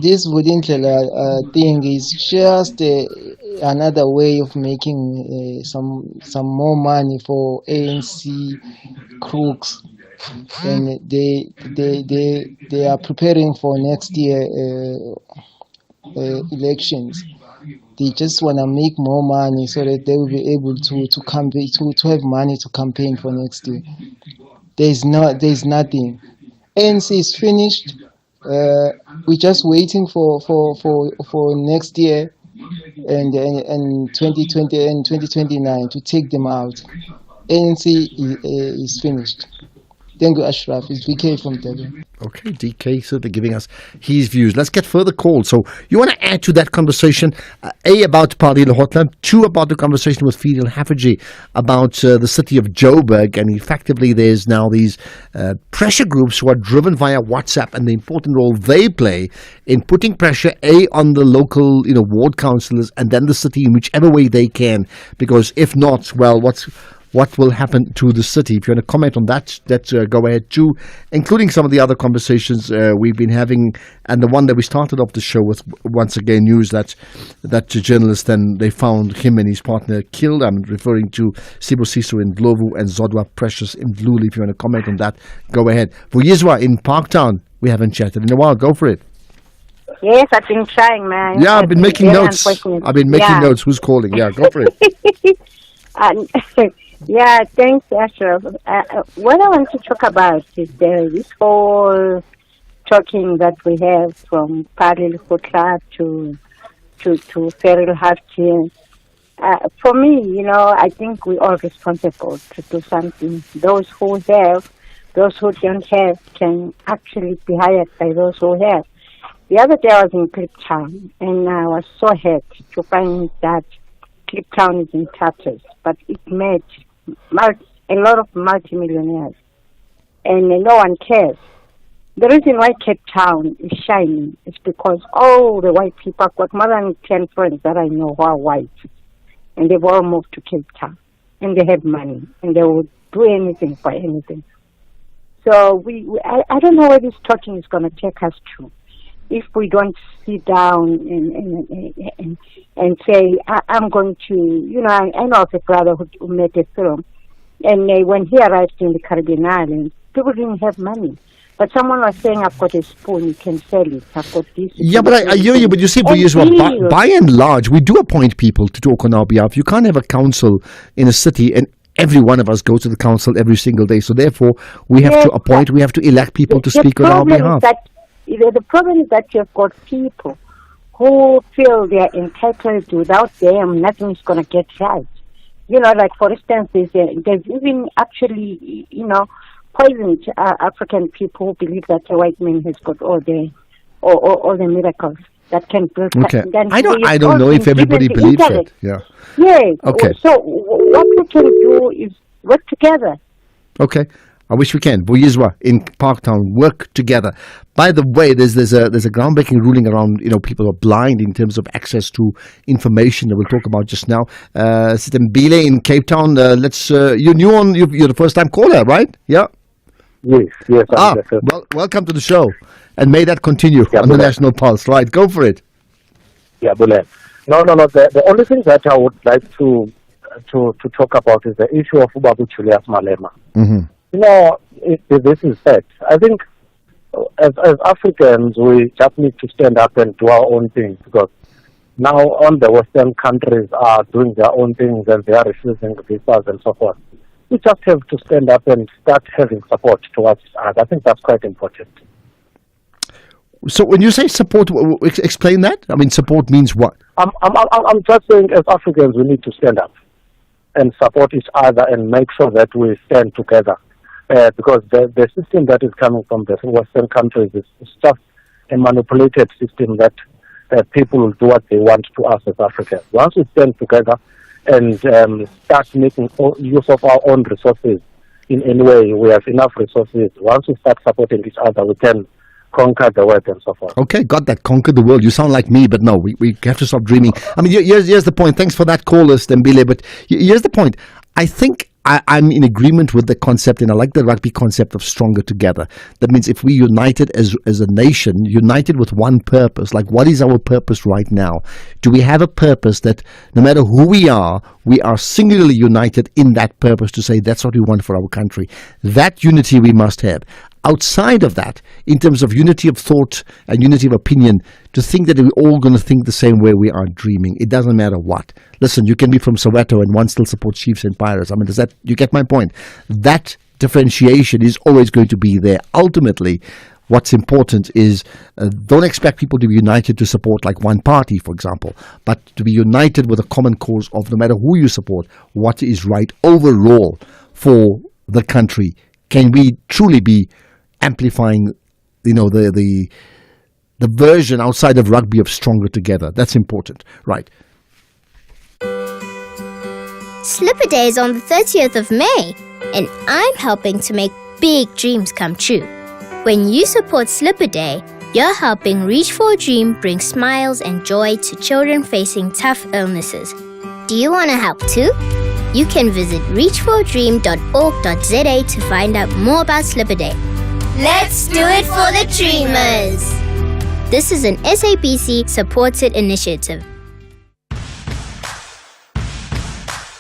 This Wudintlela thing is just another way of making some more money for ANC crooks, and they are preparing for next year elections. They just want to make more money so that they will be able to campaign, to have money to campaign for next year. There's nothing. ANC is finished. We're just waiting for next year and 2020 and 2029 to take them out. ANC is finished. Thank you, Ashraf. It's DK from Durban. Okay, DK certainly giving us his views. Let's get further calls. So you want to add to that conversation, A, about Padile Hotline, 2, about the conversation with Fidel Haffajee about the city of Joburg, and effectively there's now these pressure groups who are driven via WhatsApp, and the important role they play in putting pressure, A, on the local ward councillors, and then the city in whichever way they can, because if not, well, what will happen to the city? If you want to comment on that, go ahead too, including some of the other conversations we've been having, and the one that we started off the show with, once again, news that journalist, then they found him and his partner killed. I'm referring to Sibusiso in Ndlovu and Zodwa Precious in Dluli. If you want to comment on that, go ahead. Vuyiswa in Parktown, we haven't chatted in a while. Go for it. Yes, I've been trying, man. Yeah, I've been making notes. Notes. Who's calling? Yeah, go for it. Yeah, thanks, Ashraf. What I want to talk about is this whole talking that we have from Padile Hotline to Feral Haffajee. For me, I think we're all responsible to do something. Those who have, those who don't have can actually be hired by those who have. The other day I was in Kliptown, and I was so hurt to find that Kliptown is in tatters, but it made a lot of multimillionaires, and no one cares. The reason why Cape Town is shining is because all the white people, I've got more than 10 friends that I know who are white, and they've all moved to Cape Town, and they have money, and they will do anything for anything. So I don't know where this talking is going to take us to. If we don't sit down and say, I'm going to, I know of a brother who made a film, and when he arrived in the Caribbean islands, people didn't have money. But someone was saying, I've got a spoon, you can sell it, I've got this. Yeah, but I hear you, but you see, by and large, we do appoint people to talk on our behalf. You can't have a council in a city and every one of us goes to the council every single day. So therefore, we have to appoint, we have to elect people to speak on our behalf. The problem is that you've got people who feel they're entitled. Without them, nothing is going to get right. like for instance, there's even actually, poisoned African people who believe that a white man has got all the miracles that can build. Okay. Then I don't it's know all if everybody given to believes intellect. it. Yeah. Yes. Okay. So what we can do is work together. Okay. I wish we can. Buyizwa in Parktown, work together. By the way, there's a groundbreaking ruling around people are blind in terms of access to information that we'll talk about just now. Sitembile in Cape Town. You're the first time caller, right? Yeah. Yes. Welcome to the show, and may that continue on the National Pulse. Right, go for it. Yeah, Bule. No. The only thing that I would like to talk about is the issue of Ubabu Julius Malema. Mm-hmm. This is fact. I think as Africans, we just need to stand up and do our own thing, because now all the Western countries are doing their own things and they are refusing visas and so forth. We just have to stand up and start having support towards us. I think that's quite important. So when you say support, explain that. I mean, support means what? I'm just saying, as Africans, we need to stand up and support each other and make sure that we stand together. Because the system that is coming from the Western countries is just a manipulated system that people will do what they want to us as Africans. Once we stand together and start making use of our own resources in any way, we have enough resources. Once we start supporting each other, we can conquer the world and so forth. Okay, got that. Conquer the world. You sound like me, but no, we have to stop dreaming. I mean, here's the point. Thanks for that call, Stembile. But here's the point. I think I'm in agreement with the concept, and I like the rugby concept of stronger together. That means if we united as a nation, united with one purpose, like what is our purpose right now? Do we have a purpose that no matter who we are singularly united in that purpose to say that's what we want for our country? That unity we must have. Outside of that, in terms of unity of thought and unity of opinion, to think that we're all going to think the same way, we are dreaming. It doesn't matter what. Listen, you can be from Soweto and one still supports Chiefs and Pirates. I mean, you get my point? That differentiation is always going to be there. Ultimately, what's important is don't expect people to be united to support like one party, for example, but to be united with a common cause of no matter who you support, what is right overall for the country. Can we truly be amplifying, the version outside of rugby of stronger together? That's important, right? Slipper Day is on the 30th of May, and I'm helping to make big dreams come true. When you support Slipper Day, you're helping Reach for a Dream bring smiles and joy to children facing tough illnesses. Do you want to help too? You can visit reachforadream.org.za to find out more about Slipper Day. Let's do it for the dreamers. This is an SABC supported initiative.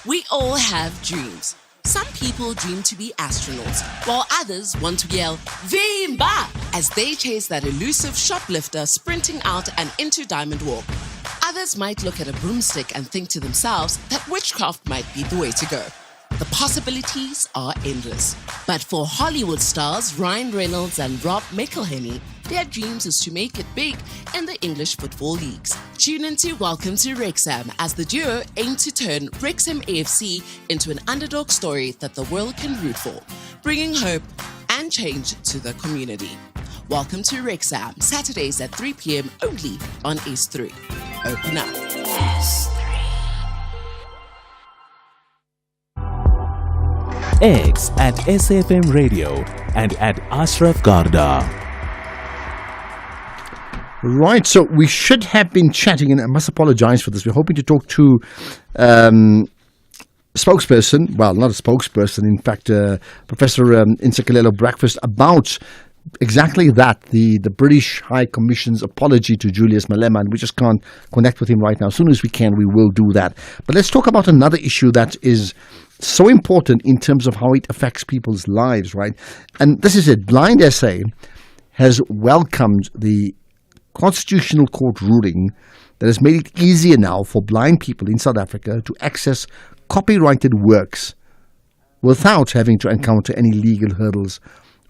We all have dreams. Some people dream to be astronauts, while others want to yell, Vimba! as they chase that elusive shoplifter sprinting out and into Diamond Walk. Others might look at a broomstick and think to themselves that witchcraft might be the way to go. The possibilities are endless. But for Hollywood stars Ryan Reynolds and Rob McElhenney, their dreams is to make it big in the English football leagues. Tune into Welcome to Wrexham as the duo aim to turn Wrexham AFC into an underdog story that the world can root for, bringing hope and change to the community. Welcome to Wrexham, Saturdays at 3 p.m. only on S3. Open up. X at SFM Radio and at Ashraf Garda. Right, so we should have been chatting, and I must apologize for this. We're hoping to talk to spokesperson, well, not a spokesperson, in fact, Professor Ntsikelelo Breakfast, about exactly that, the British High Commission's apology to Julius Malema, and we just can't connect with him right now. As soon as we can, we will do that. But let's talk about another issue that is so important in terms of how it affects people's lives, right? And this is it. Blind SA has welcomed the Constitutional Court ruling that has made it easier now for blind people in South Africa to access copyrighted works without having to encounter any legal hurdles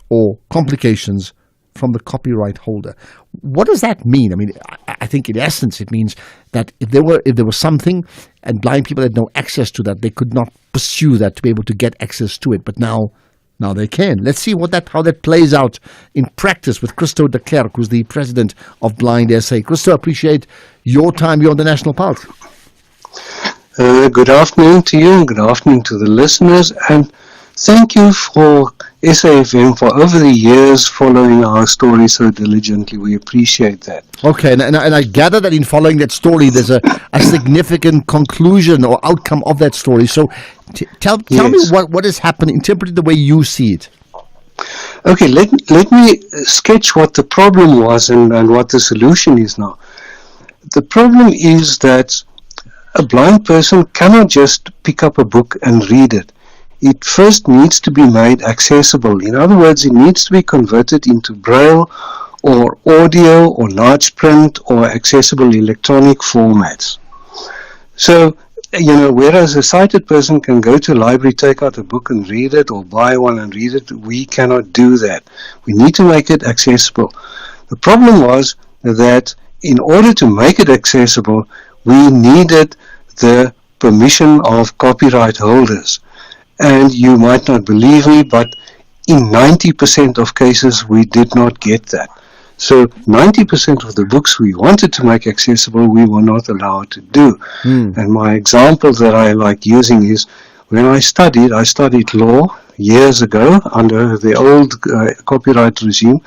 or complications from the copyright holder. What does that mean? I mean, I think in essence it means that if there was something and blind people had no access to that, they could not pursue that to be able to get access to it. But now they can. Let's see how that plays out in practice with Christo de Klerk, who's the president of Blind SA. Christo, appreciate your time. You're on the National Pulse. Good afternoon to you and good afternoon to the listeners, and thank you for SAFM for over the years following our story so diligently. We appreciate that. Okay, and I gather that in following that story there's a significant conclusion or outcome of that story. So tell me what has happened, interpret it the way you see it. Okay, let me sketch what the problem was and what the solution is now. The problem is that a blind person cannot just pick up a book and read it. It first needs to be made accessible. In other words, it needs to be converted into Braille or audio or large print or accessible electronic formats. So, whereas a sighted person can go to a library, take out a book and read it, or buy one and read it, we cannot do that. We need to make it accessible. The problem was that in order to make it accessible, we needed the permission of copyright holders. And you might not believe me, but in 90% of cases we did not get that. So 90% of the books we wanted to make accessible, we were not allowed to do. And my example that I like using is when I studied law years ago under the old copyright regime.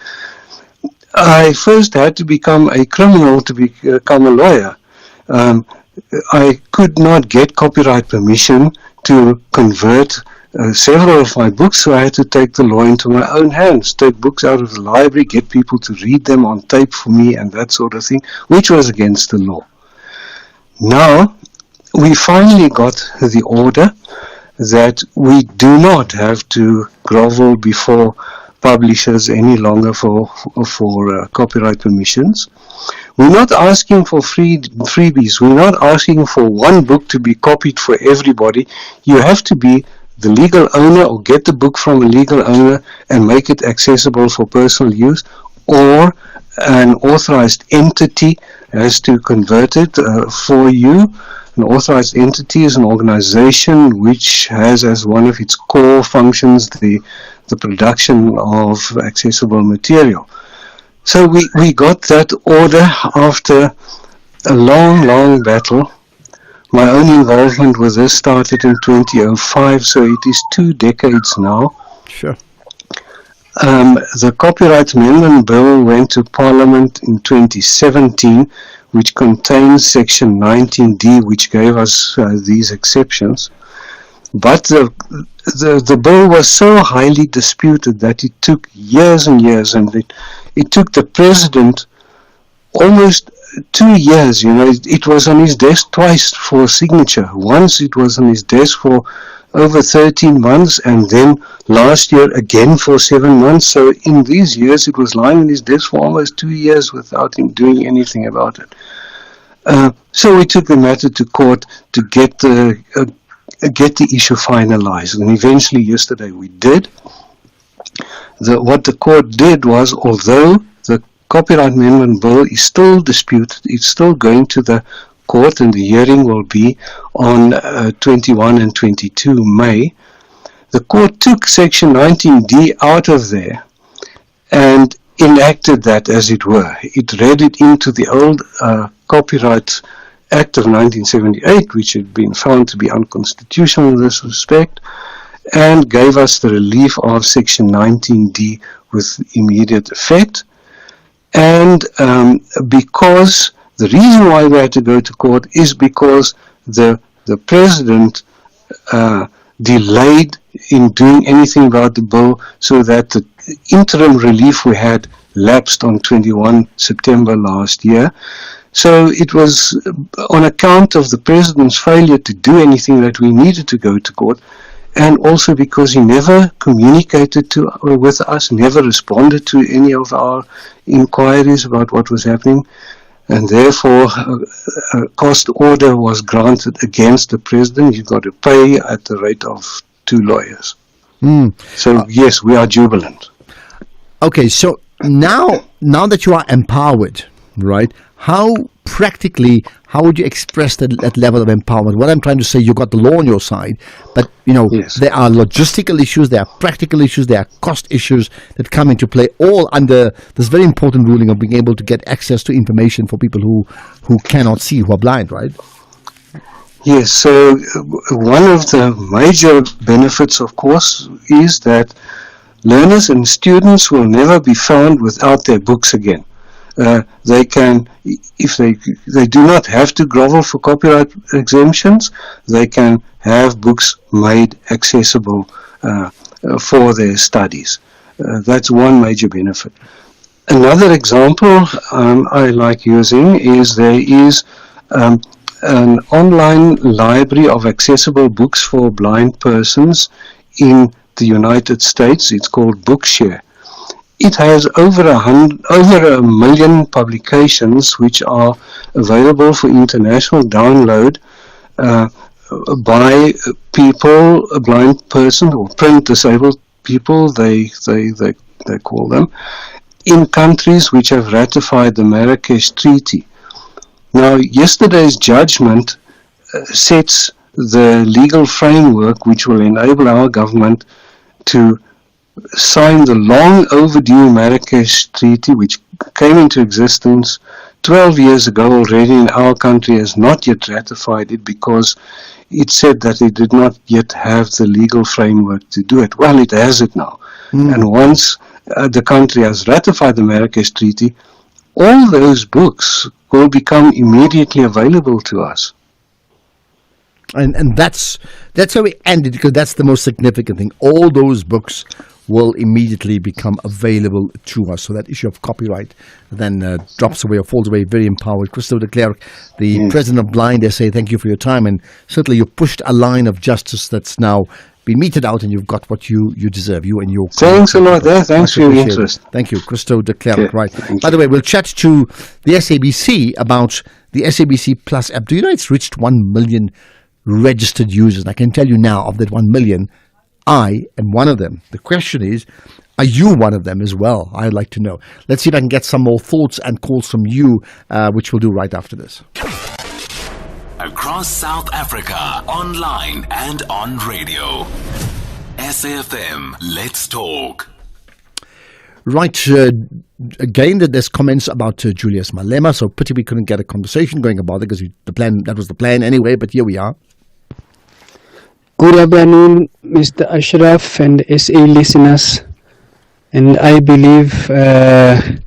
I first had to become a criminal to become a lawyer. I could not get copyright permission to convert several of my books, so I had to take the law into my own hands, take books out of the library, get people to read them on tape for me and that sort of thing, which was against the law. Now, we finally got the order that we do not have to grovel before publishers any longer for copyright permissions. We're not asking for freebies. We're not asking for one book to be copied for everybody. You have to be the legal owner or get the book from a legal owner and make it accessible for personal use, or an authorized entity has to convert it for you. An authorized entity is an organization which has as one of its core functions the production of accessible material. So we got that order after a long battle. My own involvement with this started in 2005, so it is 2 decades now. Sure. The Copyright Amendment Bill went to Parliament in 2017, which contains Section 19D, which gave us these exceptions. But the bill was so highly disputed that it took years and years, and it took the president almost 2 years. It was on his desk twice for signature. Once it was on his desk for over 13 months, and then last year again for 7 months. So in these years it was lying on his desk for almost 2 years without him doing anything about it. So we took the matter to court to get the issue finalized, and eventually yesterday we did. What the court did was, although the Copyright Amendment Bill is still disputed, it's still going to the court, and the hearing will be on 21 and 22 May. The court took Section 19D out of there and enacted that, as it were. It read it into the old Copyright Act of 1978, which had been found to be unconstitutional in this respect, and gave us the relief of Section 19D with immediate effect. And because the reason why we had to go to court is because the president delayed in doing anything about the bill, so that the interim relief we had lapsed on 21 September last year. So it was on account of the president's failure to do anything that we needed to go to court, and also because he never communicated with us, never responded to any of our inquiries about what was happening, and therefore a cost order was granted against the president. He got to pay at the rate of 2 lawyers. So yes, we are jubilant. Okay, so now that you are empowered, right? How would you express that level of empowerment? What I'm trying to say, you got the law on your side, but there are logistical issues, there are practical issues, there are cost issues that come into play, all under this very important ruling of being able to get access to information for people who cannot see, who are blind, right? Yes, so one of the major benefits, of course, is that learners and students will never be found without their books again. They can, if they do not have to grovel for copyright exemptions, they can have books made accessible for their studies. That's one major benefit. Another example I like using is there is an online library of accessible books for blind persons in the United States. It's called Bookshare. It has over a million publications which are available for international download by people, a blind person or print disabled people, they call them, in countries which have ratified the Marrakesh Treaty. Now, yesterday's judgment sets the legal framework which will enable our government to sign the long overdue Marrakesh Treaty, which came into existence 12 years ago already, and our country has not yet ratified it because it said that it did not yet have the legal framework to do it. Well, it has it now. And once the country has ratified the Marrakesh Treaty, all those books will become immediately available to us. And that's how we ended, because that's the most significant thing. All those books will immediately become available to us. So that issue of copyright then drops away or falls away. Very empowered. Christo de Klerk, the president of Blind SA, thank you for your time. And certainly you pushed a line of justice that's now been meted out, and you've got what you deserve, you and your thanks a lot there. Thanks for your interest. Thank you, Christo de Klerk. Right. By the way, we'll chat to the SABC about the SABC Plus app. Do you know it's reached 1 million registered users? And I can tell you now, of that 1 million, I am one of them. The question is, are you one of them as well? I'd like to know. Let's see if I can get some more thoughts and calls from you, which we'll do right after this. Across South Africa, online and on radio. SAFM, let's talk. Right, again, there's comments about Julius Malema, so pity we couldn't get a conversation going about it, because that was the plan anyway, but here we are. Good afternoon, Mr. Ashraf and SA listeners. And I believe the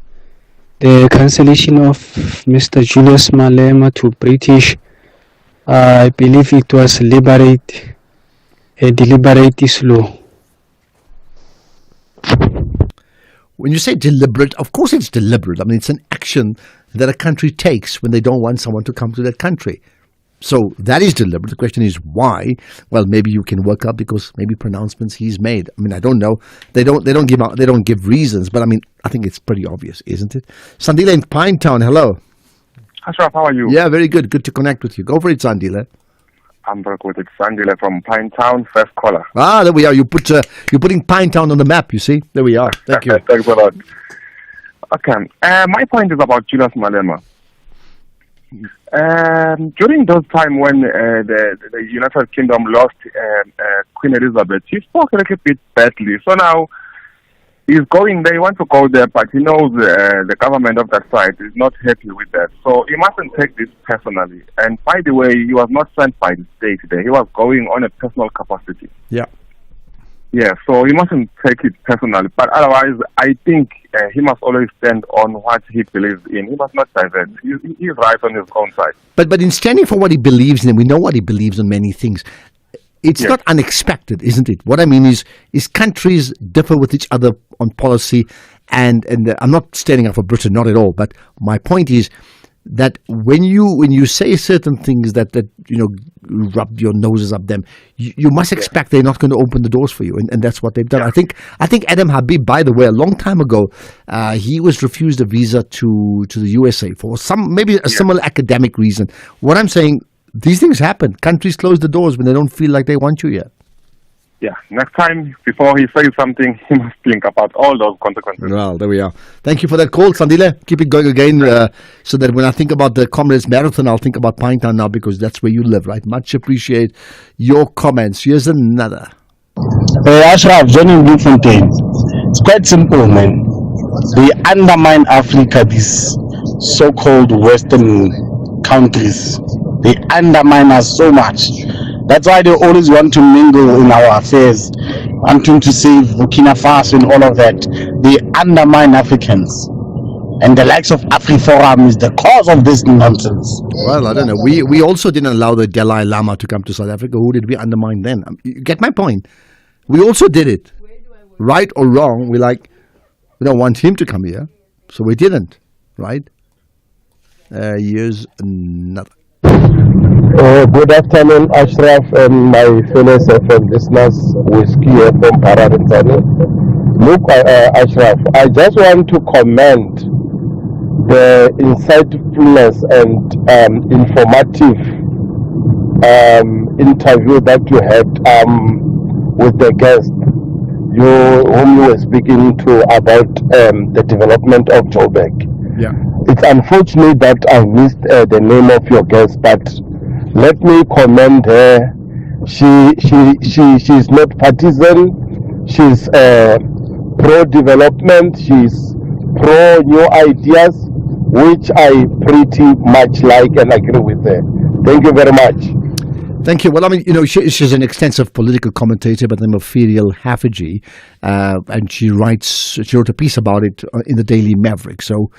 cancellation of Mr. Julius Malema to British, I believe it was deliberate slow. When you say deliberate, of course it's deliberate. I mean, it's an action that a country takes when they don't want someone to come to that country. So that is deliberate. The question is why? Well, maybe you can work out, because maybe pronouncements he's made. I mean, I don't know. They don't give reasons, but I mean, I think it's pretty obvious, isn't it? Sandile in Pinetown, hello. Ashraf, how are you? Yeah, very good. Good to connect with you. Go for it, Sandile. I'm very good. It's Sandile from Pinetown, first caller. Ah, there we are. You're putting Pinetown on the map, you see? There we are. Thank you. Thanks a lot. Okay. My point is about Julius Malema. During those time when the United Kingdom lost Queen Elizabeth, he spoke a little bit badly. So now he's going there, he wants to go there, but he knows the government of that side is not happy with that. So he mustn't take this personally. And by the way, he was not sent by the state there. He was going on a personal capacity. Yeah. Yeah, so he mustn't take it personally. But otherwise, I think he must always stand on what he believes in. He must not divert. He's right on his own side. But in standing for what he believes in, we know what he believes on many things. It's not unexpected, isn't it? What I mean is countries differ with each other on policy, and I'm not standing up for Britain, not at all. But my point is that when you say certain things that rub your noses up them, you must expect they're not going to open the doors for you, and that's what they've done. I think Adam Habib, by the way, a long time ago, he was refused a visa to the USA for maybe a similar academic reason. What I'm saying, these things happen. Countries close the doors when they don't feel like they want you here. yeah, next time, before he says something, he must think about all those consequences. Well, there we are. Thank you for that call, Sandile. Keep it going again, so that when I think about the Comrades Marathon, I'll think about Pinetown now, because that's where you live, right? Much appreciate your comments. Here's another. Ashraf, Johnny Bloemfontein. It's quite simple, man. They undermine Africa, these so-called Western countries. They undermine us so much. That's why they always want to mingle in our affairs, wanting to save Burkina Faso and all of that. They undermine Africans. And the likes of AfriForum is the cause of this nonsense. Well, I don't know. We also didn't allow the Dalai Lama to come to South Africa. Who did we undermine then? You get my point. We also did it. Right or wrong, we don't want him to come here. So we didn't, right? Here's another. Good afternoon, Ashraf and my fellow FM listeners. Whiskey here from Pararintani. Look, Ashraf, I just want to comment the insightfulness and informative interview that you had with the guest whom you were speaking to about the development of Joburg. Yeah. It's unfortunate that I missed the name of your guest, but let me commend her. She's not partisan. She's pro-development. She's pro-new ideas, which I pretty much like and agree with her. Thank you very much. Thank you. Well, I mean, she's an extensive political commentator by the name of Ferial Haffajee, and she wrote a piece about it in the Daily Maverick. So,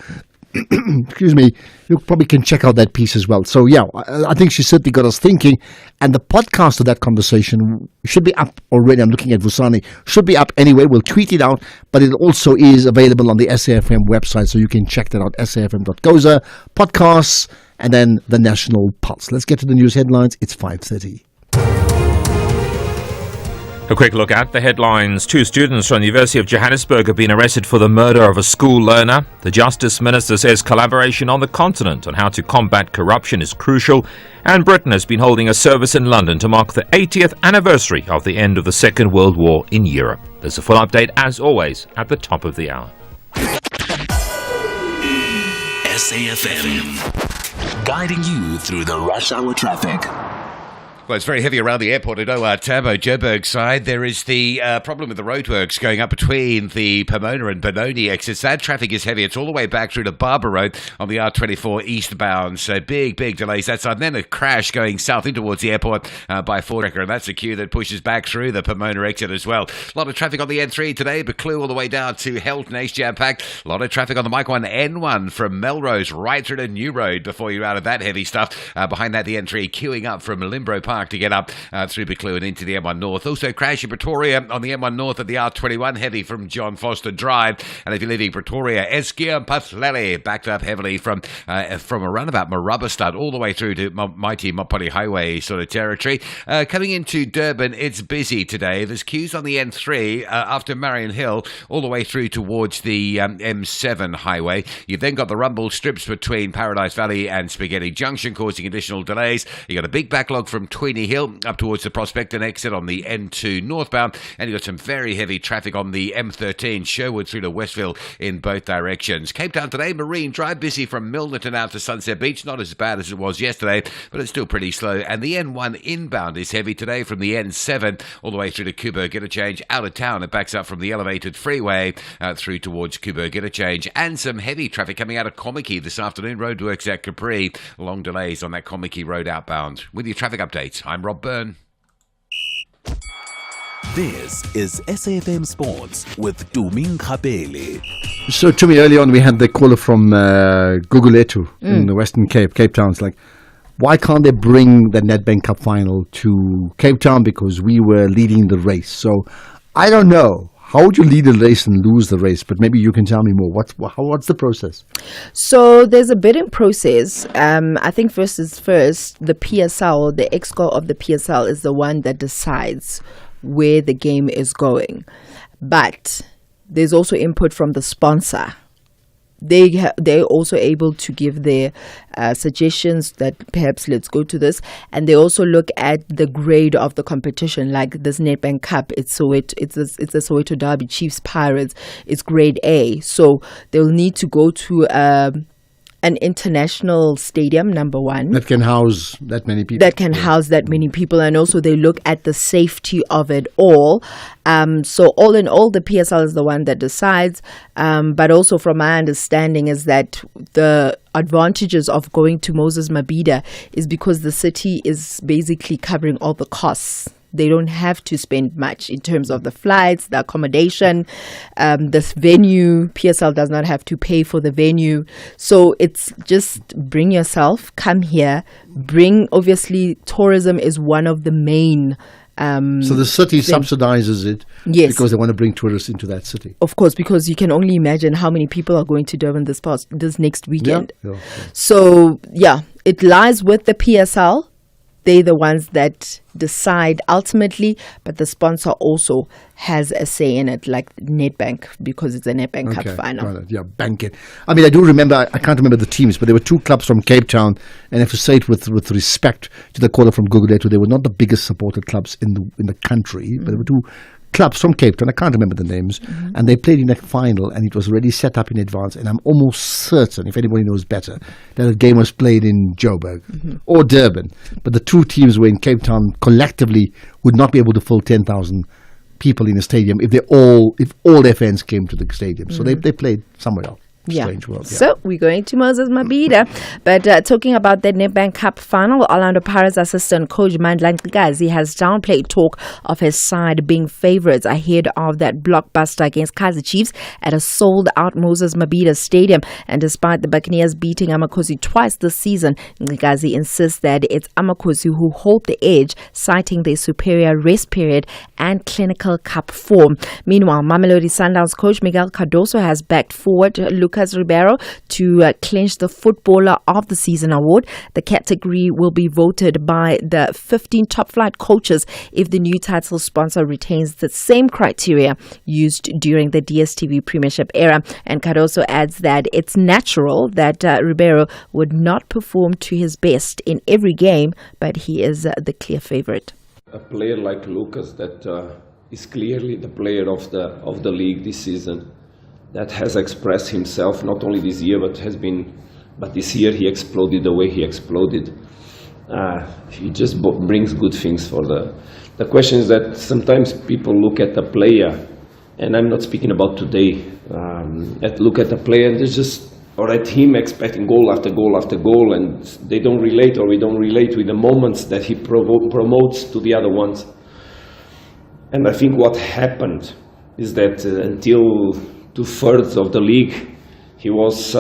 excuse me, you probably can check out that piece as well. So, yeah, I think she certainly got us thinking. And the podcast of that conversation should be up already. I'm looking at Vusani. Should be up anyway. We'll tweet it out. But it also is available on the SAFM website. So you can check that out, safm.goza, podcasts, and then the National Pulse. Let's get to the news headlines. It's 5:30. A quick look at the headlines. 2 students from the University of Johannesburg have been arrested for the murder of a school learner. The Justice Minister says collaboration on the continent on how to combat corruption is crucial. And Britain has been holding a service in London to mark the 80th anniversary of the end of the Second World War in Europe. There's a full update, as always, at the top of the hour. SAFM, guiding you through the rush hour traffic. Well, it's very heavy around the airport at OR Tambo, Joburg side. There is the problem with the roadworks going up between the Pomona and Benoni exits. That traffic is heavy. It's all the way back through to Barbara Road on the R24 eastbound. So big delays that side. And then a crash going south in towards the airport by Fordrecker. And that's a queue that pushes back through the Pomona exit as well. A lot of traffic on the N3 today. Buccleuch all the way down to Hilton, Ace jam-packed. A lot of traffic on the Mike 1 N1 from Melrose right through to New Road before you're out of that heavy stuff. Behind that, the N3 queuing up from Limbro Park to get up through Buccleuch and into the M1 North. Also crash in Pretoria on the M1 North at the R21 heavy from John Foster Drive. And if you're leaving Pretoria, Eskia and Pathlele backed up heavily from around about Marabastad all the way through to mighty Mopani Highway sort of territory. Coming into Durban, it's busy today. There's queues on the N3 after Marion Hill all the way through towards the M7 highway. You've then got the rumble strips between Paradise Valley and Spaghetti Junction causing additional delays. You've got a big backlog from Tweeny Hill up towards the Prospecton exit on the N2 northbound, and you've got some very heavy traffic on the M13 Sherwood through to Westville in both directions. Cape Town today, Marine Drive busy from Milnerton out to Sunset Beach, not as bad as it was yesterday, but it's still pretty slow. And the N1 inbound is heavy today from the N7 all the way through to Coburg Interchange. Out of town, it backs up from the elevated freeway through towards Coburg Interchange, and some heavy traffic coming out of Kommetjie this afternoon. Roadworks at Capri, long delays on that Kommetjie road outbound. With your traffic updates, I'm Rob Byrne. This is SAFM Sports with Tumi Nkgapele. So, to me, early on, we had the caller from Gugulethu in the Western Cape, Cape Town. It's like, why can't they bring the Nedbank Cup final to Cape Town? Because we were leading the race. So, I don't know. How would you lead a race and lose the race? But maybe you can tell me more. What's the process? So there's a bidding process. I think first is first, the PSL, the EXCO of the PSL is the one that decides where the game is going. But there's also input from the sponsor. they're also able to give their suggestions that perhaps let's go to this, and they also look at the grade of the competition, like this Nedbank Cup. It's a Soweto Derby, Chiefs Pirates. It's grade A, so they'll need to go to an international stadium, number one. That can house that many people. And also they look at the safety of it all. So all in all, the PSL is the one that decides. But also from my understanding is that the advantages of going to Moses Mabhida is because the city is basically covering all the costs. They don't have to spend much in terms of the flights, the accommodation, this venue. PSL does not have to pay for the venue. So it's just bring yourself, come here, obviously tourism is one of the main so the city subsidizes it because they want to bring tourists into that city. Of course, because you can only imagine how many people are going to Durban this next weekend. Yeah. So, it lies with the PSL. They're the ones that decide ultimately, but the sponsor also has a say in it, like Nedbank, because it's a Nedbank Cup final. Right, yeah, bank it. I mean, I do remember, I can't remember the teams, but there were two clubs from Cape Town, and I have to say it with respect to the caller from Guguletu, they were not the biggest supported clubs in the country, but there were two clubs from Cape Town, I can't remember the names, and they played in that final, and it was already set up in advance, and I'm almost certain, if anybody knows better, that the game was played in Joburg or Durban, but the two teams were in Cape Town collectively would not be able to fill 10,000 people in a stadium if all their fans came to the stadium. So they played somewhere else. Strange world. Yeah. So we're going to Moses Mabhida. But talking about the Nedbank Cup final, Orlando Pirates assistant coach Mandla Ncikazi has downplayed talk of his side being favourites ahead of that blockbuster against Kaizer Chiefs at a sold-out Moses Mabhida stadium. And despite the Buccaneers beating Amakhosi twice this season, Ncikazi insists that it's Amakhosi who hold the edge, citing their superior rest period and clinical cup form. Meanwhile, Mamelodi Sundowns coach Miguel Cardoso has backed forward Lucas Ribeiro to clinch the Footballer of the Season award. The category will be voted by the 15 top flight coaches if the new title sponsor retains the same criteria used during the DStv Premiership era. And Cardoso adds that it's natural that Ribeiro would not perform to his best in every game, but he is the clear favourite. A player like Lucas that is clearly the player of the league this season, that has expressed himself not only this year but this year he exploded the way he exploded. He just brings good things for the question is that sometimes people look at the player, and I'm not speaking about today, look at the player and or at him expecting goal after goal after goal, and they don't relate, or we don't relate with the moments that he promotes to the other ones. And I think what happened is that until 2/3 of the league, he was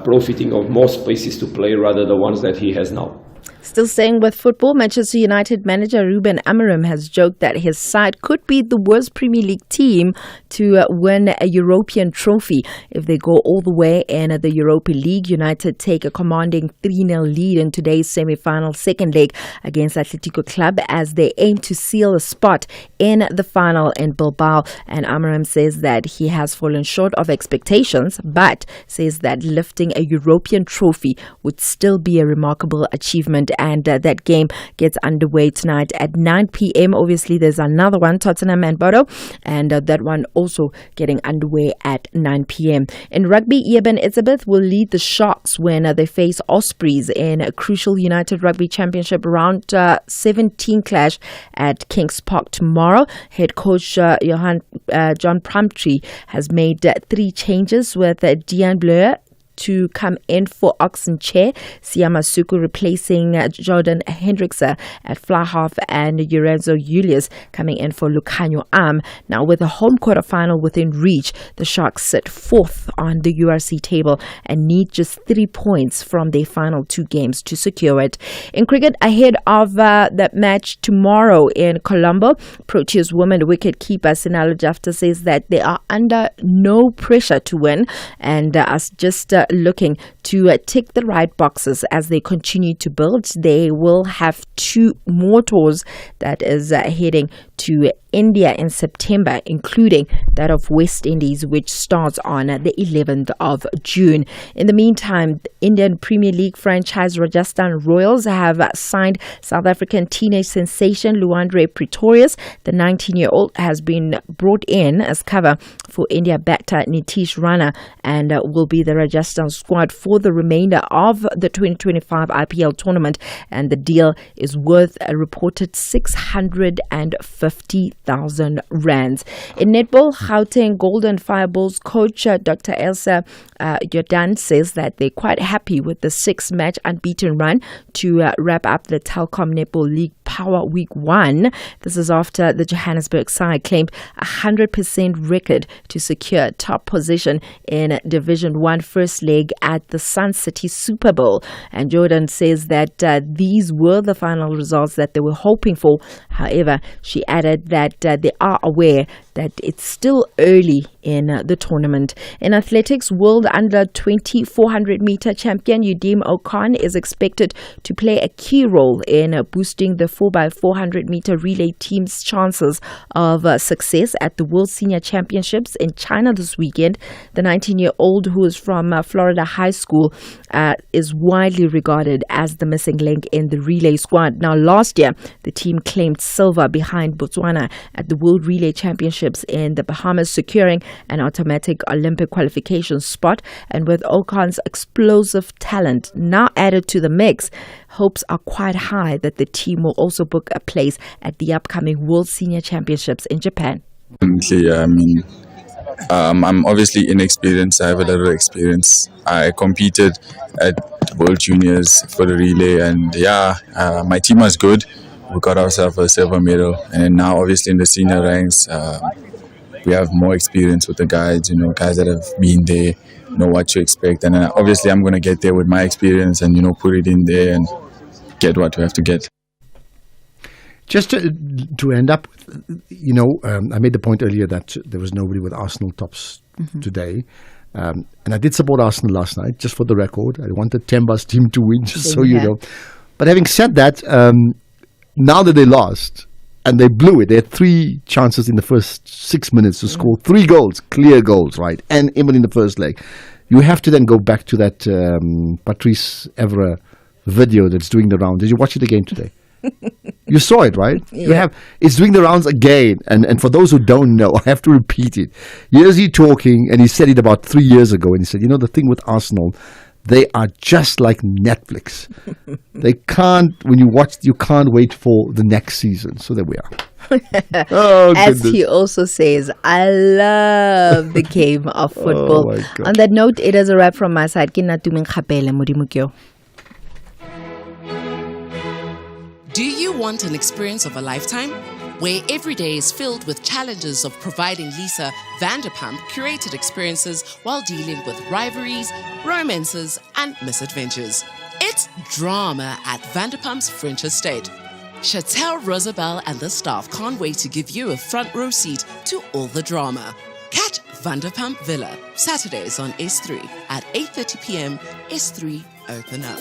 profiting of more spaces to play rather than the ones that he has now. Still staying with football, Manchester United manager Ruben Amorim has joked that his side could be the worst Premier League team to win a European trophy. If they go all the way in the Europa League, United take a commanding 3-0 lead in today's semi-final second leg against Atletico Club as they aim to seal a spot in the final in Bilbao. And Amorim says that he has fallen short of expectations, but says that lifting a European trophy would still be a remarkable achievement. And that game gets underway tonight at 9 p.m. Obviously, there's another one, Tottenham and Bodo, and that one also getting underway at 9 p.m. In rugby, Eben Etzebeth will lead the Sharks when they face Ospreys in a crucial United Rugby Championship round 17 clash at Kings Park tomorrow. Head coach John Plumtree has made 3 changes with Dean Bleur to come in for Oxen Chair, Siama Suku replacing Jordan Hendrickse at fly half, and Lorenzo Julius coming in for Lucanio Am. Now, with the home quarterfinal within reach, the Sharks sit 4th on the URC table and need just 3 points from their final 2 games to secure it. In cricket, ahead of that match tomorrow in Colombo, Proteas women wicketkeeper Sinalo Jafta says that they are under no pressure to win and are just looking to tick the right boxes as they continue to build. They will have 2 more tours that is heading to India in September, including that of West Indies, which starts on the 11th of June. In the meantime, Indian Premier League franchise Rajasthan Royals have signed South African teenage sensation Luandre Pretorius. The 19-year-old has been brought in as cover for India batter Nitish Rana and will be the Rajasthan squad for the remainder of the 2025 IPL tournament, and the deal is worth a reported 650,000 rands. In netball, Gauteng Golden Fireballs coach Dr. Elsa Jordan says that they're quite happy with the 6-match unbeaten run to wrap up the Telkom Netball League Power Week 1. This is after the Johannesburg side claimed a 100% record to secure top position in Division 1 first leg at the Sun City Super Bowl. And Jordan says that these were the final results that they were hoping for. However, she added that they are aware that it's still early in the tournament. In athletics, World Under 20 400-meter champion Udim Okan is expected to play a key role in boosting the 4x400-meter relay team's chances of success at the World Senior Championships in China this weekend. The 19-year-old, who is from Florida High School, is widely regarded as the missing link in the relay squad. Now, last year, the team claimed silver behind Botswana at the World Relay Championships in the Bahamas, securing an automatic Olympic qualification spot. And with Okan's explosive talent now added to the mix, hopes are quite high that the team will also book a place at the upcoming World Senior Championships in Japan. I'm obviously inexperienced. I have a little experience. I competed at World Juniors for the relay, and my team was good. We got ourselves a silver medal, and now obviously in the senior ranks, we have more experience with the guys. Guys that have been there, know what to expect, and obviously I'm going to get there with my experience and put it in there and get what we have to get. Just to end up, I made the point earlier that there was nobody with Arsenal tops today. And I did support Arsenal last night, just for the record. I wanted Temba's team to win, just so you know. But having said that, now that they lost and they blew it, they had 3 chances in the first 6 minutes to score 3 goals, clear goals, right? And even in the first leg. You have to then go back to that Patrice Evra video that's doing the round. Did you watch it again today? You saw it, right? Yeah. It's doing the rounds again. And for those who don't know, I have to repeat it. Here's he talking, and he said it about 3 years ago. And he said, the thing with Arsenal, they are just like Netflix. They can't, when you watch, you can't wait for the next season. So there we are. As he also says, I love the game of football. On that note, it is a wrap from my side. Do you want an experience of a lifetime? Where every day is filled with challenges of providing Lisa Vanderpump curated experiences while dealing with rivalries, romances, and misadventures. It's drama at Vanderpump's French Estate. Chantel Rosabelle and the staff can't wait to give you a front row seat to all the drama. Catch Vanderpump Villa, Saturdays on S3 at 8:30 p.m. S3 open up.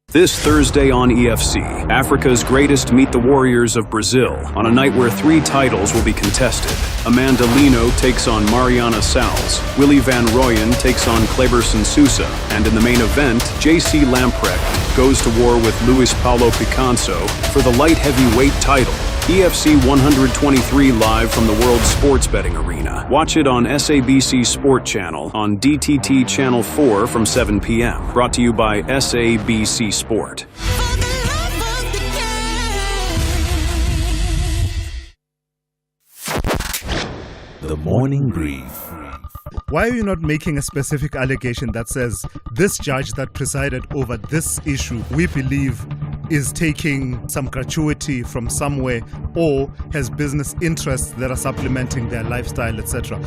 This Thursday on EFC, Africa's greatest meet the warriors of Brazil on a night where 3 titles will be contested. Amanda Lino takes on Mariana Salles, Willy Van Rooyen takes on Kleberson Sousa, and in the main event, JC Lamprecht goes to war with Luis Paulo Picanso for the light heavyweight title. EFC 123 live from the World Sports Betting Arena. Watch it on SABC Sport Channel on DTT Channel 4 from 7 p.m. Brought to you by SABC Sport. The Morning Brief. Why are you not making a specific allegation that says this judge that presided over this issue, we believe, is taking some gratuity from somewhere or has business interests that are supplementing their lifestyle, etc.?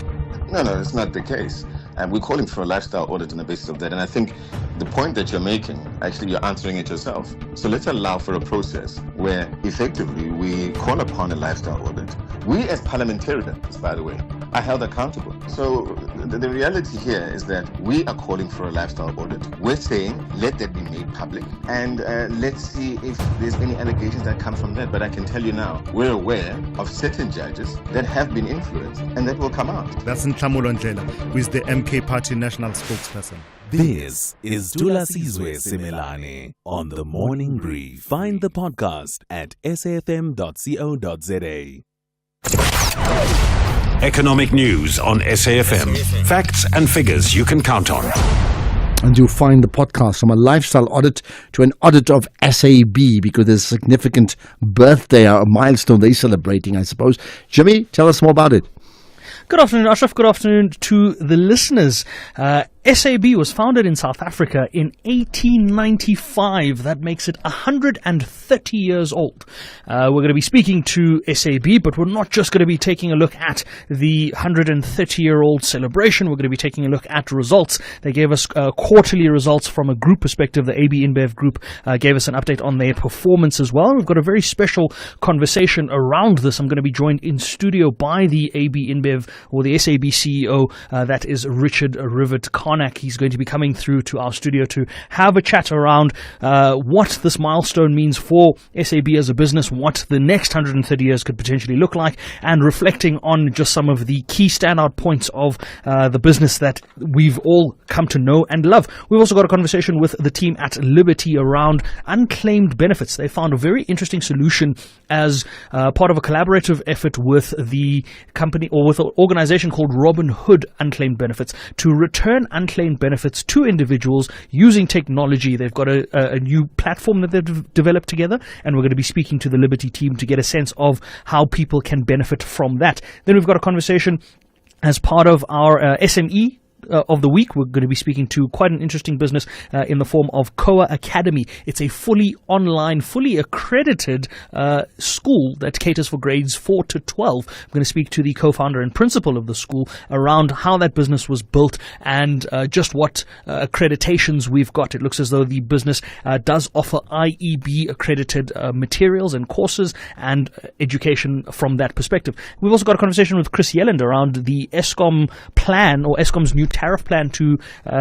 No, it's not the case. And we're calling for a lifestyle audit on the basis of that. And I think the point that you're making, actually, you're answering it yourself. So let's allow for a process where effectively we call upon a lifestyle audit. We as parliamentarians, by the way, are held accountable. So the reality here is that we are calling for a lifestyle audit. We're saying let that be made public, and let's see if there's any allegations that come from that. But I can tell you now, we're aware of certain judges that have been influenced, and that will come out. That's Nhlamulo Ndlela, who is the MK Party national spokesperson. This is Dula Sizwe Simelane on The Morning Brief. Find the podcast at safm.co.za. Economic news on SAFM. Facts and figures you can count on. And you'll find the podcast from a lifestyle audit to an audit of SAB, because there's a significant birthday, a milestone they're celebrating, I suppose. Jimmy, tell us more about it. Good afternoon, Ashraf. Good afternoon to the listeners. SAB was founded in South Africa in 1895. That makes it 130 years old. We're going to be speaking to SAB, but we're not just going to be taking a look at the 130-year-old celebration. We're going to be taking a look at results. They gave us quarterly results from a group perspective. The AB InBev group gave us an update on their performance as well. We've got a very special conversation around this. I'm going to be joined in studio by the AB InBev, or the SAB CEO, that is Richard Rivet Karnak. He's going to be coming through to our studio to have a chat around what this milestone means for SAB as a business, what the next 130 years could potentially look like, and reflecting on just some of the key standout points of the business that we've all come to know and love. We've also got a conversation with the team at Liberty around unclaimed benefits. They found a very interesting solution as part of a collaborative effort with the company, or with an organization called Robin Hood Unclaimed Benefits, to return unclaimed benefits to individuals using technology. They've got a new platform that they've developed together, and we're going to be speaking to the Liberty team to get a sense of how people can benefit from that. Then we've got a conversation as part of our SME of the week. We're going to be speaking to quite an interesting business in the form of Koa Academy. It's a fully online, fully accredited school that caters for grades 4 to 12. I'm going to speak to the co-founder and principal of the school around how that business was built and just what accreditations we've got. It looks as though the business does offer IEB accredited materials and courses and education from that perspective. We've also got a conversation with Chris Yelland around the Eskom plan, or Eskom's new tariff plan to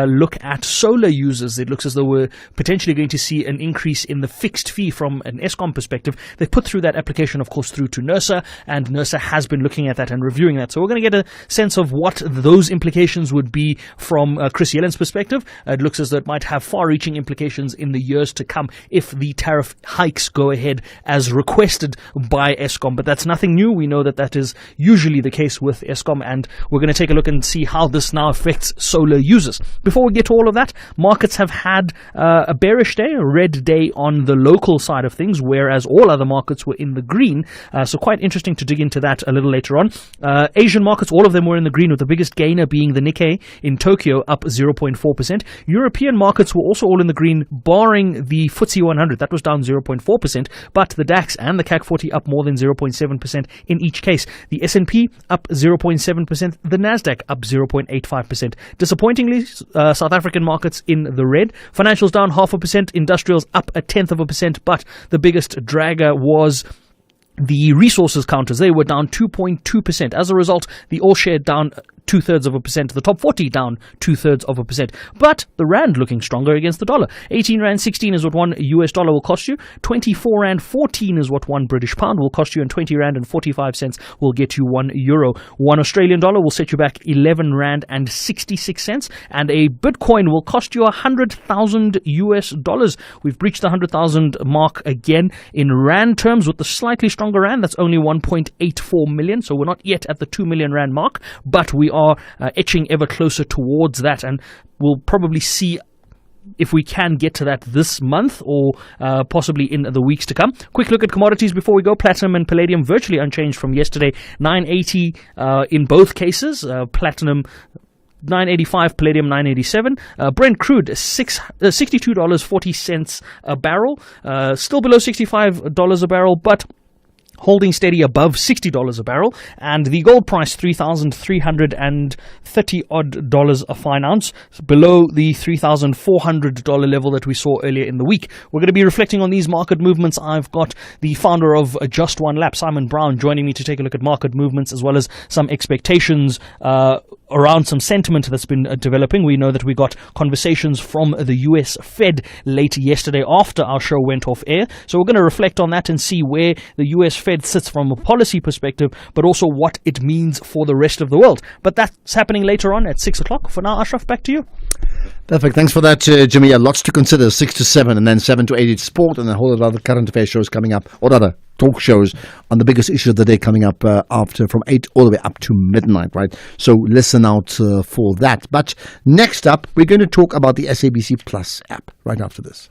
look at solar users. It looks as though we're potentially going to see an increase in the fixed fee from an Eskom perspective. They've put through that application, of course, through to NERSA, and NERSA has been looking at that and reviewing that. So we're going to get a sense of what those implications would be from Chris Yelland's perspective. It looks as though it might have far-reaching implications in the years to come if the tariff hikes go ahead as requested by Eskom. But that's nothing new. We know that that is usually the case with Eskom, and we're going to take a look and see how this now affects solar users. Before we get to all of that, markets have had a bearish day, a red day on the local side of things, whereas all other markets were in the green. So quite interesting to dig into that a little later on. Asian markets, all of them were in the green, with the biggest gainer being the Nikkei in Tokyo, up 0.4%. European markets were also all in the green, barring the FTSE 100. That was down 0.4%, but the DAX and the CAC 40 up more than 0.7% in each case. The S&P up 0.7%, the Nasdaq up 0.85%. Disappointingly, South African markets in the red. Financials down 0.5%, industrials up 0.1%, but the biggest dragger was the resources counters. They were down 2.2%. As a result, the all share down 0.2%, the top 40 down 0.2%. But the rand looking stronger against the dollar. 18 rand 16 is what one US dollar will cost you. 24 rand 14 is what one British pound will cost you, and 20 rand and 45 cents will get you 1 euro. 1 Australian dollar will set you back 11 rand and 66 cents, and a Bitcoin will cost you $100,000 US dollars. We've breached the 100,000 mark again in rand terms with the slightly stronger rand. That's only 1.84 million, so we're not yet at the 2 million rand mark, but we are etching ever closer towards that, and we'll probably see if we can get to that this month or possibly in the weeks to come. Quick look at commodities before we go. Platinum and palladium virtually unchanged from yesterday. 980 in both cases. Platinum 985, palladium 987. Brent crude $62.40 a barrel. Still below $65 a barrel, but holding steady above $60 a barrel, and the gold price $3,330 odd a fine ounce, below the $3,400 level that we saw earlier in the week. We're going to be reflecting on these market movements. I've got the founder of Just One Lap, Simon Brown, joining me to take a look at market movements as well as some expectations around some sentiment that's been developing. We know that we got conversations from the US Fed late yesterday after our show went off air. So we're going to reflect on that and see where the US Fed sits from a policy perspective, but also what it means for the rest of the world. But that's happening later on at 6 o'clock. For now, Ashraf, back to you. Perfect. Thanks for that, Jimmy. Lots to consider. 6 to 7 and then 7 to 8 it's sport and a whole lot of other current affairs shows coming up, or other talk shows on the biggest issue of the day coming up after from 8 all the way up to midnight, right? So listen out for that. But next up, we're going to talk about the SABC Plus app right after this.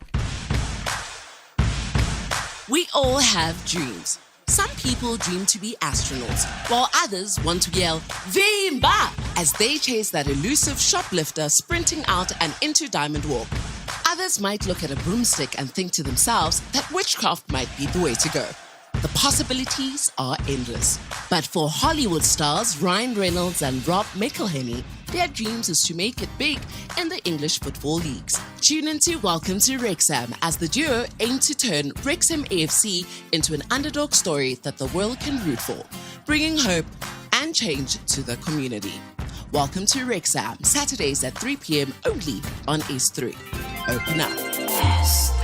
We all have dreams. Some people dream to be astronauts, while others want to yell, Vimba! As they chase that elusive shoplifter sprinting out and into Diamond Walk. Others might look at a broomstick and think to themselves that witchcraft might be the way to go. The possibilities are endless. But for Hollywood stars Ryan Reynolds and Rob McElhenney, their dreams is to make it big in the English football leagues. Tune into Welcome to Wrexham as the duo aim to turn Wrexham AFC into an underdog story that the world can root for, bringing hope and change to the community. Welcome to Wrexham, Saturdays at 3 p.m. only on S3. Open up. S3.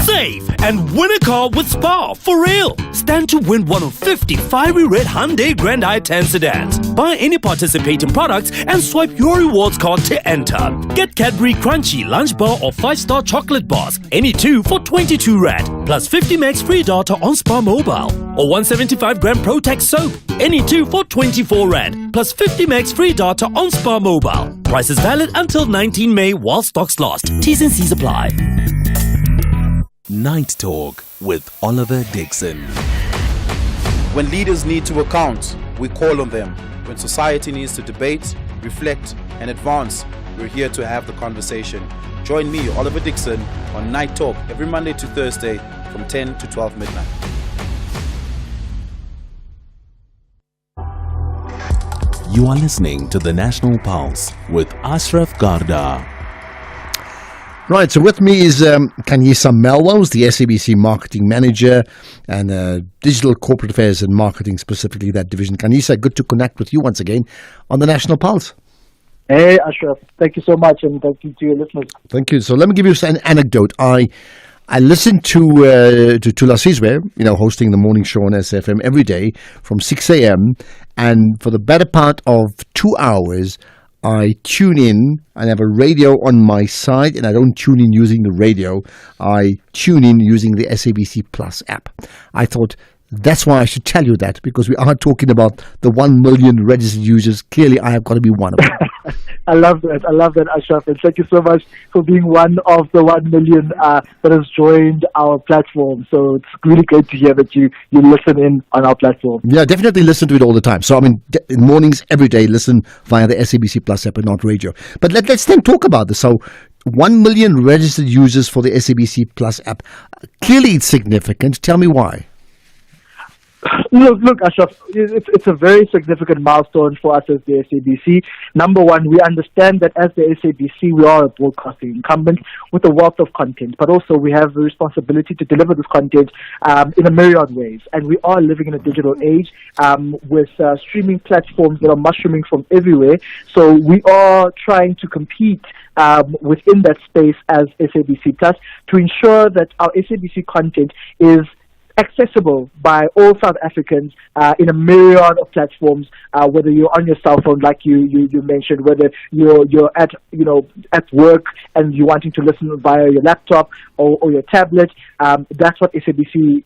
Save and win a car with Spar for real. Stand to win one of 50 fiery red Hyundai Grand i10 sedans. Buy any participating products and swipe your rewards card to enter. Get Cadbury Crunchy Lunch Bar or 5-star chocolate bars, any two for 22 Rand, plus 50 megs free data on Spar Mobile. Or 175 gram Protex soap, any two for 24 Rand, plus 50 megs free data on Spar Mobile. Price is valid until 19 May while stocks last. T's and C's apply. Night Talk with Oliver Dixon. When leaders need to account, we call on them. When society needs to debate, reflect, and advance, we're here to have the conversation. Join me, Oliver Dixon, on Night Talk every Monday to Thursday from 10 to 12 midnight. You are listening to the National Pulse with Ashraf Garda. Right, so with me is Kanyisa Melrose, the SABC Marketing Manager and Digital Corporate Affairs and Marketing, specifically that division. Kanyisa, good to connect with you once again on the National Pulse. Hey, Ashraf. Thank you so much, and thank you to your listeners. Thank you. So let me give you an anecdote. I listened to Tula Sizwe, hosting the morning show on SFM every day from 6 a.m. And for the better part of 2 hours, I tune in and have a radio on my side, and I don't tune in using the radio. I tune in using the SABC Plus app. I thought that's why I should tell you that, because we are talking about the 1 million registered users. Clearly, I have got to be one of them. I love that, Ashraf, and thank you so much for being one of the 1 million that has joined our platform. So it's really great to hear that you listen in on our platform. Yeah, definitely listen to it all the time. So, in mornings, every day, listen via the SABC Plus app and not radio. But let's then talk about this. So, 1 million registered users for the SABC Plus app. Clearly, it's significant. Tell me why. Look, Ashraf, it's a very significant milestone for us as the SABC. Number one, we understand that as the SABC, we are a broadcasting incumbent with a wealth of content, but also we have the responsibility to deliver this content in a myriad ways. And we are living in a digital age with streaming platforms that are mushrooming from everywhere. So we are trying to compete within that space as SABC Plus to ensure that our SABC content is accessible by all South Africans in a myriad of platforms, whether you're on your cell phone, like you mentioned, whether you're at work and you're wanting to listen via your laptop or your tablet. That's what SABC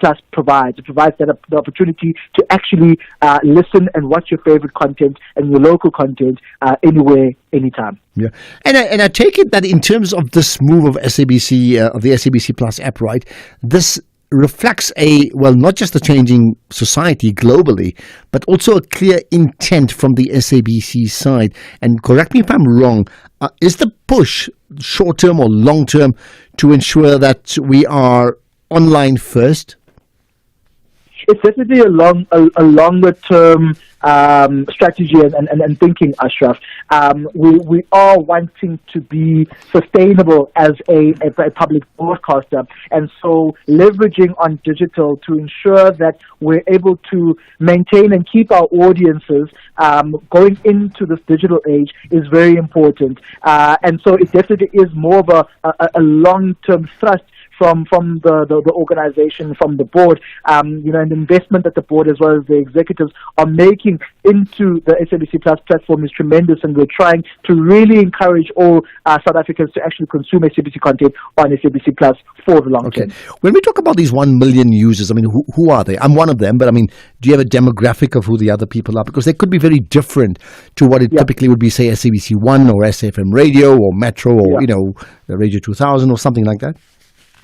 Plus provides. It provides the opportunity to actually listen and watch your favorite content and your local content anywhere, anytime. Yeah, and I take it that in terms of this move of SABC of the SABC Plus app, right? This reflects not just the changing society globally, but also a clear intent from the SABC side. And correct me if I'm wrong, is the push short-term or long-term to ensure that we are online first? It's definitely a longer term strategy and thinking, Ashraf. We are wanting to be sustainable as a public broadcaster, and so leveraging on digital to ensure that we're able to maintain and keep our audiences going into this digital age is very important. And so it definitely is more of a long-term thrust from the organization, from the board, and the investment that the board as well as the executives are making into the SABC Plus platform is tremendous, and we're trying to really encourage all South Africans to actually consume SABC content on SABC Plus for the long term. When we talk about these 1 million users, I mean, who are they? I'm one of them, but I mean, do you have a demographic of who the other people are? Because they could be very different to what it typically would be, say, SABC One or SFM Radio or Metro or, Radio 2000 or something like that.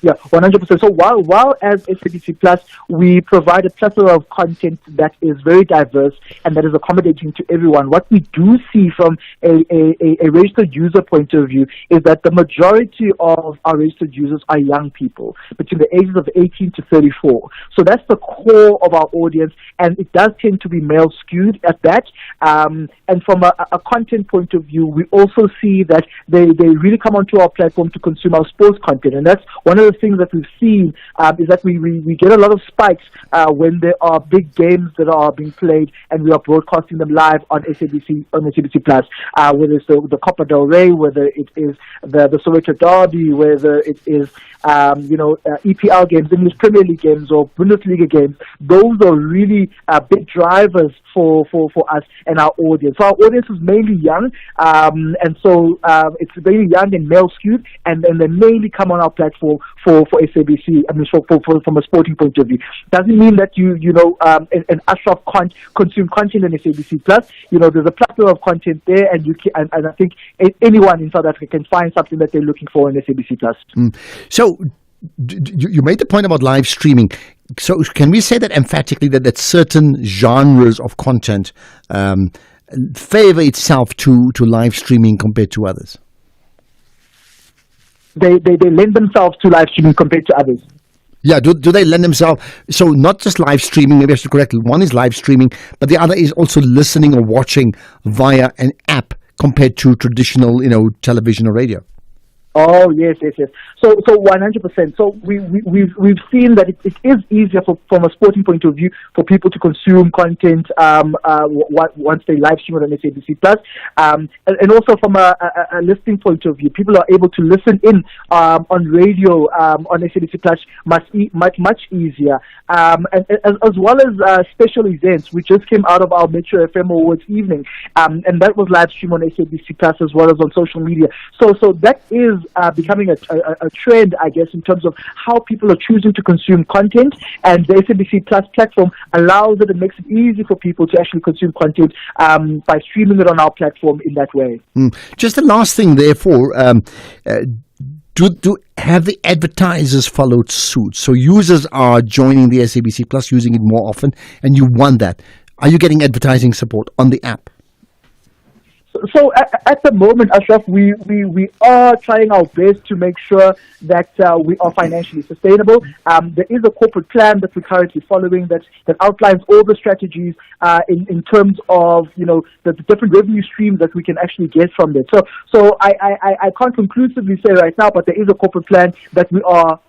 Yeah, 100%. So while as SABC Plus, we provide a plethora of content that is very diverse and that is accommodating to everyone, what we do see from a registered user point of view is that the majority of our registered users are young people between the ages of 18 to 34. So that's the core of our audience, and it does tend to be male skewed at that. And from a content point of view, we also see that they really come onto our platform to consume our sports content, and that's one of the things that we've seen is that we get a lot of spikes when there are big games that are being played and we are broadcasting them live on SABC Plus, whether it's the Copa del Rey, whether it is the Soweto Derby, whether it is EPL games, English Premier League games, or Bundesliga games. Those are really big drivers for us and our audience. So our audience is mainly young, and so it's very young and male skewed, and they mainly come on our platform for SABC. I mean, from a sporting point of view, doesn't mean that an Ashraf can't consume content on SABC Plus. There's a plethora of content there, and and I think anyone in South Africa can find something that they're looking for in SABC Plus. So you made the point about live streaming. So can we say that emphatically that certain genres of content favor itself to live streaming compared to others? They lend themselves to live streaming compared to others. Yeah, do they lend themselves? So not just live streaming, maybe I should correct it. One is live streaming, but the other is also listening or watching via an app compared to traditional, television or radio. Oh, yes. So 100%. So we've seen that it is easier from a sporting point of view for people to consume content once they live stream it on SABC Plus, and also from a listening point of view, people are able to listen in on radio on SABC Plus much easier, and as well as special events. We just came out of our Metro FM Awards evening, and that was live streamed on SABC Plus as well as on social media. So that is becoming a trend, I guess, in terms of how people are choosing to consume content, and the SABC Plus platform allows it and makes it easy for people to actually consume content by streaming it on our platform in that way. Just the last thing, therefore, do have the advertisers followed suit? So users are joining the SABC Plus, using it more often, and you want that. Are you getting advertising support on the app? So at the moment, Ashraf, we are trying our best to make sure that we are financially sustainable. There is a corporate plan that we're currently following that outlines all the strategies in terms of the different revenue streams that we can actually get from this. So I can't conclusively say right now, but there is a corporate plan that we are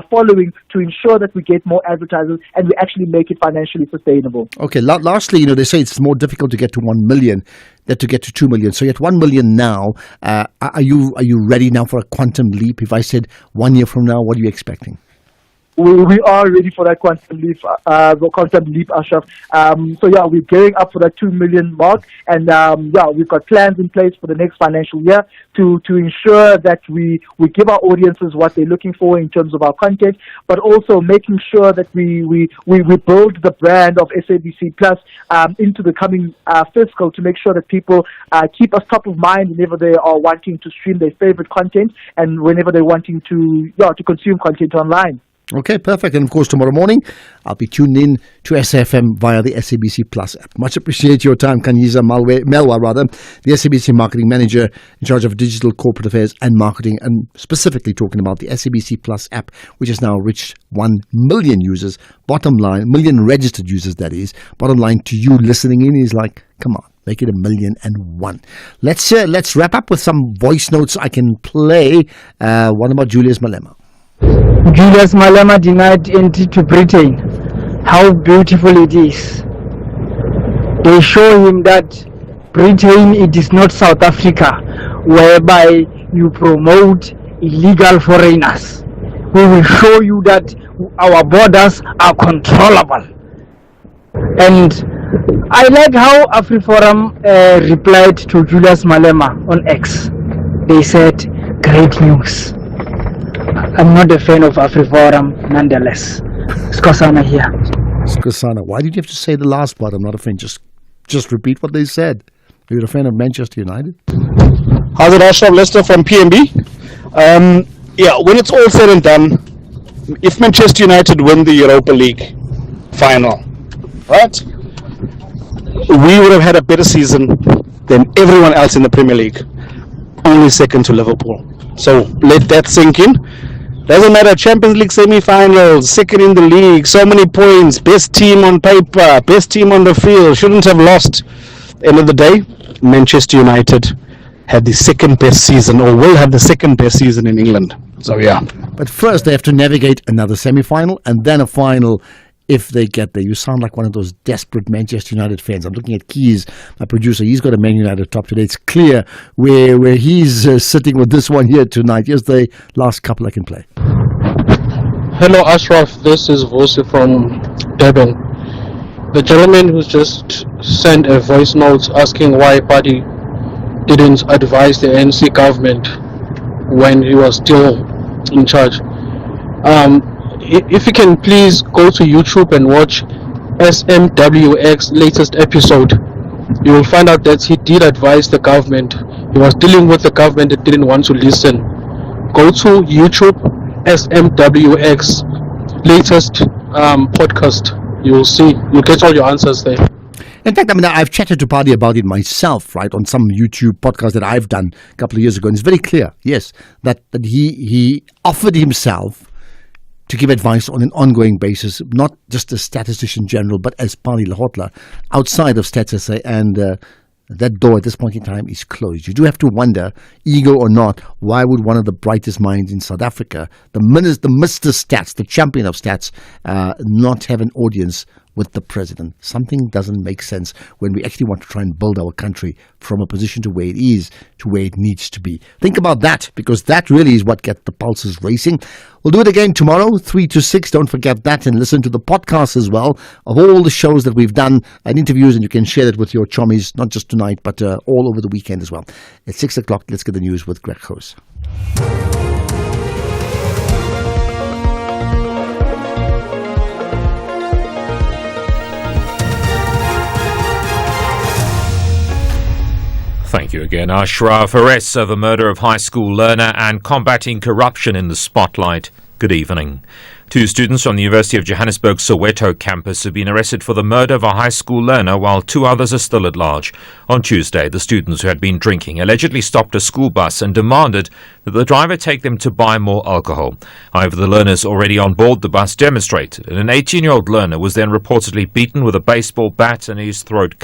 following to ensure that we get more advertisers and we actually make it financially sustainable. Okay. Lastly, they say it's more difficult to get to 1 million than to get to 2 million. So you're at 1 million now. Are you ready now for a quantum leap? If I said 1 year from now, what are you expecting? We are ready for that quantum leap, Ashraf. So yeah, we're gearing up for that 2 million mark, and we've got plans in place for the next financial year to ensure that we give our audiences what they're looking for in terms of our content, but also making sure that we build the brand of SABC Plus into the coming fiscal, to make sure that people keep us top of mind whenever they are wanting to stream their favorite content and whenever they're wanting to consume content online. Okay, perfect. And of course, tomorrow morning, I'll be tuned in to SAFM via the SABC Plus app. Much appreciate your time, Kanyiza Melwa, the SABC Marketing Manager in charge of Digital Corporate Affairs and Marketing, and specifically talking about the SABC Plus app, which has now reached 1 million users. Bottom line, million registered users, that is. Bottom line to you listening in is like, come on, make it 1,000,001. Let's wrap up with some voice notes I can play. One about Julius Malema. Julius Malema denied entry to Britain. How beautiful it is. They show him that Britain, it is not South Africa, whereby you promote illegal foreigners. We will show you that our borders are controllable. And I like how AfriForum replied to Julius Malema on X. They said, great news. I'm not a fan of AfriForum nonetheless. Skosana here. Skosana, why did you have to say the last part? I'm not a fan. Just repeat what they said. You're a fan of Manchester United? How's it, Ashraf? Lester from PMB. When it's all said and done, if Manchester United win the Europa League final, right, we would have had a better season than everyone else in the Premier League. Only second to Liverpool. So let that sink in. Doesn't matter, Champions League semi-finals, second in the league, so many points, best team on paper, best team on the field, shouldn't have lost. End of the day, Manchester United had the second best season, or will have the second best season in England. So yeah. But first they have to navigate another semi-final and then a final if they get there. You sound like one of those desperate Manchester United fans. I'm looking at Keys, my producer. He's got a Man United top today. It's clear where he's sitting with this one here tonight. Here's the last couple I can play. Hello, Ashraf. This is Vosi from Durban. The gentleman who's just sent a voice note asking why Party didn't advise the ANC government when he was still in charge. If you can please go to YouTube and watch SMWX's latest episode, you will find out that he did advise the government. He was dealing with the government that didn't want to listen. Go to YouTube, SMWX latest podcast. You'll get all your answers there. In fact, I've chatted to Paddy about it myself, right, on some YouTube podcast that I've done a couple of years ago. And it's very clear, yes, that he offered himself to give advice on an ongoing basis, not just as statistician general, but as Paddy Lahotla, outside of Stats SA, and that door at this point in time is closed. You do have to wonder, ego or not, why would one of the brightest minds in South Africa, the Mr. Stats, the champion of stats, not have an audience with the president? Something doesn't make sense when we actually want to try and build our country from a position to where it is to where it needs to be. Think about that, because that really is what gets the pulses racing. We'll do it again tomorrow, 3 to 6. Don't forget that, and listen to the podcast as well of all the shows that we've done and interviews, and you can share that with your chommies, not just tonight, but all over the weekend as well. At 6 o'clock, let's get the news with Greg Hoos. Thank you again, Ashraf. Arrests over murder of high school learner and combating corruption in the spotlight. Good evening. 2 students from the University of Johannesburg Soweto campus have been arrested for the murder of a high school learner, while 2 others are still at large. On Tuesday, the students who had been drinking allegedly stopped a school bus and demanded that the driver take them to buy more alcohol. However, the learners already on board the bus demonstrated, and an 18-year-old learner was then reportedly beaten with a baseball bat and his throat cut.